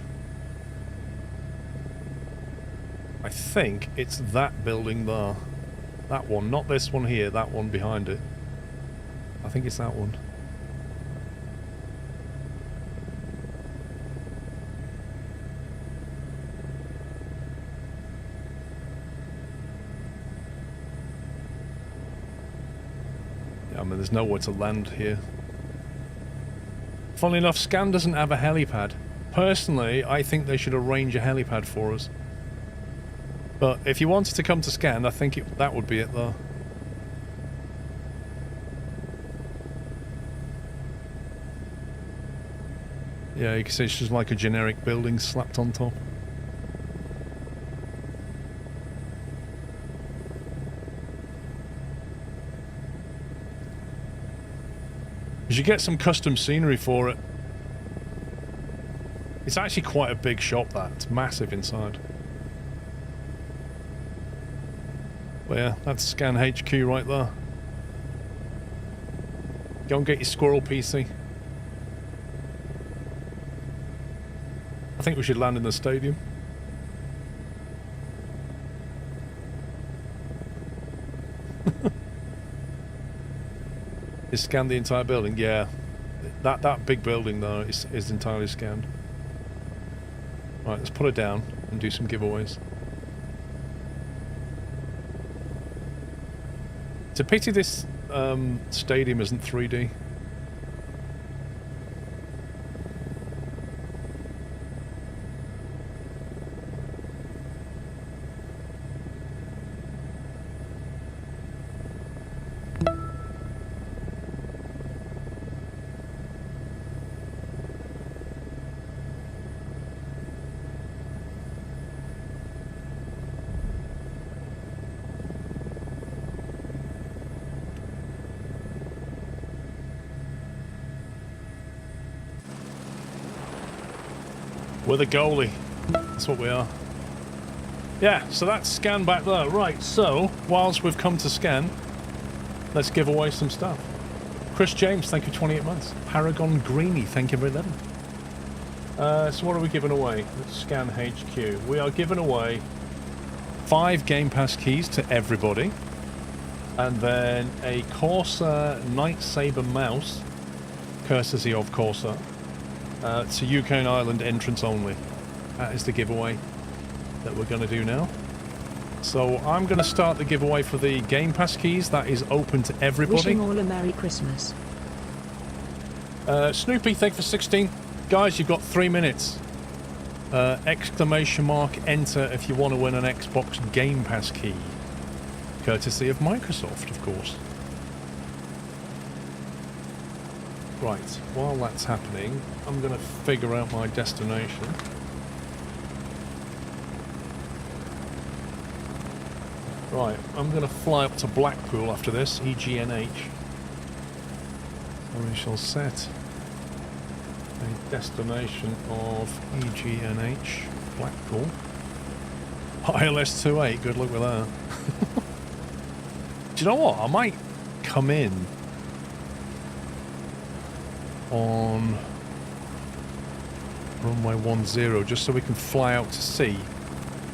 I think it's that building there. That one, not this one here, that one behind it. I think it's that one. Yeah, I mean, there's nowhere to land here. Funnily enough, Scan doesn't have a helipad. Personally, I think they should arrange a helipad for us. But if you wanted to come to Scan, I think that would be it though. Yeah, you can see it's just like a generic building slapped on top. You should get some custom scenery for it. It's actually quite a big shop, that. It's massive inside. Well, yeah, that's Scan HQ right there. Go and get your squirrel PC. I think we should land in the stadium. Is Scan the entire building? Yeah. That big building though is entirely scanned. Right, let's put it down and do some giveaways. It's a pity this stadium isn't 3D. We're the goalie. That's what we are. Yeah, so that's Scan back there. Right, so, whilst we've come to Scan, let's give away some stuff. Chris James, thank you, 28 months. Paragon Greeny, thank you for 11. So what are we giving away? Let's Scan HQ. We are giving away 5 Game Pass keys to everybody. And then a Corsair Night Saber mouse, courtesy of Corsair. It's a UK and Ireland entrance only. That is the giveaway that we're going to do now. So I'm going to start the giveaway for the Game Pass keys. That is open to everybody. Wishing all a Merry Christmas. Snoopy, thank you for 16. Guys, you've got 3 minutes. Exclamation mark enter if you want to win an Xbox Game Pass key. Courtesy of Microsoft, of course. Right, while that's happening, I'm going to figure out my destination. Right, I'm going to fly up to Blackpool after this, EGNH. So we shall set a destination of EGNH, Blackpool. ILS 28, good luck with that. Do you know what? I might come in on runway 10 just so we can fly out to sea.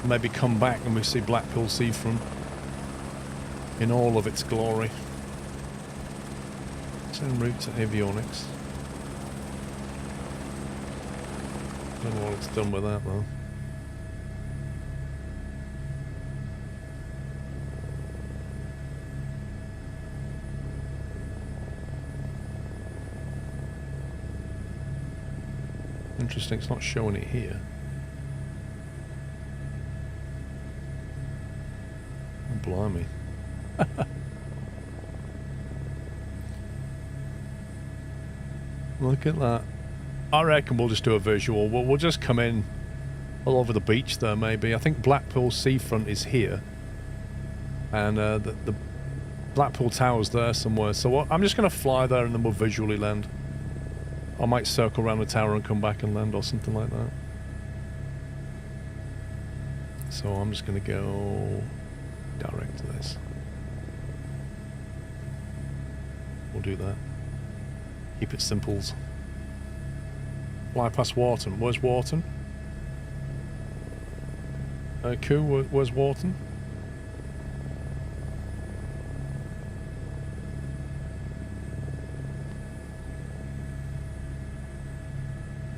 Maybe come back and we see Blackpool seafront in all of its glory. It's en route to avionics. Don't know what it's done with that though. Interesting, it's not showing it here. Oh, blimey. Look at that. I reckon we'll just do a visual. We'll just come in all over the beach there, maybe. I think Blackpool seafront is here. And the Blackpool Tower's there somewhere. So I'm just going to fly there and then we'll visually land. I might circle around the tower and come back and land or something like that. So I'm just going to go direct to this. We'll do that. Keep it simples. Fly past Wharton. Where's Wharton? Koo, where's Wharton?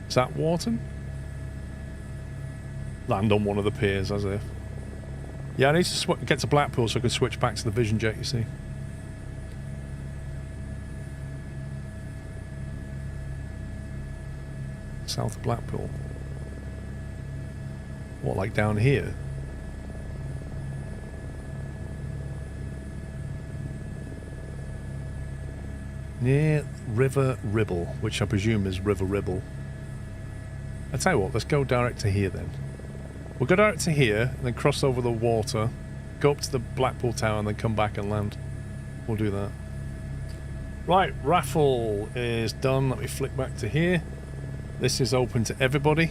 Is that Wharton? Land on one of the piers, as if. Yeah, I need to get to Blackpool so I can switch back to the Vision Jet, you see. South of Blackpool. What, like down here? Near River Ribble, which I presume is River Ribble. I tell you what, let's go direct to here then. We'll go direct to here, and then cross over the water, go up to the Blackpool Tower, and then come back and land. We'll do that. Right, raffle is done. Let me flick back to here. This is open to everybody.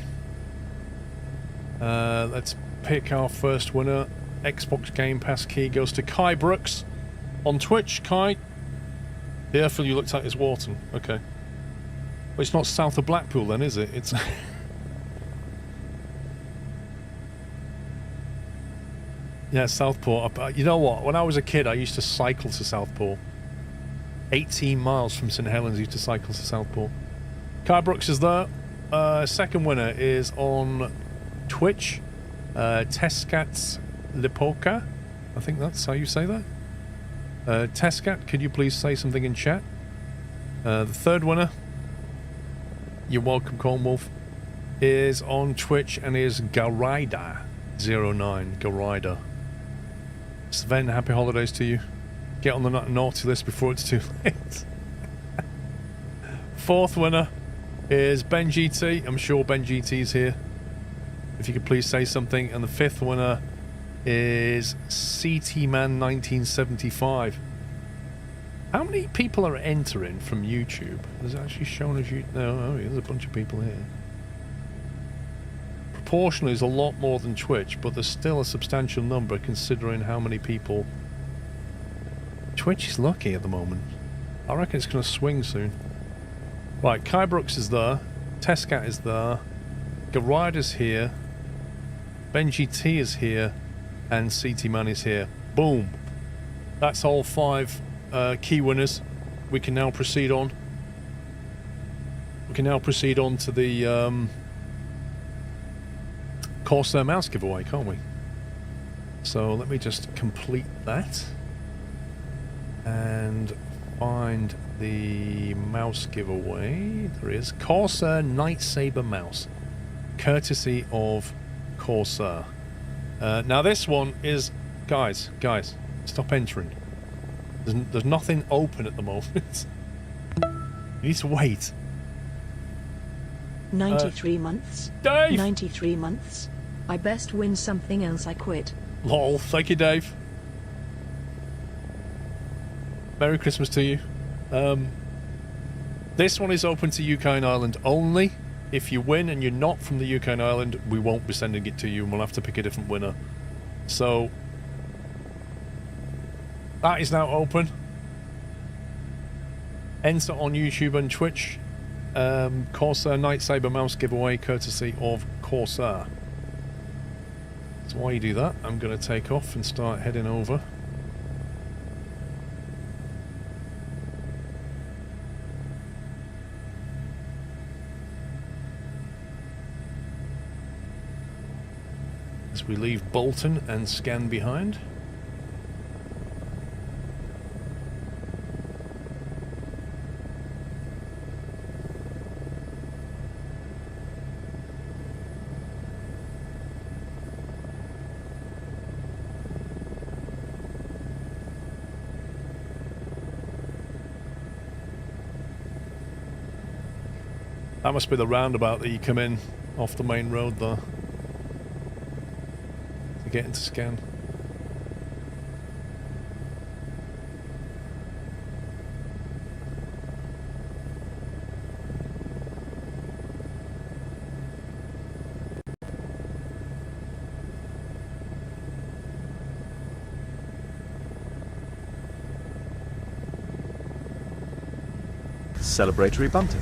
Let's pick our first winner. Xbox Game Pass key goes to Kai Brooks on Twitch. Kai, the airfield you looked at is Wharton. Okay. Well, it's not south of Blackpool then, is it? It's... Yeah, Southport. You know what? When I was a kid, I used to cycle to Southport. 18 miles from St Helens, I used to cycle to Southport. Kai Brooks is there. Second winner is on Twitch. Tescat Lipoka. I think that's how you say that. Tescat, could you please say something in chat? The third winner, you're welcome, Cornwolf, is on Twitch and is Garida09. Garida. Sven, happy holidays to you. Get on the naughty list before it's too late. Fourth winner is Ben GT. I'm sure Ben GT is here. If you could please say something. And the fifth winner is CT Man 1975. How many people are entering from YouTube? Is it actually shown as you? No, oh, there's a bunch of people here. Proportionally is a lot more than Twitch, but there's still a substantial number considering how many people. Twitch is lucky at the moment. I reckon it's going to swing soon. Right, Kai Brooks is there. Tescat is there. Garide is here. Ben GT is here. And CT Man is here. Boom. That's all 5 key winners. We can now proceed on. We can now proceed on to the Corsair mouse giveaway, can't we? So let me just complete that and find the mouse giveaway. There is Corsair Night Saber mouse, courtesy of Corsair. Now this one is, guys, stop entering. There's nothing open at the moment. You need to wait. 93 months. Dave! 93 months. I best win something else I quit. Lol, thank you, Dave. Merry Christmas to you. This one is open to UK and Ireland only. If you win and you're not from the UK and Ireland, we won't be sending it to you and we'll have to pick a different winner. So, that is now open. Enter on YouTube and Twitch. Corsair Night Saber mouse giveaway courtesy of Corsair. So while you do that, I'm going to take off and start heading over. As we leave Bolton and scan behind. That must be the roundabout that you come in off the main road there to get into scan. Celebratory bunting.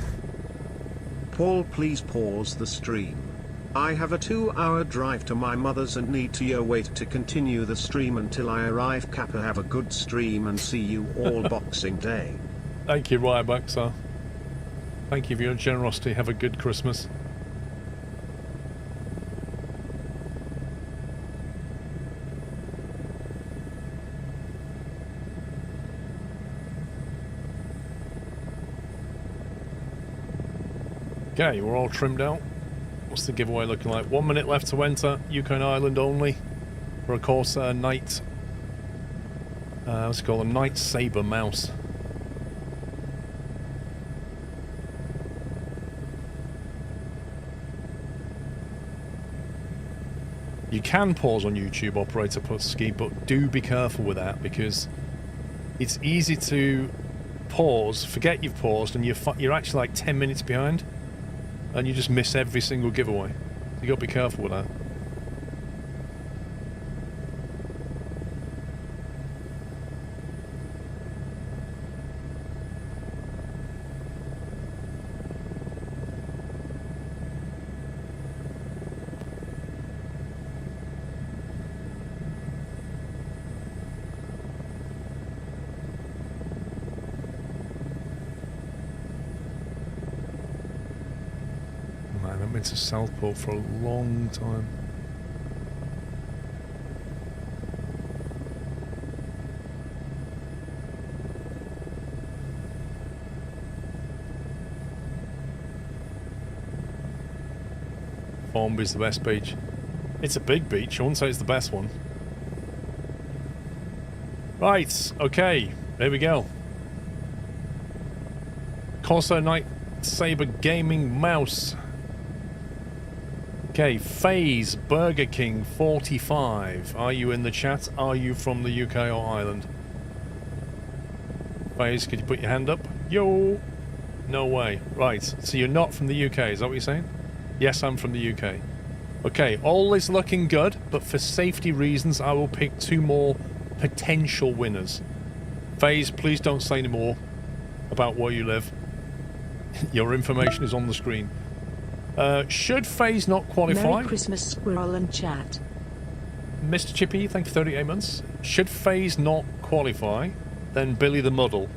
Paul, please pause the stream. I have a 2-hour drive to my mother's and need to wait to continue the stream until I arrive. Kappa, have a good stream and see you all Boxing Day. Thank you, Ryback, sir. Thank you for your generosity. Have a good Christmas. Okay, we're all trimmed out. What's the giveaway looking like? 1 minute left to enter. UK and Ireland only. For a Corsair Night. What's it called? A Night Saber mouse. You can pause on YouTube, Operator Putski, but do be careful with that because it's easy to pause, forget you've paused, and you're actually like 10 minutes behind. And you just miss every single giveaway. You got to be careful with that. To Southport for a long time. Formby's the best beach. It's a big beach, I wouldn't say it's the best one. Right, okay, there we go. Corsair Night Saber Gaming Mouse. Okay, FaZe Burger King 45. Are you in the chat? Are you from the UK or Ireland? FaZe, could you put your hand up? Yo! No way. Right, so you're not from the UK, is that what you're saying? Yes, I'm from the UK. Okay, all is looking good, but for safety reasons, I will pick 2 more potential winners. FaZe, please don't say any more about where you live. Your information is on the screen. Should FaZe not qualify? Merry Christmas, Squirrel and chat. Mr. Chippy, thank you for 38 months. Should FaZe not qualify, then Billy the Muddle,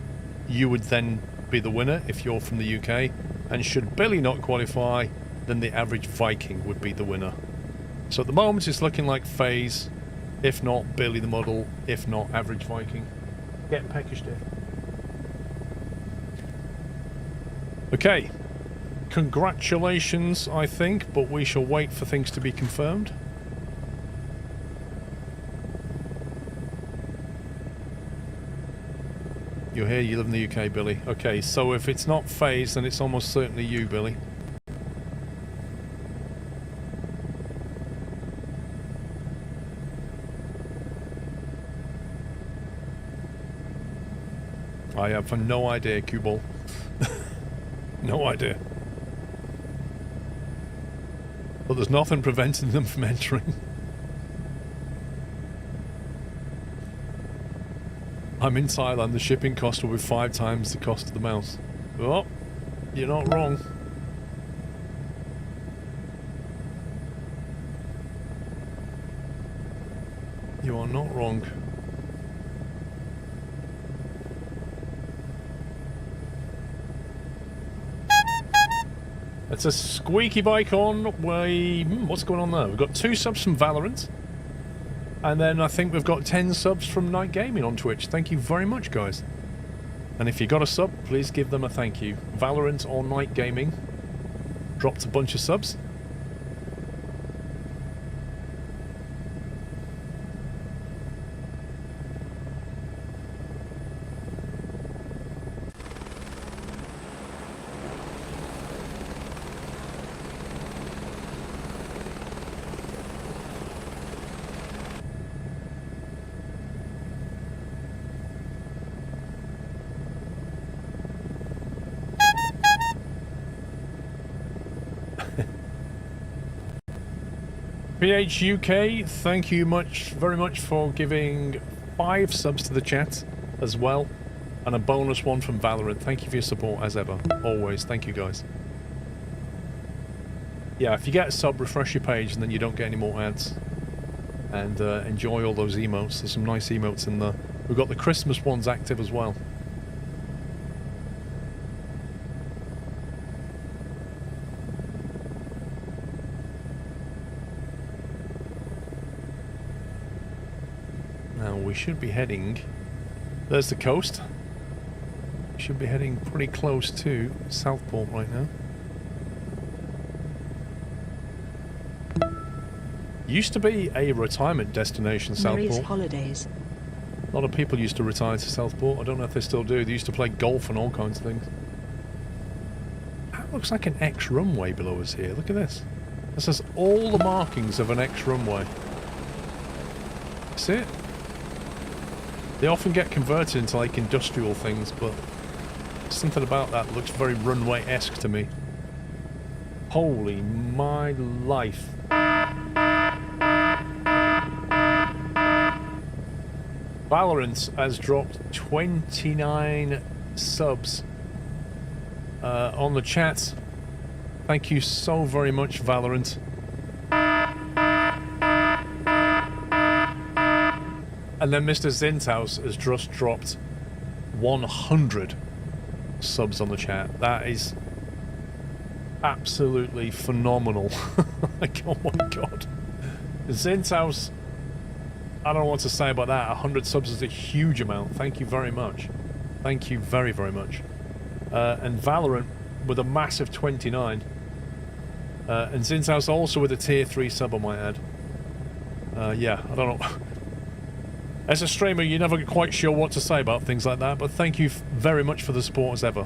you would then be the winner if you're from the UK. And should Billy not qualify, then the average Viking would be the winner. So at the moment it's looking like FaZe If not, Billy the Model. If not, Average Viking. Get peckish, dear. Okay. Congratulations, I think, but we shall wait for things to be confirmed. You're here, you live in the UK, Billy. Okay, so if it's not FaZe, then it's almost certainly you, Billy. I have no idea, Q-Ball. No idea. But there's nothing preventing them from entering. I'm in Thailand, the shipping cost will be 5 times the cost of the mouse. Oh, you're not wrong. You are not wrong. It's a squeaky bike on way... what's going on there? We've got 2 subs from Valorant. And then I think we've got 10 subs from Night Gaming on Twitch. Thank you very much, guys. And if you got a sub, please give them a thank you. Valorant or Night Gaming dropped a bunch of subs. PHUK, thank you very much for giving 5 subs to the chat as well, and a bonus one from Valorant. Thank you for your support as ever, always. Thank you, guys. Yeah, if you get a sub, refresh your page, and then you don't get any more ads. And enjoy all those emotes. There's some nice emotes in there. We've got the Christmas ones active as well. We should be heading... There's the coast. We should be heading pretty close to Southport right now. Used to be a retirement destination, Southport. Mary's holidays. A lot of people used to retire to Southport. I don't know if they still do. They used to play golf and all kinds of things. That looks like an X runway below us here. Look at this. This has all the markings of an X runway. See it? They often get converted into like industrial things, but something about that looks very runway-esque to me. Holy my life. Valorant has dropped 29 subs on the chat. Thank you so very much, Valorant. And then Mr. Zinthouse has just dropped 100 subs on the chat. That is absolutely phenomenal. Like, oh my god. Zinthouse, I don't know what to say about that. 100 subs is a huge amount. Thank you very much. Thank you very, very much. And Valorant with a massive 29. And Zinthouse also with a tier 3 sub, I might add. Yeah, I don't know. As a streamer, you're never quite sure what to say about things like that, but thank you very much for the support as ever.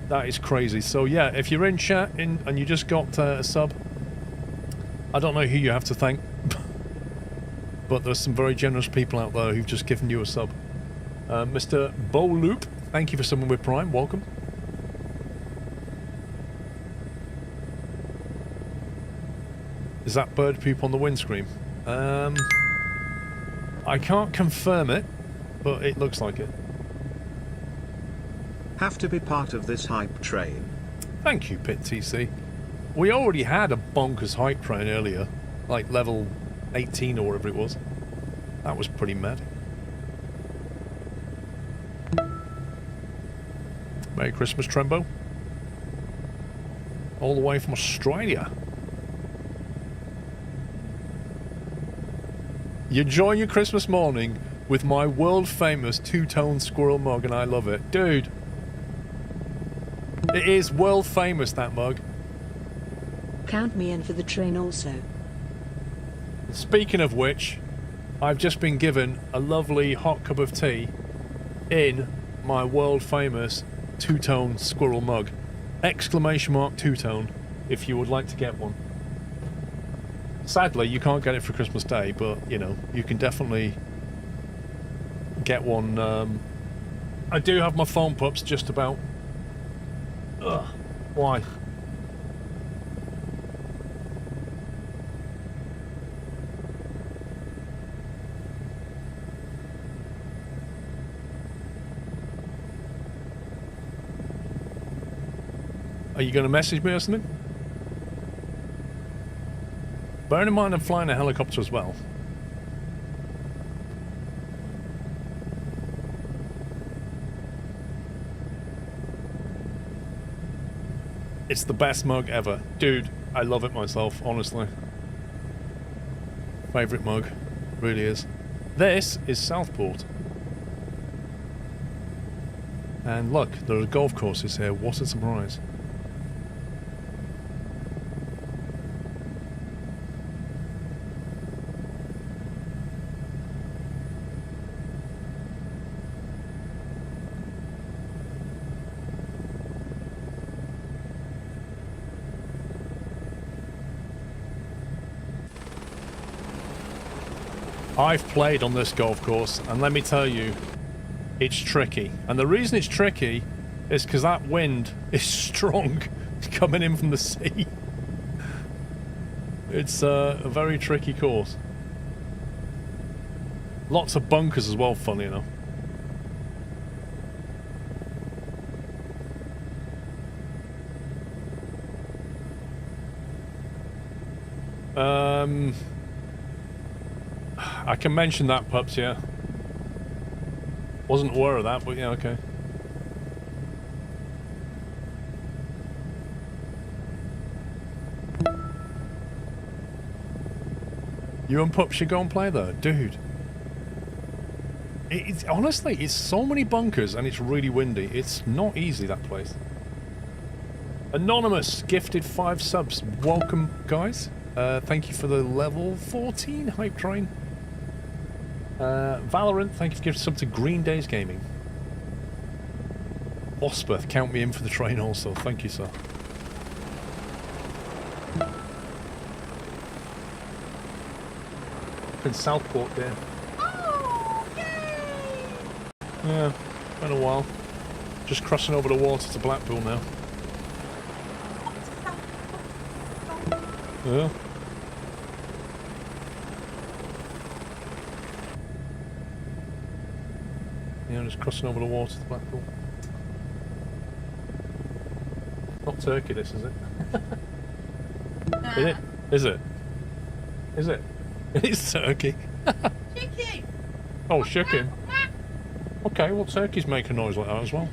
That is crazy. So yeah, if you're in chat and you just got a sub, I don't know who you have to thank, but there's some very generous people out there who've just given you a sub. Mr. Boloop, thank you for subbing with Prime. Welcome. Is that bird poop on the windscreen? I can't confirm it, but it looks like it. Have to be part of this hype train. Thank you, Pit TC. We already had a bonkers hype train earlier, like level 18 or whatever it was. That was pretty mad. Merry Christmas, Trembo. All the way from Australia. You join your Christmas morning with my world-famous two-tone squirrel mug, and I love it. Dude. It is world-famous, that mug. Count me in for the train also. Speaking of which, I've just been given a lovely hot cup of tea in my world-famous two-tone squirrel mug. Exclamation mark two-tone, if you would like to get one. Sadly, you can't get it for Christmas Day, but, you know, you can definitely get one. I do have my foam pups just about. Ugh. Why? Are you going to message me or something? Bearing in mind I'm flying a helicopter as well. It's the best mug ever. Dude, I love it myself, honestly. Favourite mug. Really is. This is Southport. And look, there are golf courses here. What a surprise. I've played on this golf course, and let me tell you, it's tricky. And the reason it's tricky is because that wind is strong coming in from the sea. It's a very tricky course. Lots of bunkers as well, funny enough. I can mention that, pups, yeah. Wasn't aware of that, but yeah, okay. You and pups should go and play there, dude. It's honestly, it's so many bunkers and it's really windy. It's not easy, that place. Anonymous gifted 5 subs. Welcome, guys. Thank you for the level 14 hype train. Valorant, thank you for giving sub to Green Days Gaming. Ospeth, count me in for the train also. Thank you, sir. Up in Southport there. Oh, yay! Yeah, been a while. Just crossing over the water to Blackpool now. Yeah. Yeah, just crossing over the water to Blackpool. Not Turkey, this, is it? Is it? Is it? Is it? It is Turkey. Chicken! Oh, chicken. Okay, well, turkeys make a noise like that as well.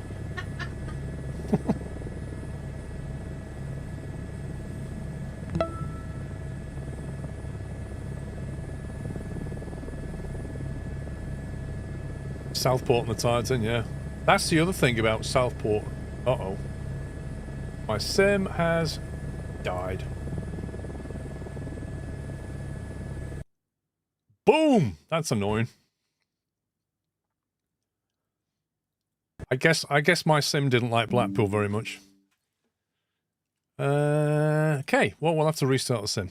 Southport and the tides in, yeah. That's the other thing about Southport. Uh-oh. My sim has died. Boom! That's annoying. I guess my sim didn't like Blackpool very much. Okay, well, we'll have to restart the sim.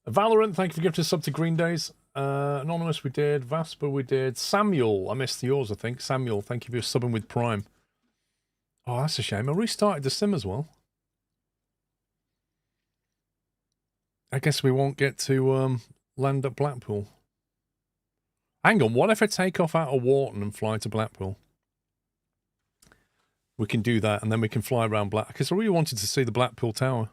Valorant, thank you for gifting a sub to Green Days. Anonymous, we did. Vasper, we did. Samuel, I missed yours, I think. Samuel, thank you for subbing with Prime. Oh, that's a shame. I restarted the sim as well. I guess we won't get to land at Blackpool. Hang on, what if I take off out of Wharton and fly to Blackpool? We can do that, and then we can fly around Blackpool. Because I really wanted to see the Blackpool Tower.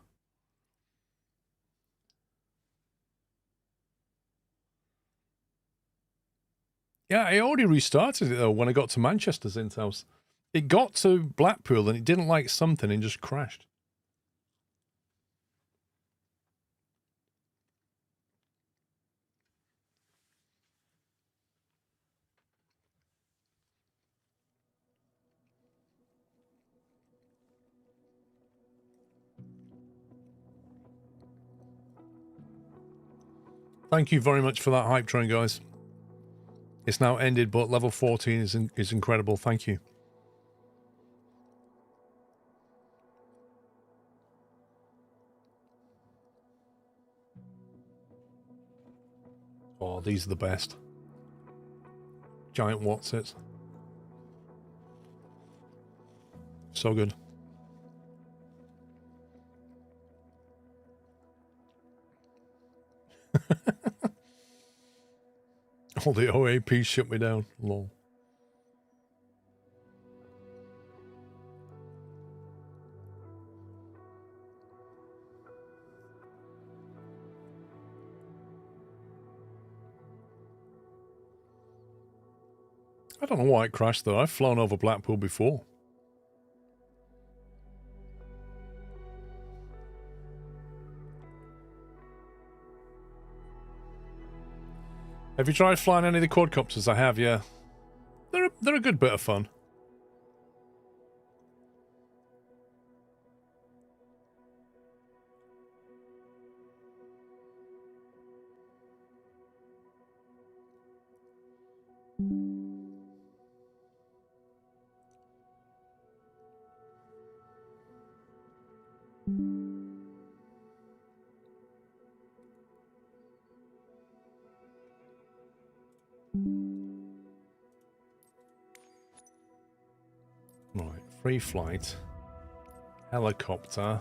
Yeah, I already restarted it, though, when I got to Manchester's Intel's. It got to Blackpool, and it didn't like something and just crashed. Thank you very much for that hype train, guys. It's now ended, but level 14 is incredible. Thank you. Oh, these are the best. Giant Watsits. So good. All the OAP shut me down. Lol. I don't know why it crashed though. I've flown over Blackpool before. Have you tried flying any of the quadcopters? I have, yeah. They're a good bit of fun. Right, free flight, helicopter.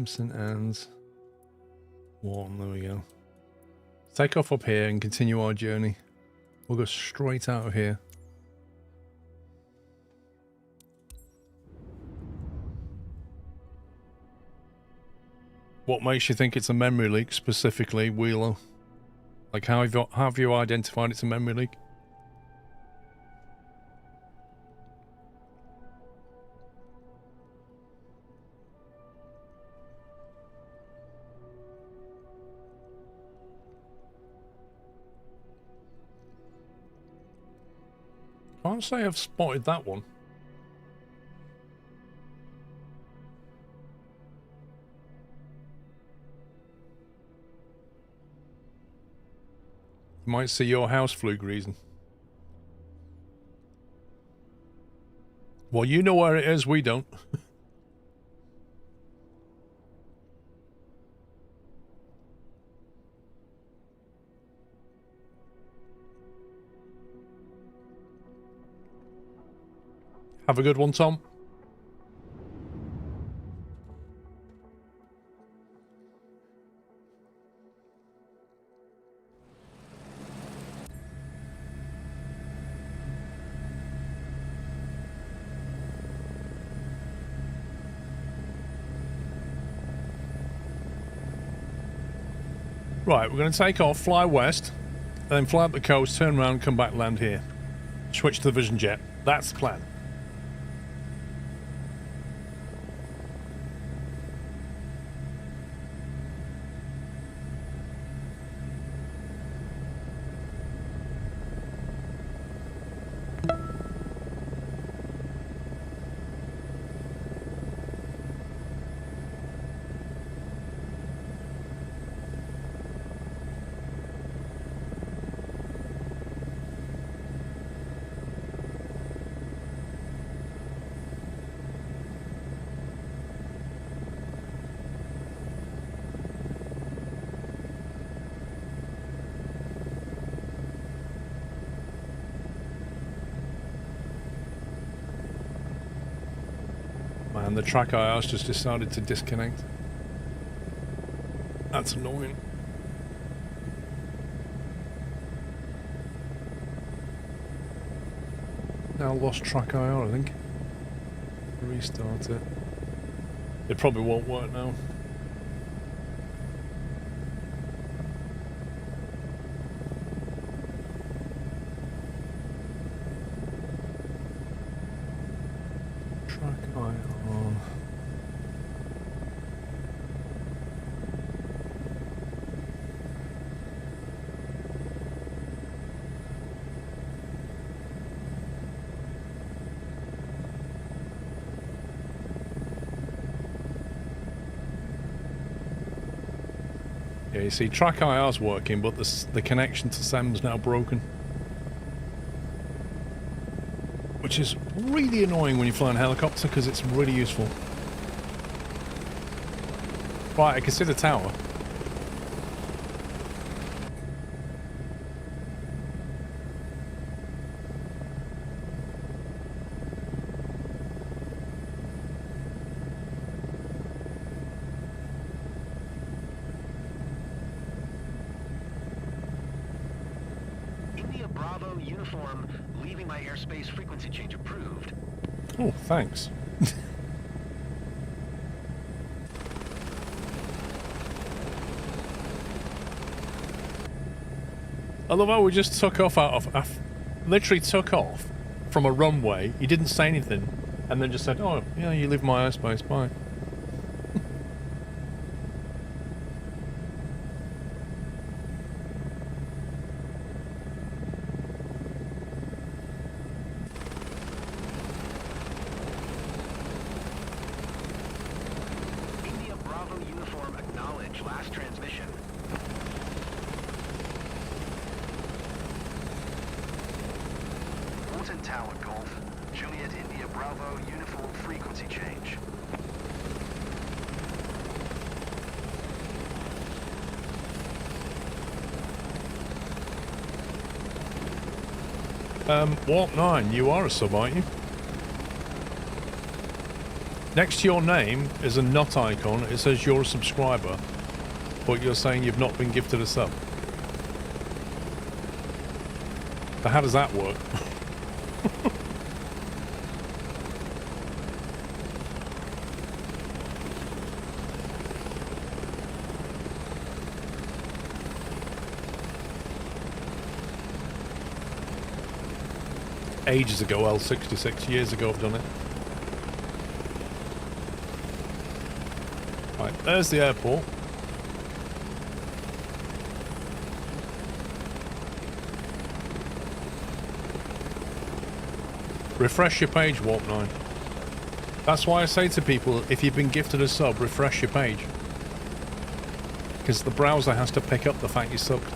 St Anne's. One, there we go. Take off up here and continue our journey. We'll go straight out of here. What makes you think it's a memory leak specifically, Wheeler? Like how have you identified it's a memory leak? Can't say I've spotted that one. You might see your house fluke reason. Well, you know where it is, we don't. Have a good one, Tom. Right, we're going to take off, fly west, then fly up the coast, turn around, come back, land here. Switch to the Vision Jet. That's the plan. Man, the track IR's just decided to disconnect. That's annoying. Now lost track IR, I think. Restart it. It probably won't work now. Track IR. Yeah, you see, track IR's working, but the connection to SEM's now broken. Which is really annoying when you fly in a helicopter, because it's really useful. Right, I can see the tower. India Bravo uniform, leaving my airspace, frequency change approved. Oh, thanks. I love how we just took off literally took off from a runway. He didn't say anything, and then just said, "Oh, yeah, you leave my airspace, bye." India Bravo uniform, acknowledge last transmission. Wharton Tower Golf, Juliet India Bravo uniform, frequency change. Warp 9, you are a sub, aren't you? Next to your name is a not icon. It says you're a subscriber, but you're saying you've not been gifted a sub. So how does that work? Ages ago, L66 years ago I've done it. Right, there's the airport. Refresh your page, Warp 9. That's why I say to people, if you've been gifted a sub, refresh your page. Because the browser has to pick up the fact you subbed.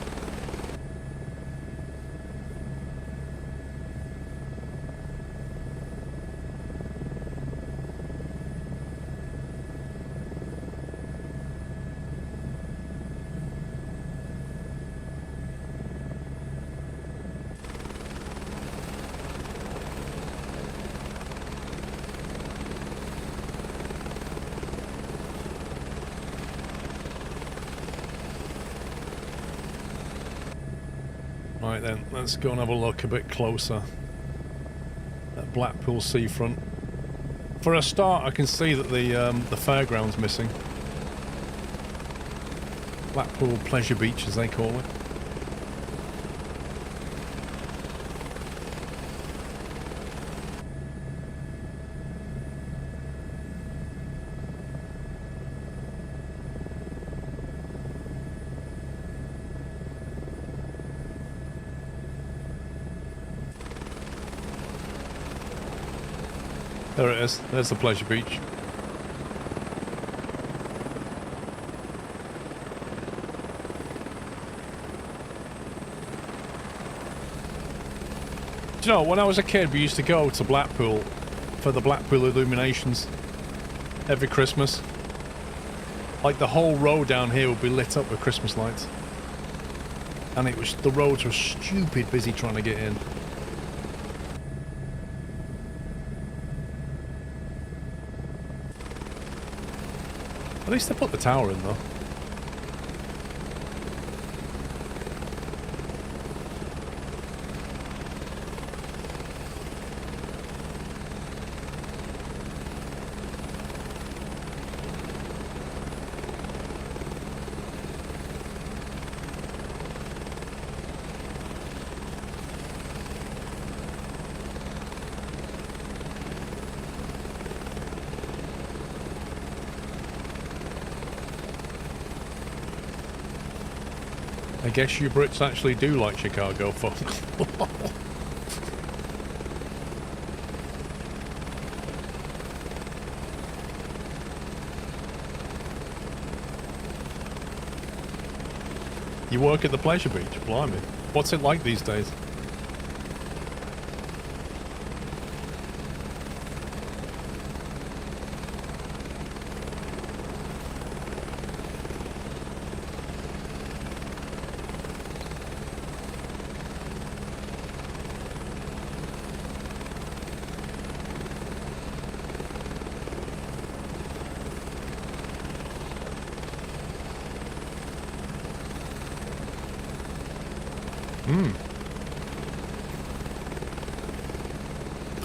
Right then, let's go and have a look a bit closer at Blackpool seafront. For a start, I can see that the fairground's missing. Blackpool Pleasure Beach, as they call it. There it is. There's the Pleasure Beach. Do you know, when I was a kid, we used to go to Blackpool for the Blackpool illuminations every Christmas. Like, the whole road down here would be lit up with Christmas lights. And it was, the roads were stupid busy trying to get in. At least they put the tower in, though. I guess you Brits actually do like Chicago folk. You work at the pleasure beach, blimey. What's it like these days?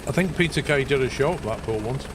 I think Peter Kay did a show at Blackpool once.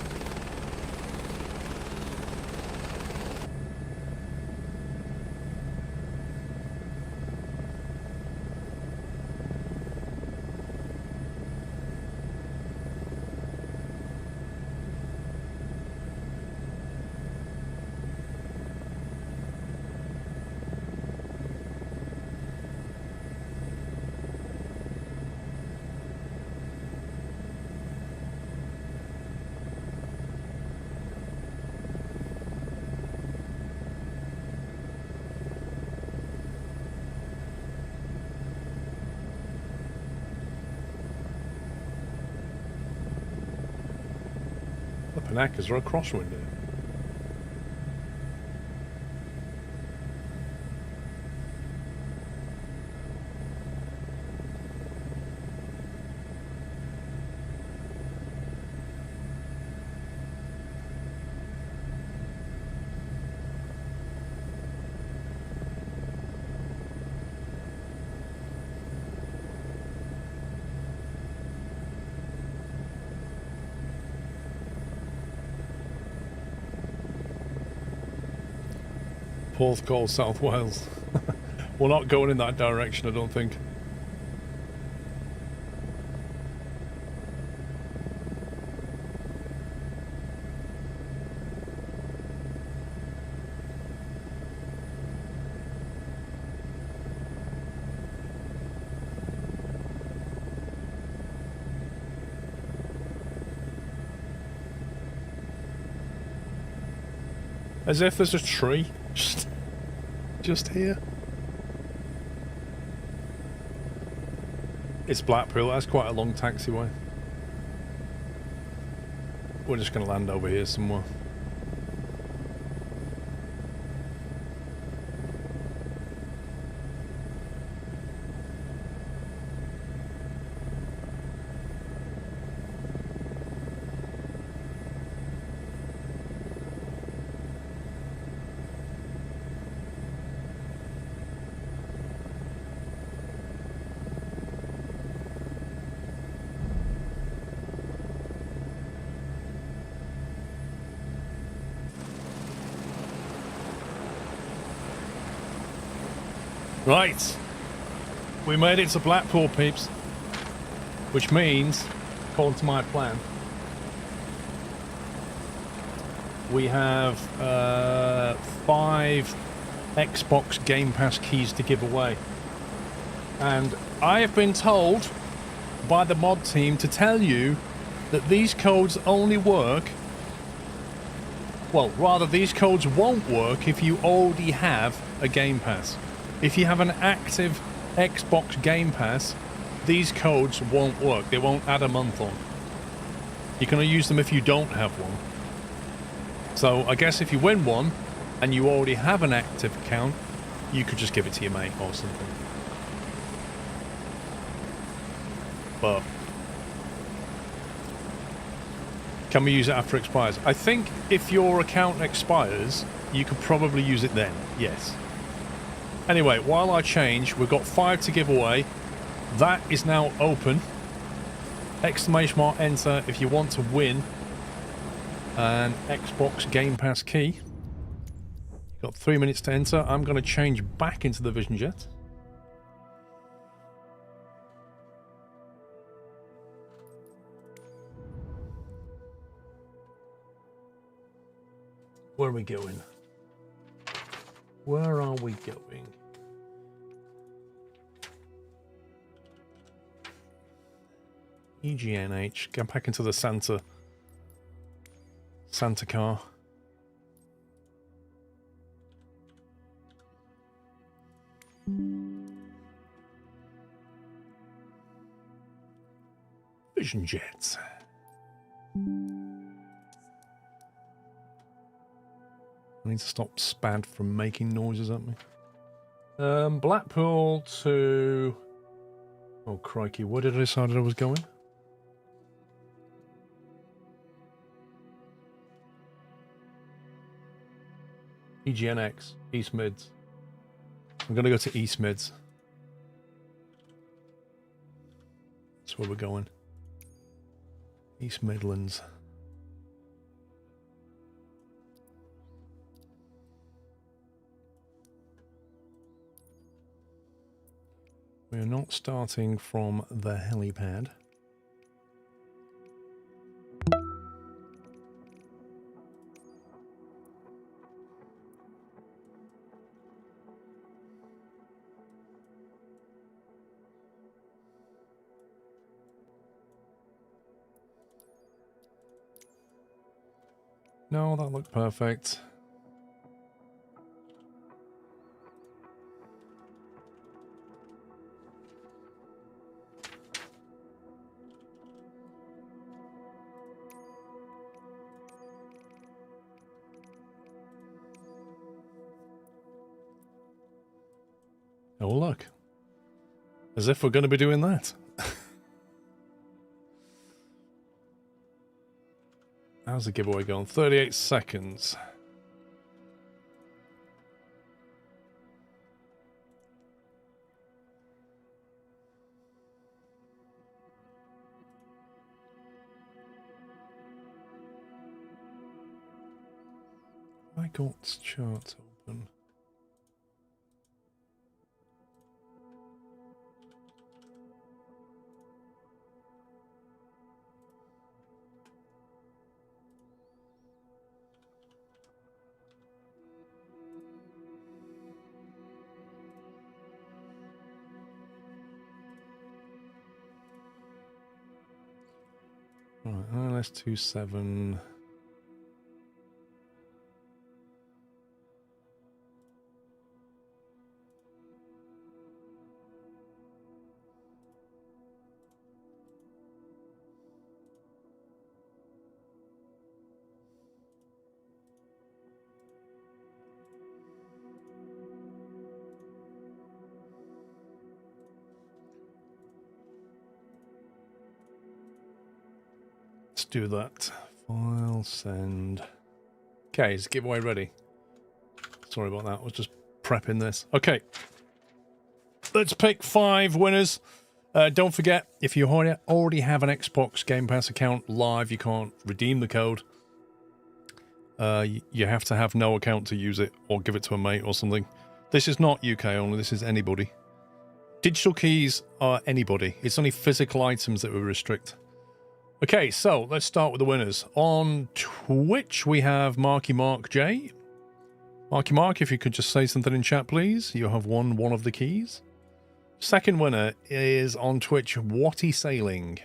Knackers are a crosswind here. Porthcawl, South Wales. We're not going in that direction, I don't think. As if there's a tree just here. It's Blackpool, that's quite a long taxiway. We're just going to land over here somewhere. Right, we made it to Blackpool, peeps, which means, according to my plan, we have 5 Xbox Game Pass keys to give away. And I have been told by the mod team to tell you that these codes only work, well, rather these codes won't work if you already have a Game Pass. If you have an active Xbox Game Pass, these codes won't work. They won't add a month on. You can only use them if you don't have one. So I guess if you win one and you already have an active account, you could just give it to your mate or something. But can we use it after it expires? I think if your account expires, you could probably use it then, yes. Anyway, while I change, we've got 5 to give away. That is now open. Exclamation mark enter if you want to win an Xbox Game Pass key. You've got 3 minutes to enter. I'm going to change back into the Vision Jet. Where are we going? Where are we going? EGNH. Get back into the Santa car. Vision jets. I need to stop Spad from making noises at me. Blackpool to... Oh, crikey. Where did I decide I was going? EGNX, East Mids. I'm going to go to East Mids. That's where we're going. East Midlands. We are not starting from the helipad. No, that looked perfect. Oh, look. As if we're going to be doing that. How's the giveaway going? 38 seconds. I got charts open. Right, let's 27. Let's do that. File, send. Okay, is giveaway ready? Sorry about that. I was just prepping this. Okay. Let's pick 5 winners. Don't forget, if you already have an Xbox Game Pass account live, you can't redeem the code. You have to have no account to use it, or give it to a mate or something. This is not UK only, this is anybody. Digital keys are anybody. It's only physical items that we restrict. Okay, so let's start with the winners. On Twitch, we have Marky Mark J. Marky Mark, if you could just say something in chat, please. You have won one of the keys. Second winner is on Twitch, Watty Sailing.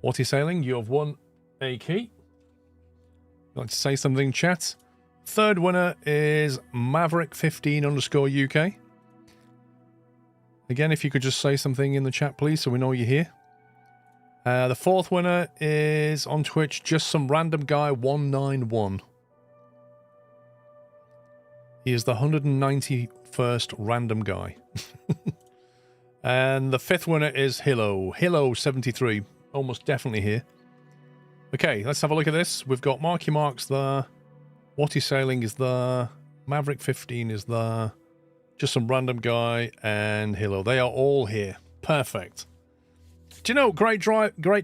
Watty Sailing, you have won a key. Like to say something in chat. Third winner is Maverick15_UK. Again, if you could just say something in the chat, please, so we know you're here. The fourth winner is on Twitch, just some random guy 191. He is the 191st random guy. And the fifth winner is Hillo73, almost definitely here. Okay, let's have a look at this. We've got Marky Marks there, Watty Sailing is there, Maverick15 is there, just some random guy, and Hillo. They are all here. Perfect. Do you know, Great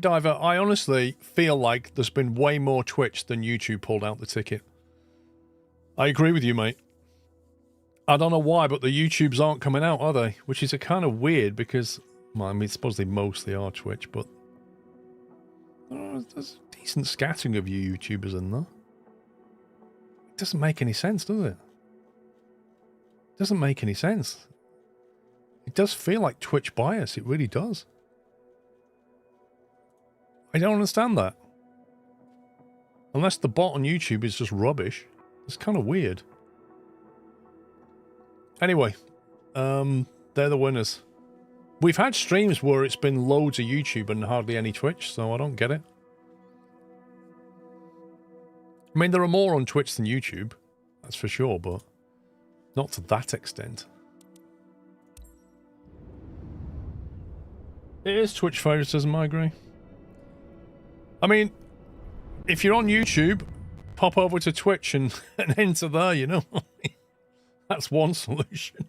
Diver, I honestly feel like there's been way more Twitch than YouTube pulled out the ticket. I agree with you, mate. I don't know why, but the YouTubes aren't coming out, are they? Which is a kind of weird because, well, I mean, suppose they mostly are Twitch, but there's a decent scattering of you YouTubers in there. It doesn't make any sense, does it? It doesn't make any sense. It does feel like Twitch bias. It really does. I don't understand that. Unless the bot on YouTube is just rubbish. It's kind of weird. Anyway, they're the winners. We've had streams where it's been loads of YouTube and hardly any Twitch, so I don't get it. I mean, there are more on Twitch than YouTube, that's for sure, but not to that extent. It is Twitch favoritism, I agree. I mean, if you're on YouTube, pop over to Twitch and enter there, you know? That's one solution.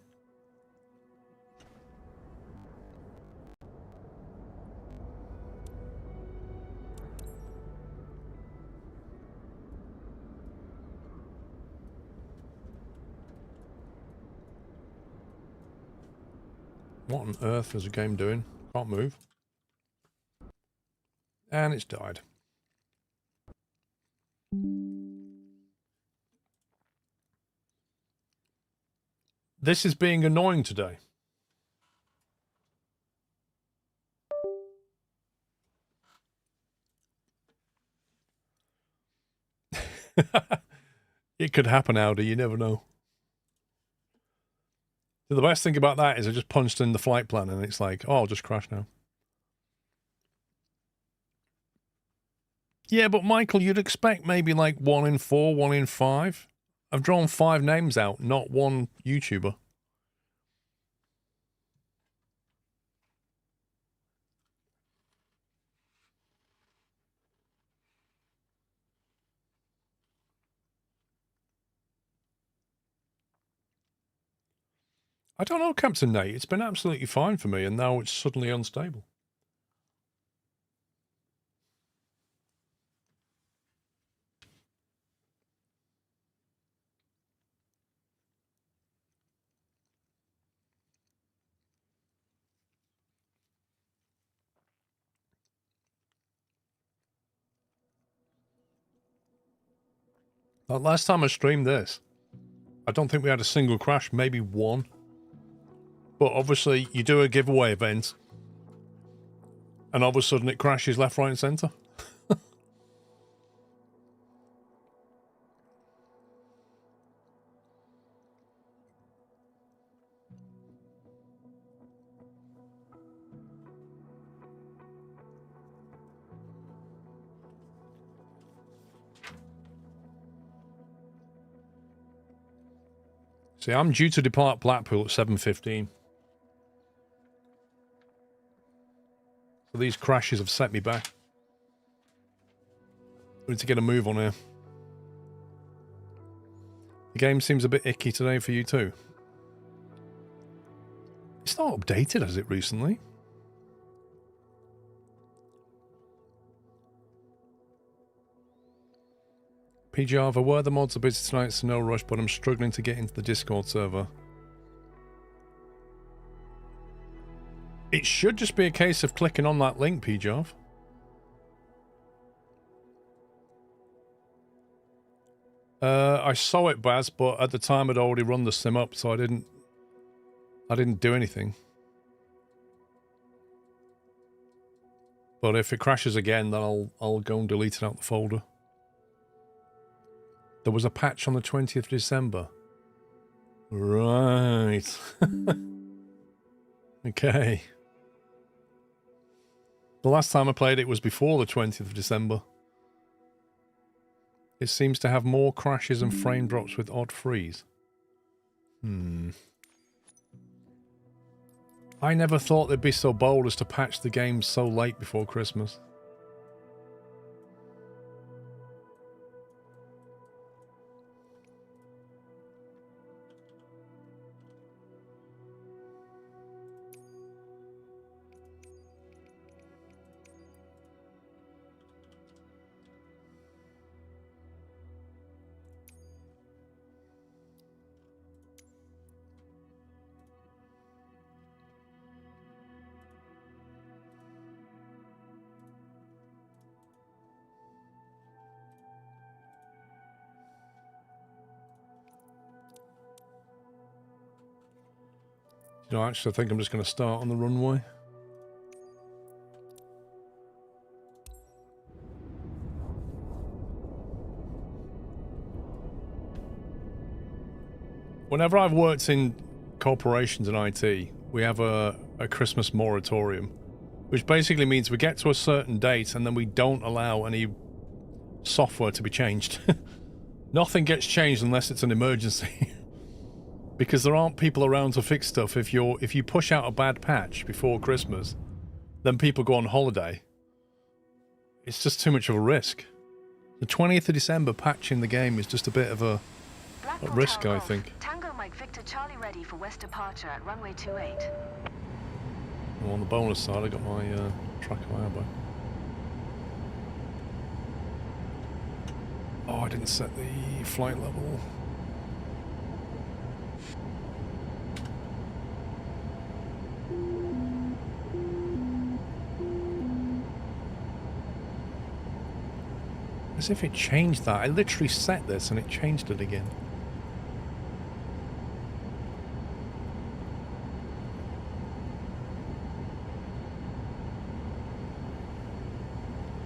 What on earth is the game doing? Can't move. And it's died. This is being annoying today. It could happen, Audi, you never know. So the best thing about that is I just punched in the flight plan and it's like, oh, I'll just crash now. Yeah, but Michael, you'd expect maybe like 1 in 4, 1 in 5. I've drawn 5 names out, not one YouTuber. I don't know, Captain Nate. It's been absolutely fine for me, and now it's suddenly unstable. Like last time I streamed this, I don't think we had a single crash, maybe one. But obviously, you do a giveaway event, and all of a sudden it crashes left, right, and centre. See, I'm due to depart Blackpool at 7:15. So these crashes have set me back. I need to get a move on here. The game seems a bit icky today for you too. It's not updated, has it, recently? PGR, there were the mods are busy tonight, so no rush, but I'm struggling to get into the Discord server. It should just be a case of clicking on that link, PGR. I saw it, Baz, but at the time I'd already run the sim up, so I didn't do anything. But if it crashes again, then I'll go and delete it out the folder. There was a patch on the 20th of December. Right. Okay. The last time I played it was before the 20th of December. It seems to have more crashes and frame drops with odd freeze. I never thought they'd be so bold as to patch the game so late before Christmas. You know, actually, I think I'm just going to start on the runway. Whenever I've worked in corporations in IT, we have a Christmas moratorium, which basically means we get to a certain date and then we don't allow any software to be changed. Nothing gets changed unless it's an emergency. Because there aren't people around to fix stuff. If you push out a bad patch before Christmas, then people go on holiday. It's just too much of a risk. The 20th of December patching the game is just a bit of a risk, I think. Tango Mike Victor Charlie ready for west departure at runway 28. Well, on the bonus side, I got my track of my airbag. Oh, I didn't set the flight level. As if it changed that. I literally set this and it changed it again.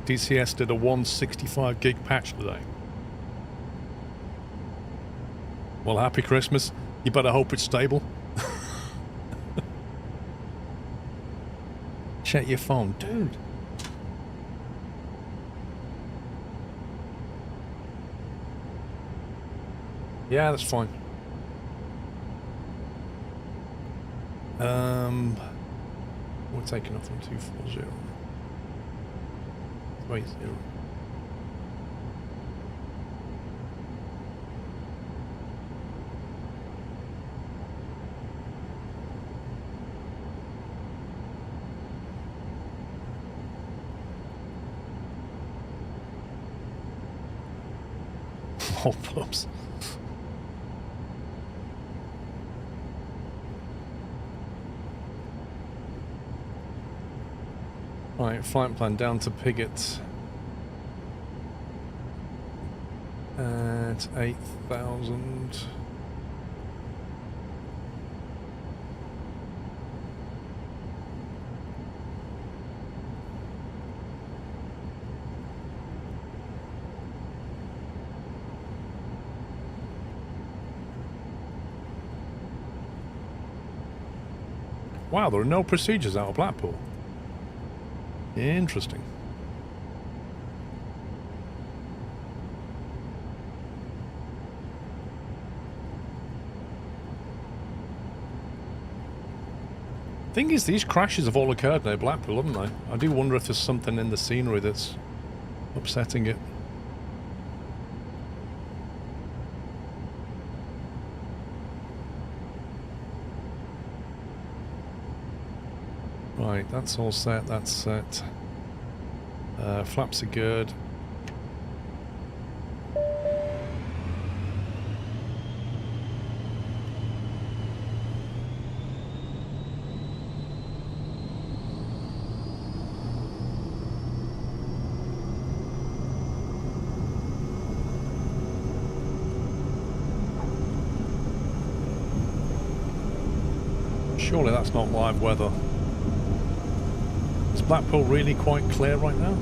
DCS did a 165 gig patch today. Well, happy Christmas. You better hope it's stable. Check your phone, dude. Yeah, that's fine. We're taking off on 240. 30. Oh, pups. Right, flight plan down to Pigot at 8,000. Wow, there are no procedures out of Blackpool. Interesting. Thing is, these crashes have all occurred near Blackpool, haven't they? I do wonder if there's something in the scenery that's upsetting it. Right, that's all set, that's set. Flaps are good. Surely that's not live weather. Is Blackpool really quite clear right now?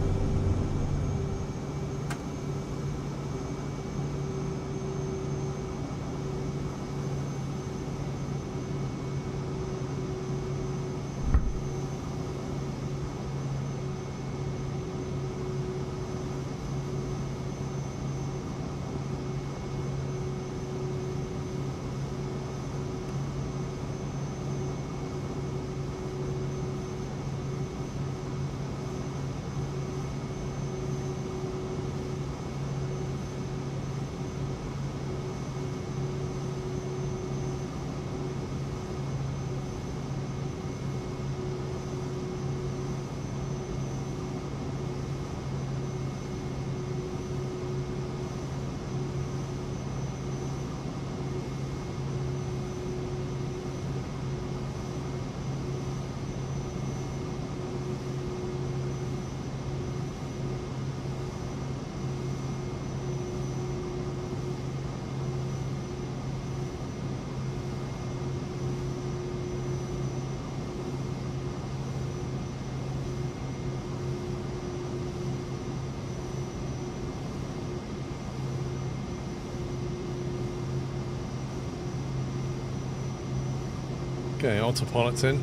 Okay, autopilot's in.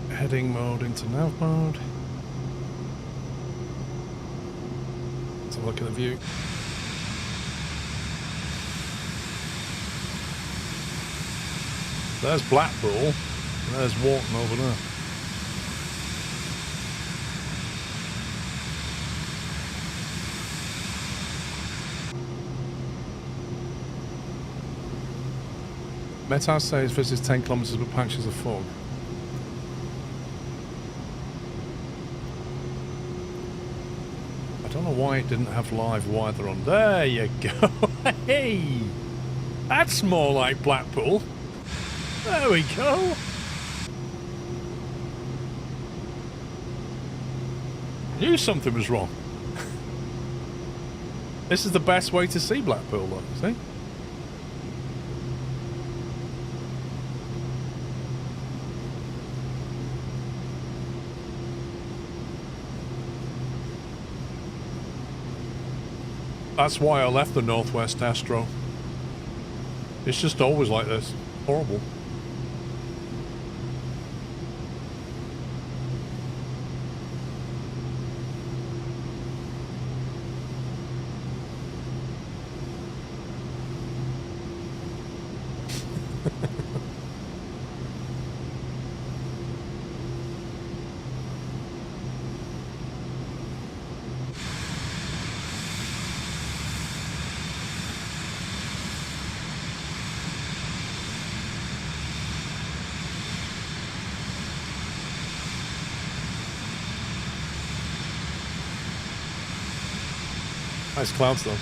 Heading mode into nav mode. Let's have a look at the view. There's Blackpool, and there's Wharton over there. Metas says this is 10 kilometres with patches of fog. I don't know why it didn't have live weather on. There you go. Hey! That's more like Blackpool. There we go. Knew something was wrong. This is the best way to see Blackpool, though, see? That's why I left the Northwest Astro. It's just always like this. Horrible. Nice clouds, though.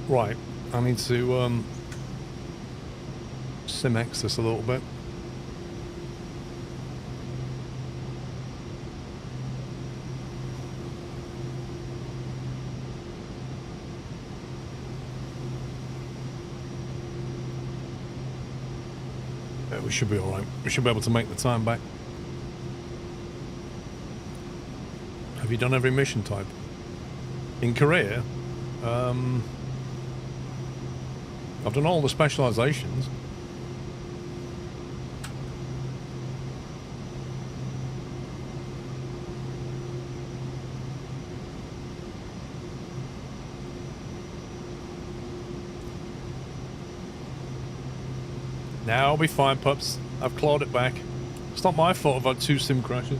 Right, I need to sim-X this a little bit. Yeah, we should be alright. We should be able to make the time back. Have you done every mission type? In Korea, I've done all the specializations. Now I'll be fine, pups. I've clawed it back. It's not my fault I've had 2 sim crashes.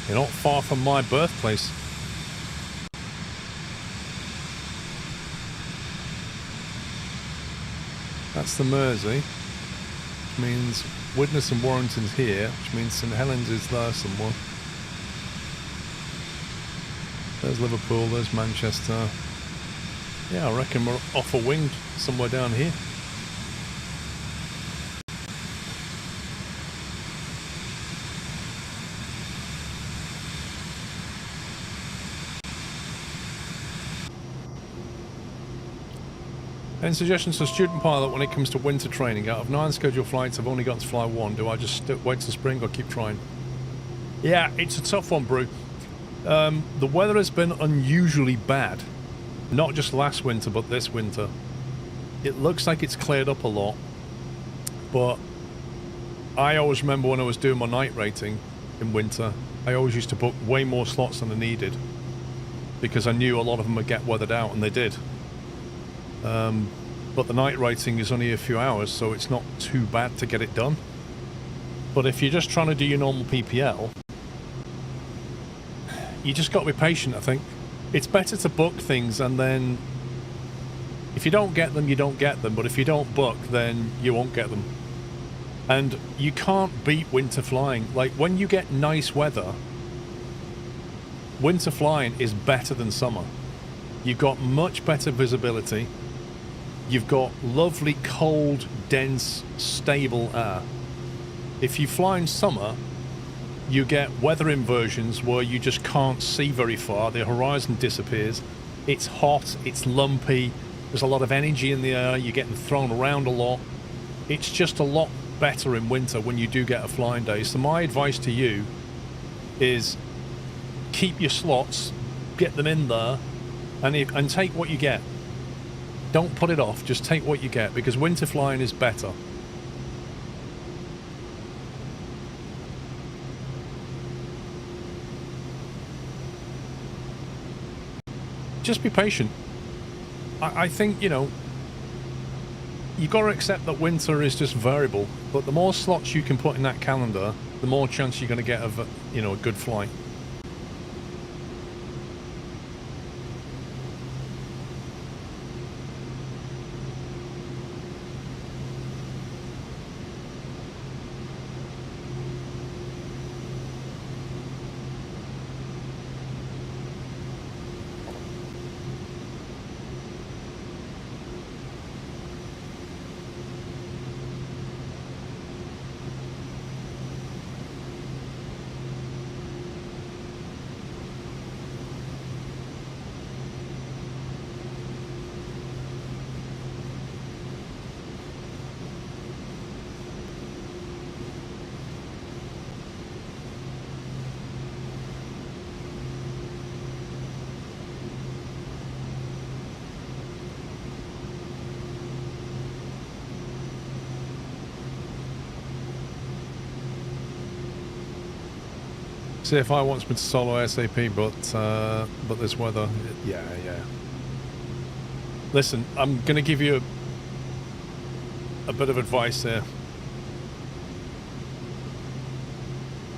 You're not far from my birthplace. That's the Mersey, which means Widnes and Warrington's here, which means St Helens is there somewhere. There's Liverpool, there's Manchester. Yeah, I reckon we're off a wing somewhere down here. Any suggestions for student pilot when it comes to winter training? Out of 9 scheduled flights, I've only got to fly 1. Do I just wait till spring or keep trying? Yeah, it's a tough one, Brew. The weather has been unusually bad. Not just last winter, but this winter. It looks like it's cleared up a lot. But I always remember when I was doing my night rating in winter, I always used to book way more slots than I needed. Because I knew a lot of them would get weathered out, and they did. But the night rating is only a few hours, so it's not too bad to get it done. But if you're just trying to do your normal PPL, you just got to be patient, I think. It's better to book things, and then if you don't get them, you don't get them. But if you don't book, then you won't get them. And you can't beat winter flying. Like, when you get nice weather, winter flying is better than summer. You've got much better visibility. You've got lovely, cold, dense, stable air. If you fly in summer, you get weather inversions where you just can't see very far. The horizon disappears. It's hot, it's lumpy, there's a lot of energy in the air, you're getting thrown around a lot. It's just a lot better in winter when you do get a flying day. So my advice to you is keep your slots, get them in there, and take what you get. Don't put it off, just take what you get, because winter flying is better. Just be patient. I think, you know, you got to accept that winter is just variable, but the more slots you can put in that calendar, the more chance you're going to get of, you know, a good flight. CFI wants me to solo ASAP, but this weather, yeah. Listen, I'm going to give you a bit of advice here.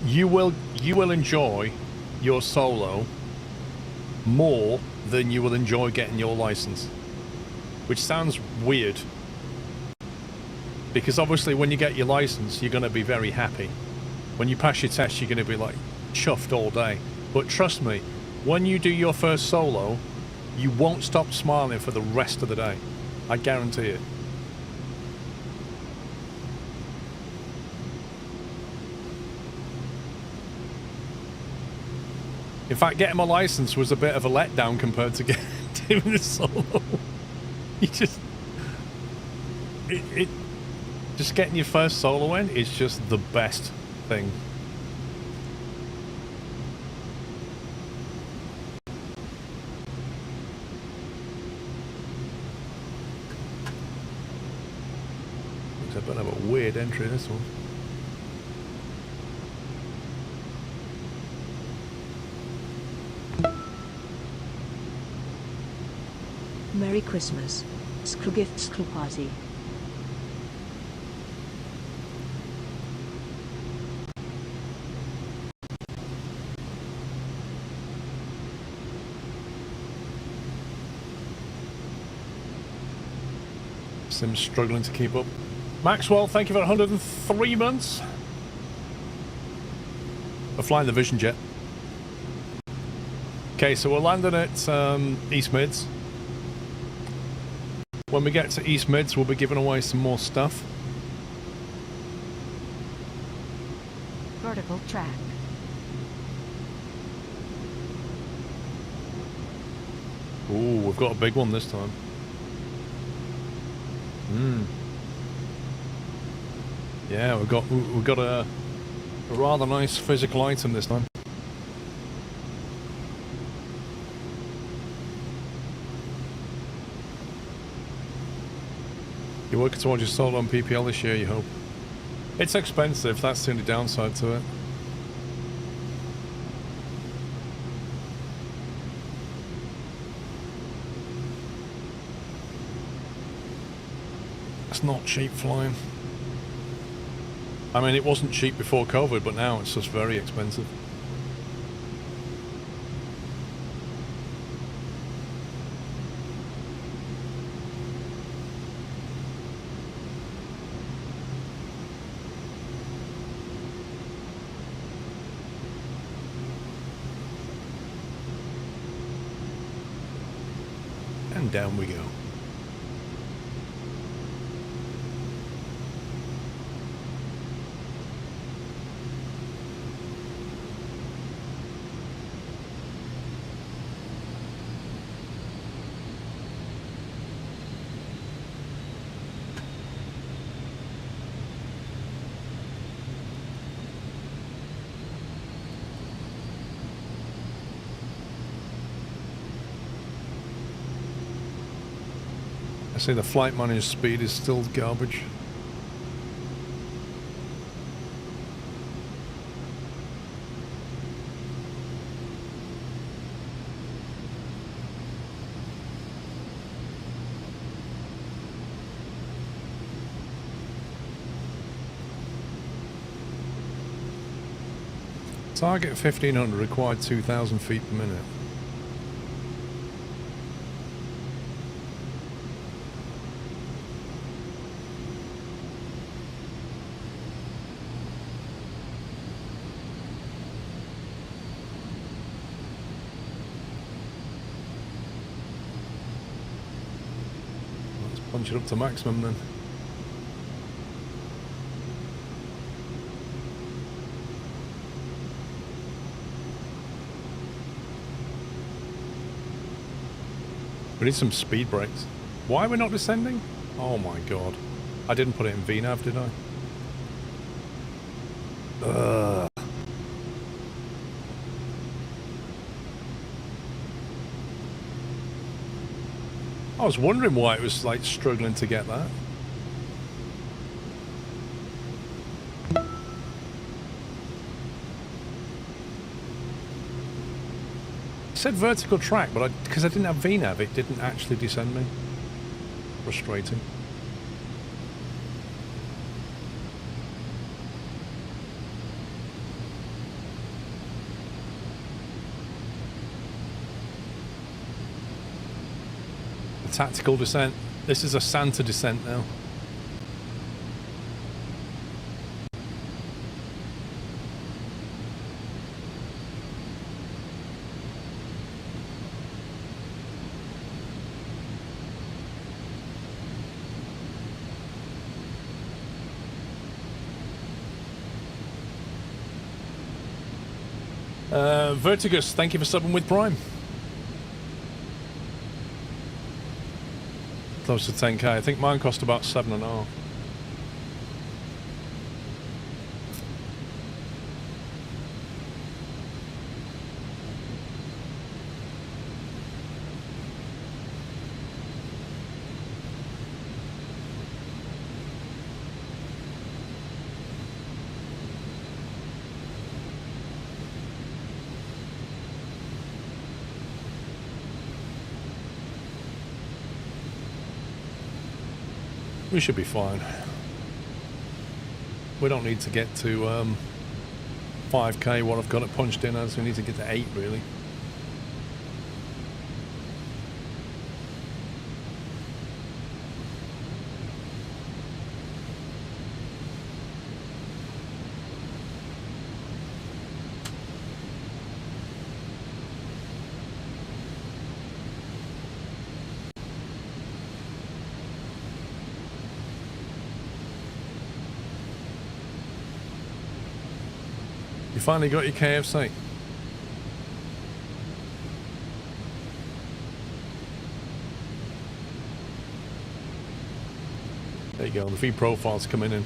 You will enjoy your solo more than you will enjoy getting your license, which sounds weird, because obviously when you get your license, you're going to be very happy. When you pass your test, you're going to be like chuffed all day. But trust me, when you do your first solo, you won't stop smiling for the rest of the day. I guarantee it. In fact, getting my license was a bit of a letdown compared to doing this solo. You just just getting your first solo in is just the best thing. Looks a bit of a weird entry, this one. Merry Christmas. Skru gift skru party. Sim's struggling to keep up. Maxwell, thank you for 103 months. We're flying the Vision Jet. Okay, so we're landing at East Mids. When we get to East Mids, we'll be giving away some more stuff. Vertical track. Ooh, we've got a big one this time. Yeah, we've got a rather nice physical item this time. You're working towards your sold on PPL this year, you hope? It's expensive, that's the only downside to it. It's not cheap flying. I mean, it wasn't cheap before COVID, but now it's just very expensive. And down we go. I see the flight manager's speed is still garbage. Target 1500, required 2000 feet per minute. Punch it up to maximum then. We need some speed brakes. Why are we not descending? Oh my god. I didn't put it in VNAV, did I? Ugh. I was wondering why it was like struggling to get that. It said vertical track, but because I didn't have VNAV, it didn't actually descend me. Frustrating. Tactical descent. This is a Santa descent now. Vertigus, thank you for subbing with Prime. Close to 10k. I think mine cost about 7.5. We should be fine. We don't need to get to 5k what I've got it punched in as. We need to get to 8 really. You finally got your KFC. There you go, the V profile's coming in.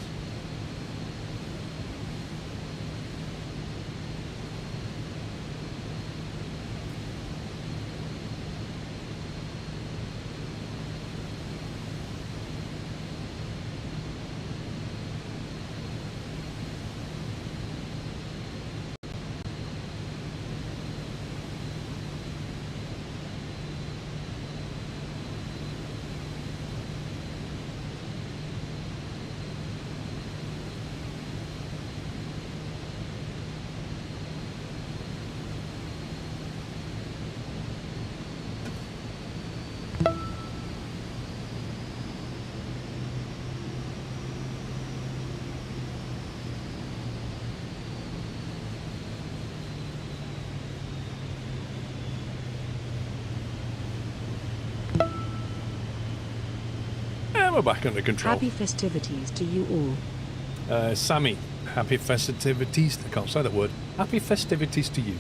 We're back under control. Happy festivities to you all. Sammy, happy festivities. I can't say that word. Happy festivities to you.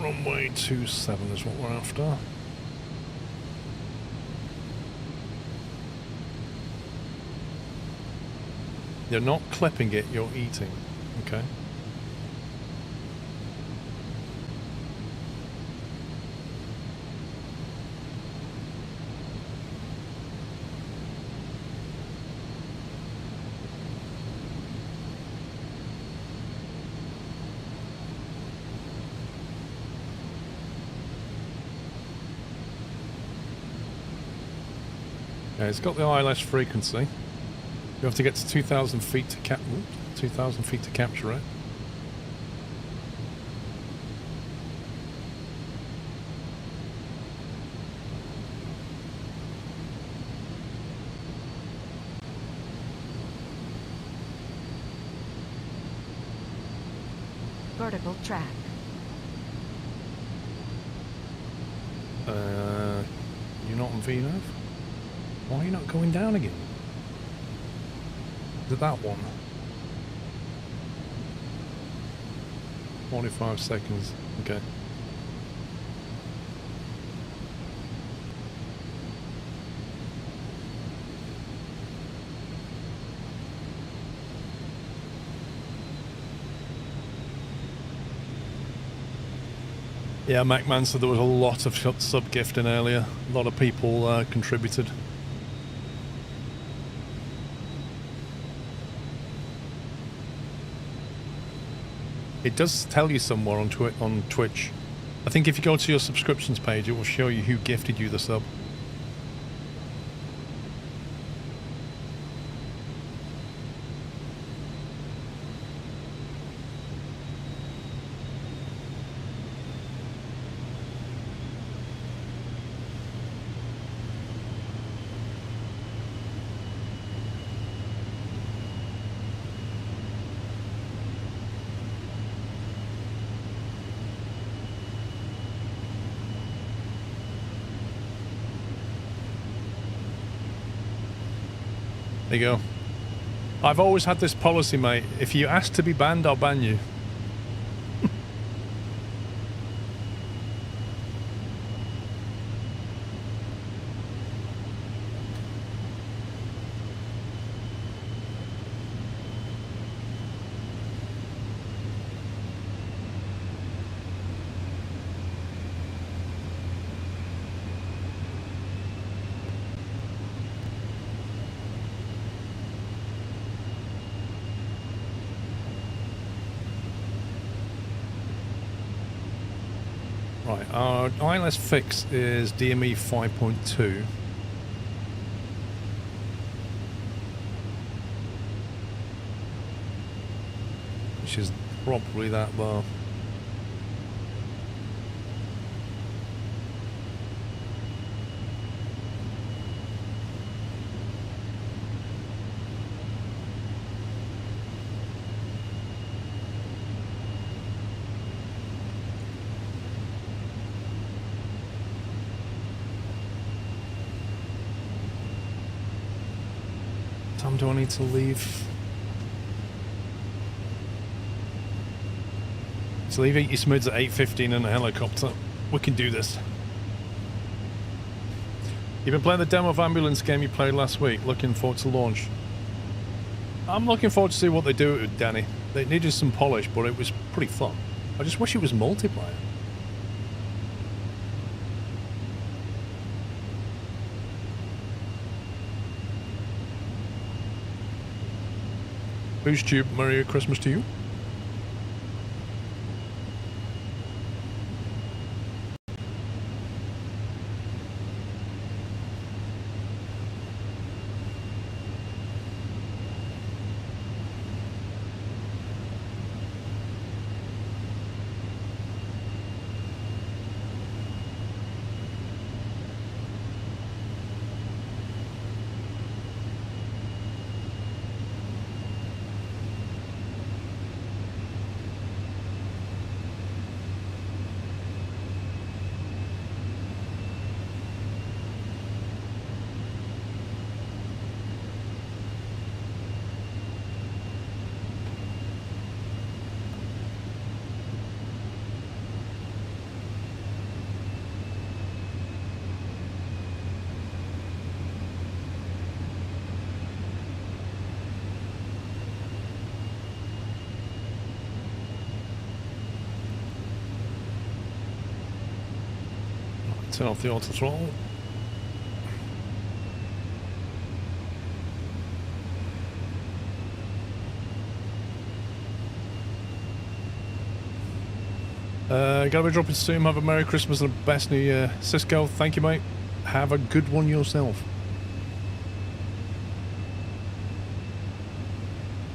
Runway 27 is what we're after. You're not clipping it, you're eating. Okay. Yeah, it's got the ILS frequency. You have to get to 2,000 feet to 2,000 feet to capture it. Vertical track. You're not on VNAV? Why are you not going down again? Is it that one? 45 seconds. Okay. Yeah, MacMan said there was a lot of sub-gifting earlier. A lot of people contributed. It does tell you somewhere on Twitch. I think if you go to your subscriptions page, it will show you who gifted you the sub. There you go. I've always had this policy, mate. If you ask to be banned, I'll ban you. Right, our ILS fix is DME 5.2. Which is probably that low. time do I need to leave? So leave Eat Your Smids at 8:15 in a helicopter. We can do this. You've been playing the demo of ambulance game you played last week. Looking forward to launch. I'm looking forward to see what they do with Danny. They needed some polish, but it was pretty fun. I just wish it was multiplayer. Who's Tube? Merry Christmas to you. Turn off the auto throttle. Gotta be dropping soon. Have a Merry Christmas and a best New Year. Cisco, thank you, mate. Have a good one yourself.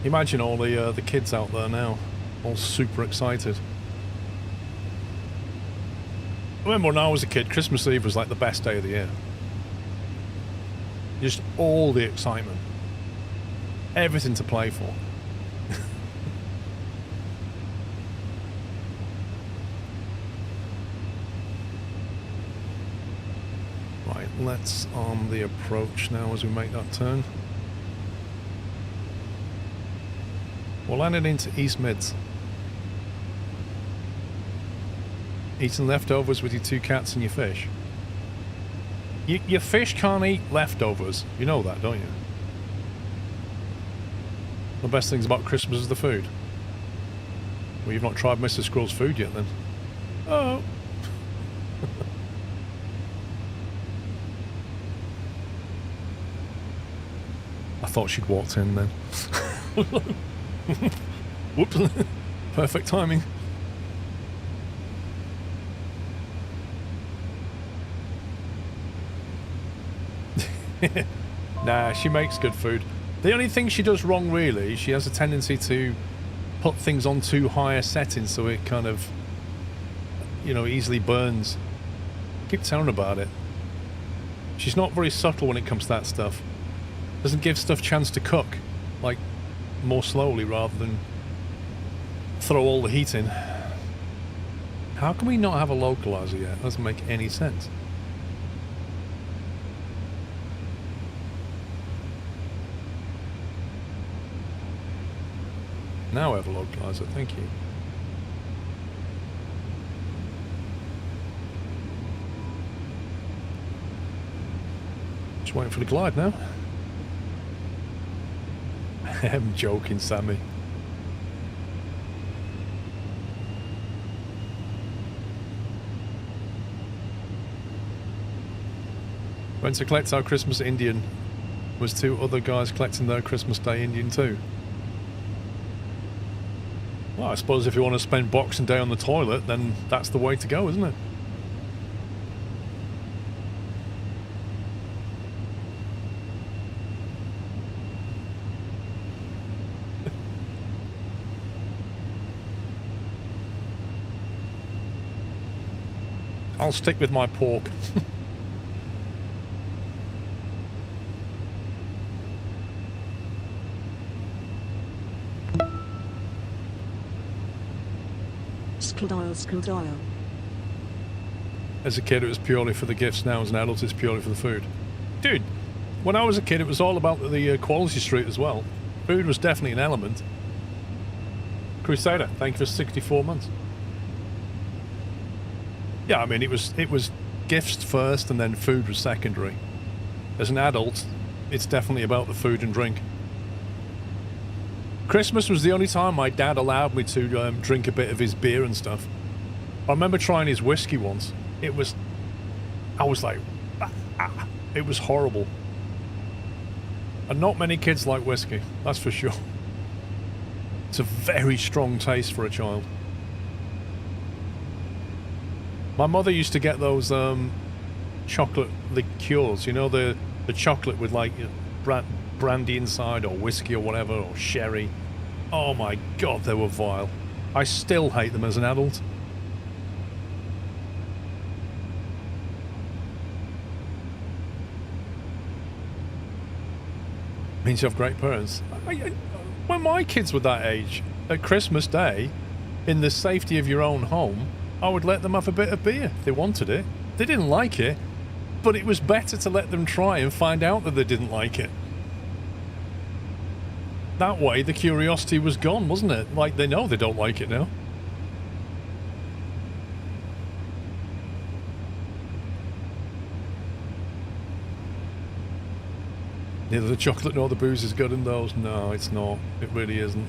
Imagine all the kids out there now, all super excited. I remember when I was a kid, Christmas Eve was like the best day of the year. Just all the excitement. Everything to play for. Right, let's arm the approach now as we make that turn. We're landing into East Mids. Eating leftovers with your 2 cats and your fish. Your fish can't eat leftovers. You know that, don't you? The best things about Christmas is the food. Well, you've not tried Mr. Squirrel's food yet, then. Oh. I thought she'd walked in then. Whoops. Perfect timing. Nah, she makes good food. The only thing she does wrong, really, she has a tendency to put things on too high a setting so it kind of, you know, easily burns. I keep telling her about it. She's not very subtle when it comes to that stuff. Doesn't give stuff chance to cook, like, more slowly rather than throw all the heat in. How can we not have a localizer yet? That doesn't make any sense. Now I have a localizer, thank you. Just waiting for the glide now. I'm joking, Sammy. Went to collect our Christmas Indian. Was 2 other guys collecting their Christmas Day Indian too. Well, I suppose if you want to spend Boxing Day on the toilet, then that's the way to go, isn't it? I'll stick with my pork. Skildile. As a kid, it was purely for the gifts. Now, as an adult, it's purely for the food. Dude, When I was a kid, it was all about the quality street as well. Food was definitely an element. Crusader, thank you for 64 months. Yeah, I mean, it was gifts first and then food was secondary. As an adult, it's definitely about the food and drink. Christmas was the only time my dad allowed me to drink a bit of his beer and stuff. I remember trying his whiskey once. I was like, it was horrible. And not many kids like whiskey, that's for sure. It's a very strong taste for a child. My mother used to get those chocolate liqueurs, you know, the chocolate with like brandy inside or whiskey or whatever, or sherry. Oh my god, they were vile. I still hate them as an adult. Means you have great parents. When my kids were that age, at Christmas Day, in the safety of your own home, I would let them have a bit of beer if they wanted it. They didn't like it, but it was better to let them try and find out that they didn't like it. That way, the curiosity was gone, wasn't it? Like, they know they don't like it now. Neither the chocolate nor the booze is good in those. No, it's not. It really isn't.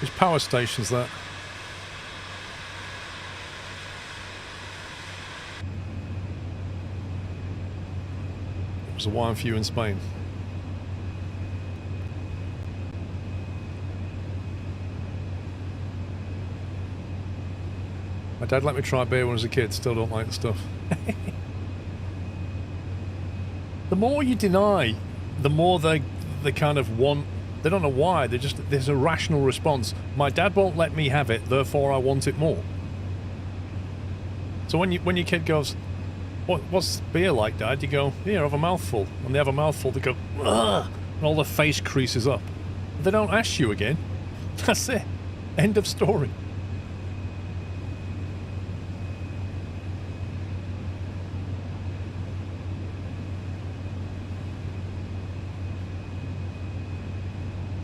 Which power station's that? It was a wine for you in Spain. My dad let me try beer when I was a kid. Still don't like the stuff. The more you deny, the more they kind of want. They don't know why. There's a rational response. My dad won't let me have it, therefore I want it more. So when your kid goes, what's beer like, Dad? You go, here, have a mouthful. When they have a mouthful, they go, ugh, and all their face creases up. They don't ask you again. That's it. End of story.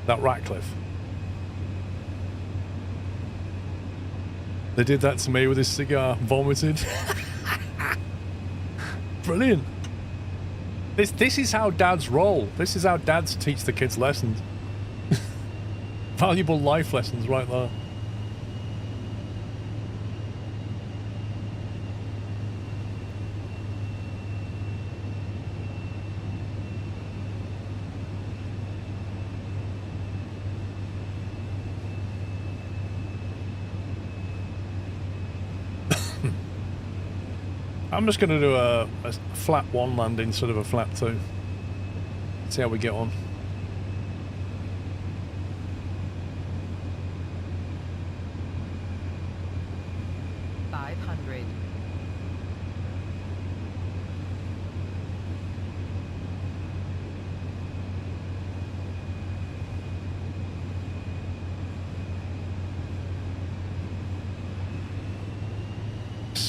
That Ratcliffe. They did that to me with his cigar. Vomited. Brilliant. This is how dads roll. This is how dads teach the kids lessons. Valuable life lessons right there. I'm just going to do a flat 1 landing instead of a flat 2. See how we get on.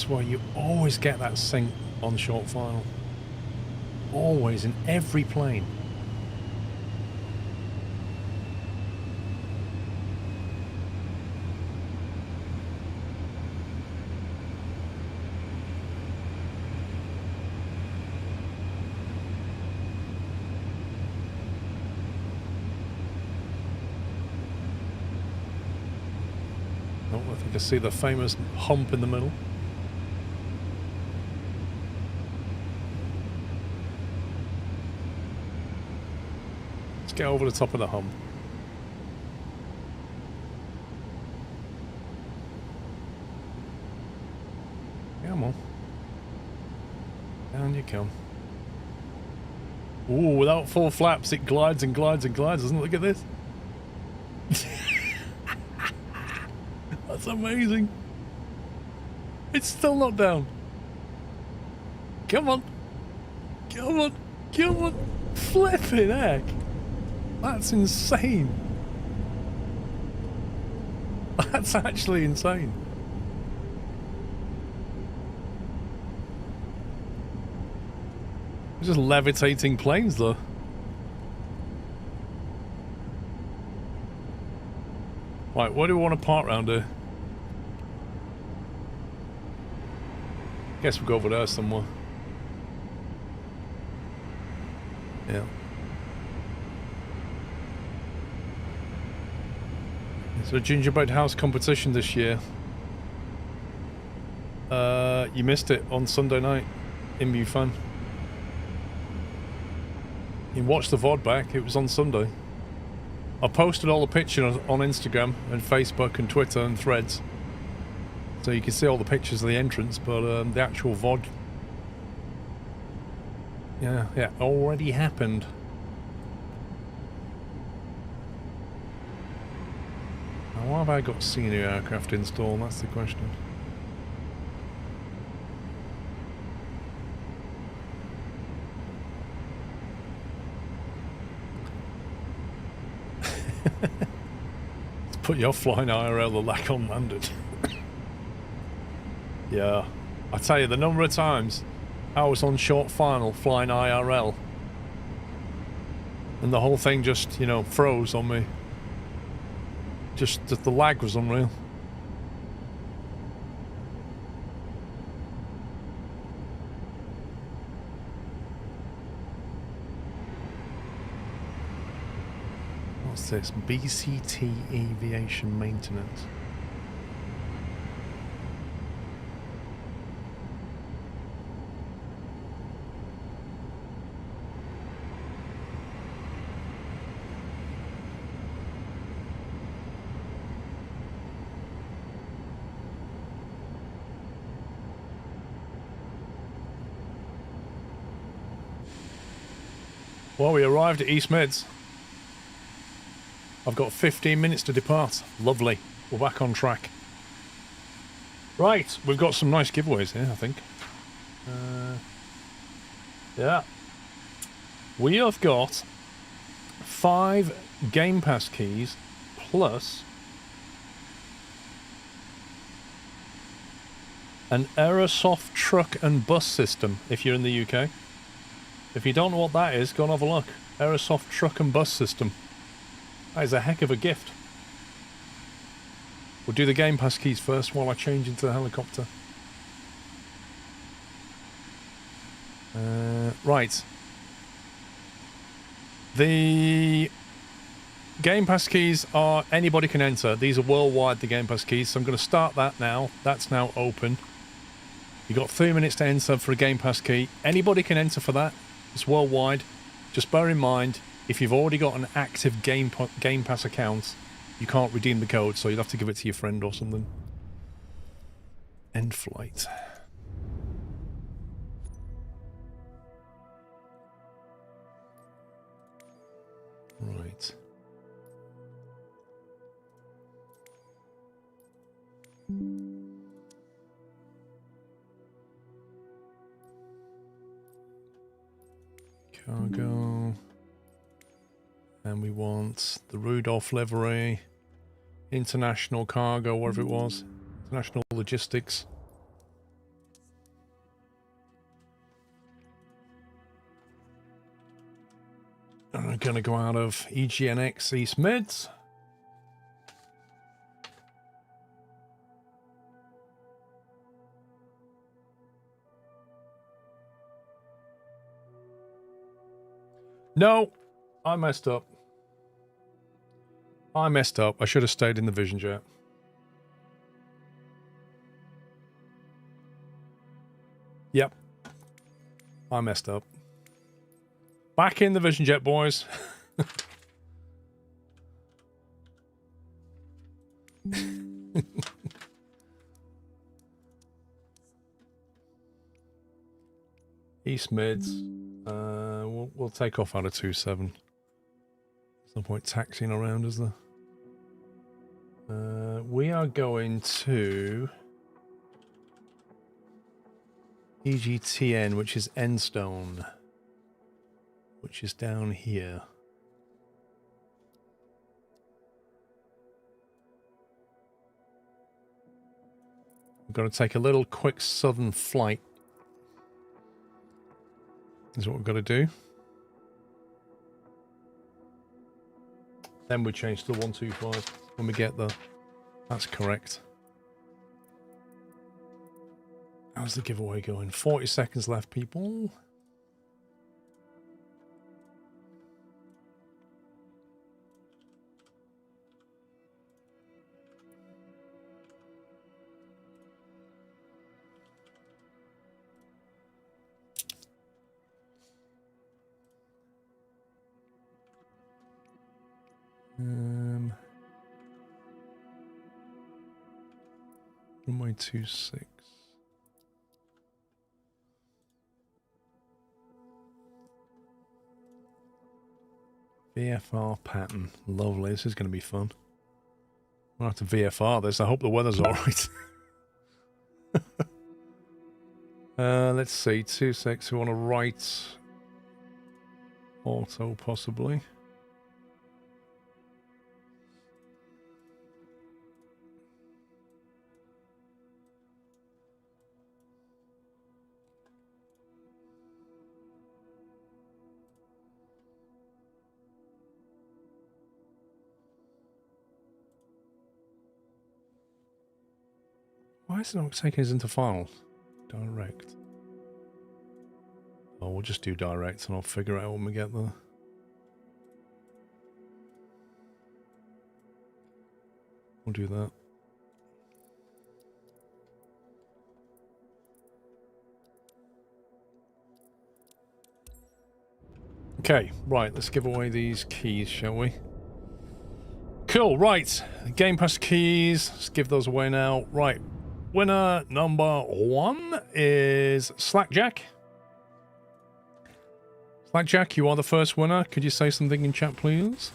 Well, you always get that sync on short file. Always, in every plane. Oh, I think I see the famous hump in the middle. Get over the top of the hump. Come on. Down you come. Ooh, without full flaps, it glides and glides and glides, doesn't it? Look at this. That's amazing. It's still not down. Come on. Come on. Come on. Flipping heck. That's insane. That's actually insane. Just levitating planes, though. Right, where do we want to park round here? Guess we'll go over there somewhere. Yeah. It's a gingerbread house competition this year. You missed it on Sunday night. Imbu fan. You watched the VOD back, it was on Sunday. I posted all the pictures on Instagram and Facebook and Twitter and Threads. So you can see all the pictures of the entrance, but the actual VOD... Yeah, already happened. Now, why have I got senior aircraft installed? That's the question. Let's put your flying IRL the lack unlanded. Yeah, I tell you, the number of times I was on short final flying IRL and the whole thing just, you know, froze on me. Just the lag was unreal. What's this? BCT Aviation Maintenance. Well, we arrived at East Mids. I've got 15 minutes to depart. Lovely. We're back on track. Right, we've got some nice giveaways here, I think. Yeah. We have got 5 Game Pass keys plus an Aerosoft truck and bus system if you're in the UK. If you don't know what that is, go and have a look. Aerosoft truck and bus system. That is a heck of a gift. We'll do the Game Pass keys first while I change into the helicopter. Right. The Game Pass keys are... anybody can enter. These are worldwide, the Game Pass keys. So I'm going to start that now. That's now open. You've got 3 minutes to enter for a Game Pass key. Anybody can enter for that. It's worldwide. Just bear in mind, if you've already got an active Game Pass account, you can't redeem the code, so you'll have to give it to your friend or something. End flight. Right. Cargo. And we want the Rudolph livery, international cargo, whatever it was, international logistics. And I'm going to go out of EGNX East Mids. No, I messed up. I messed up. I should have stayed in the Vision Jet. Yep. I messed up. Back in the Vision Jet, boys. East Mids. We'll take off out of 2-7. There's no point taxiing around, is there? We are going to EGTN, which is Endstone, which is down here. We're going to take a little quick southern flight. is what we've got to do. Then we change to 125 when we get there. That's correct. How's the giveaway going? 40 seconds left, people. Runway 26. VFR pattern. Lovely. This is going to be fun. We'll have to VFR this. I hope the weather's alright. Let's see. 26. We want to write auto, possibly. Why is it not taking us into files? Direct. Oh, we'll just do direct and I'll figure it out when we get there. We'll do that. Okay, right, let's give away these keys, shall we? Cool, right. Game Pass keys. Let's give those away now. Right. Winner number 1 is Slackjack. Slackjack, you are the first winner. Could you say something in chat, please?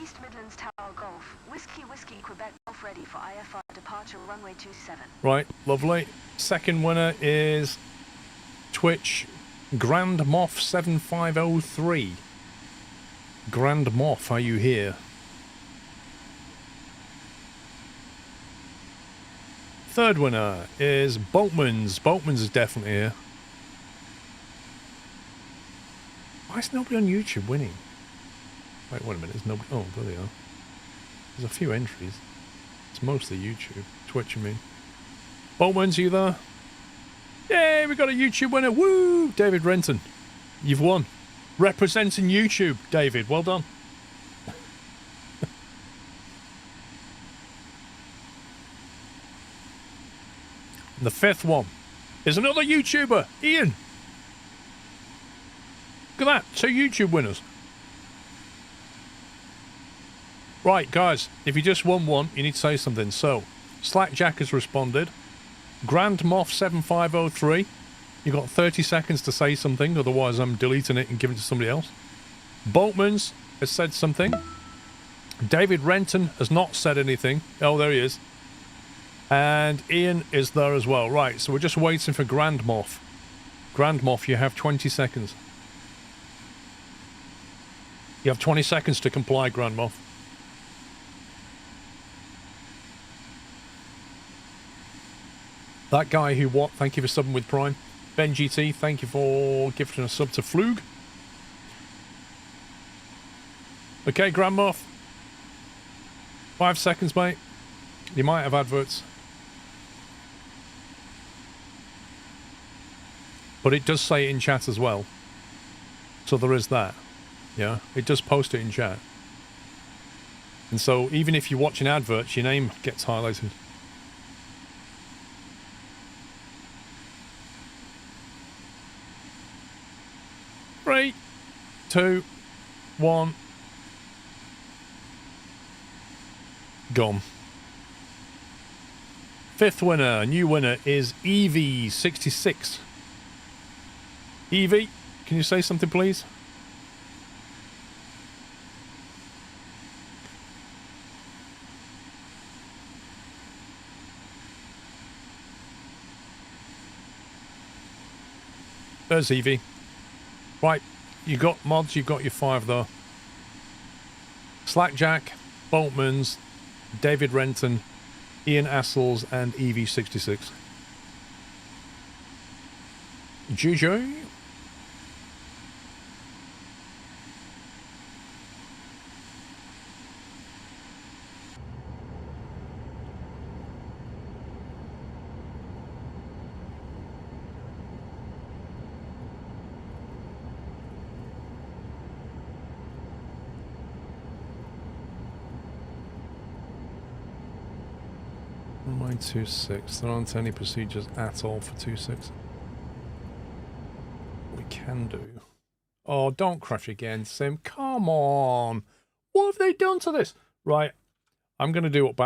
East Midlands Tower Golf. Whiskey Quebec Golf ready for IFR departure runway 27. Right, lovely. Second winner is Twitch Grand Moff 7503. Grand Moff, are you here? Third winner is Boltmans. Boltmans is definitely here. Why is nobody on YouTube winning? Wait a minute, there's nobody. Oh, there they are. There's a few entries. It's mostly YouTube. Twitch, I mean. Boltmans, you there? Yay, we got a YouTube winner. Woo! David Renton. You've won. Representing YouTube, David. Well done. And the fifth one is another YouTuber, Ian. Look at that, 2 YouTube winners. Right, guys, if you just won one, you need to say something. So, Slackjack has responded. Grand Moff 7503. You've got 30 seconds to say something, otherwise I'm deleting it and giving it to somebody else. Boltmans has said something. David Renton has not said anything. Oh, there he is. And Ian is there as well. Right, so we're just waiting for Grand Moff. Grand Moff, you have 20 seconds. You have 20 seconds to comply, Grand Moff. That guy who what? Thank you for subbing with Prime. Ben GT, thank you for gifting a sub to Flug. Okay, Grand Moff. 5 seconds, mate. You might have adverts. But it does say it in chat as well. So there is that. Yeah, it does post it in chat. And so even if you're watching adverts, your name gets highlighted. Three, 2, 1. Gone. Fifth winner, new winner is Evie66. Evie, can you say something, please? There's Evie. Right, you got mods, you got your 5 though. Slackjack, Boltmans, David Renton, Ian Assels, and Evie66. GG. Runway 26. There aren't any procedures at all for 26. We can do. Oh, don't crash again, Sim. Come on. What have they done to this? Right. I'm going to do what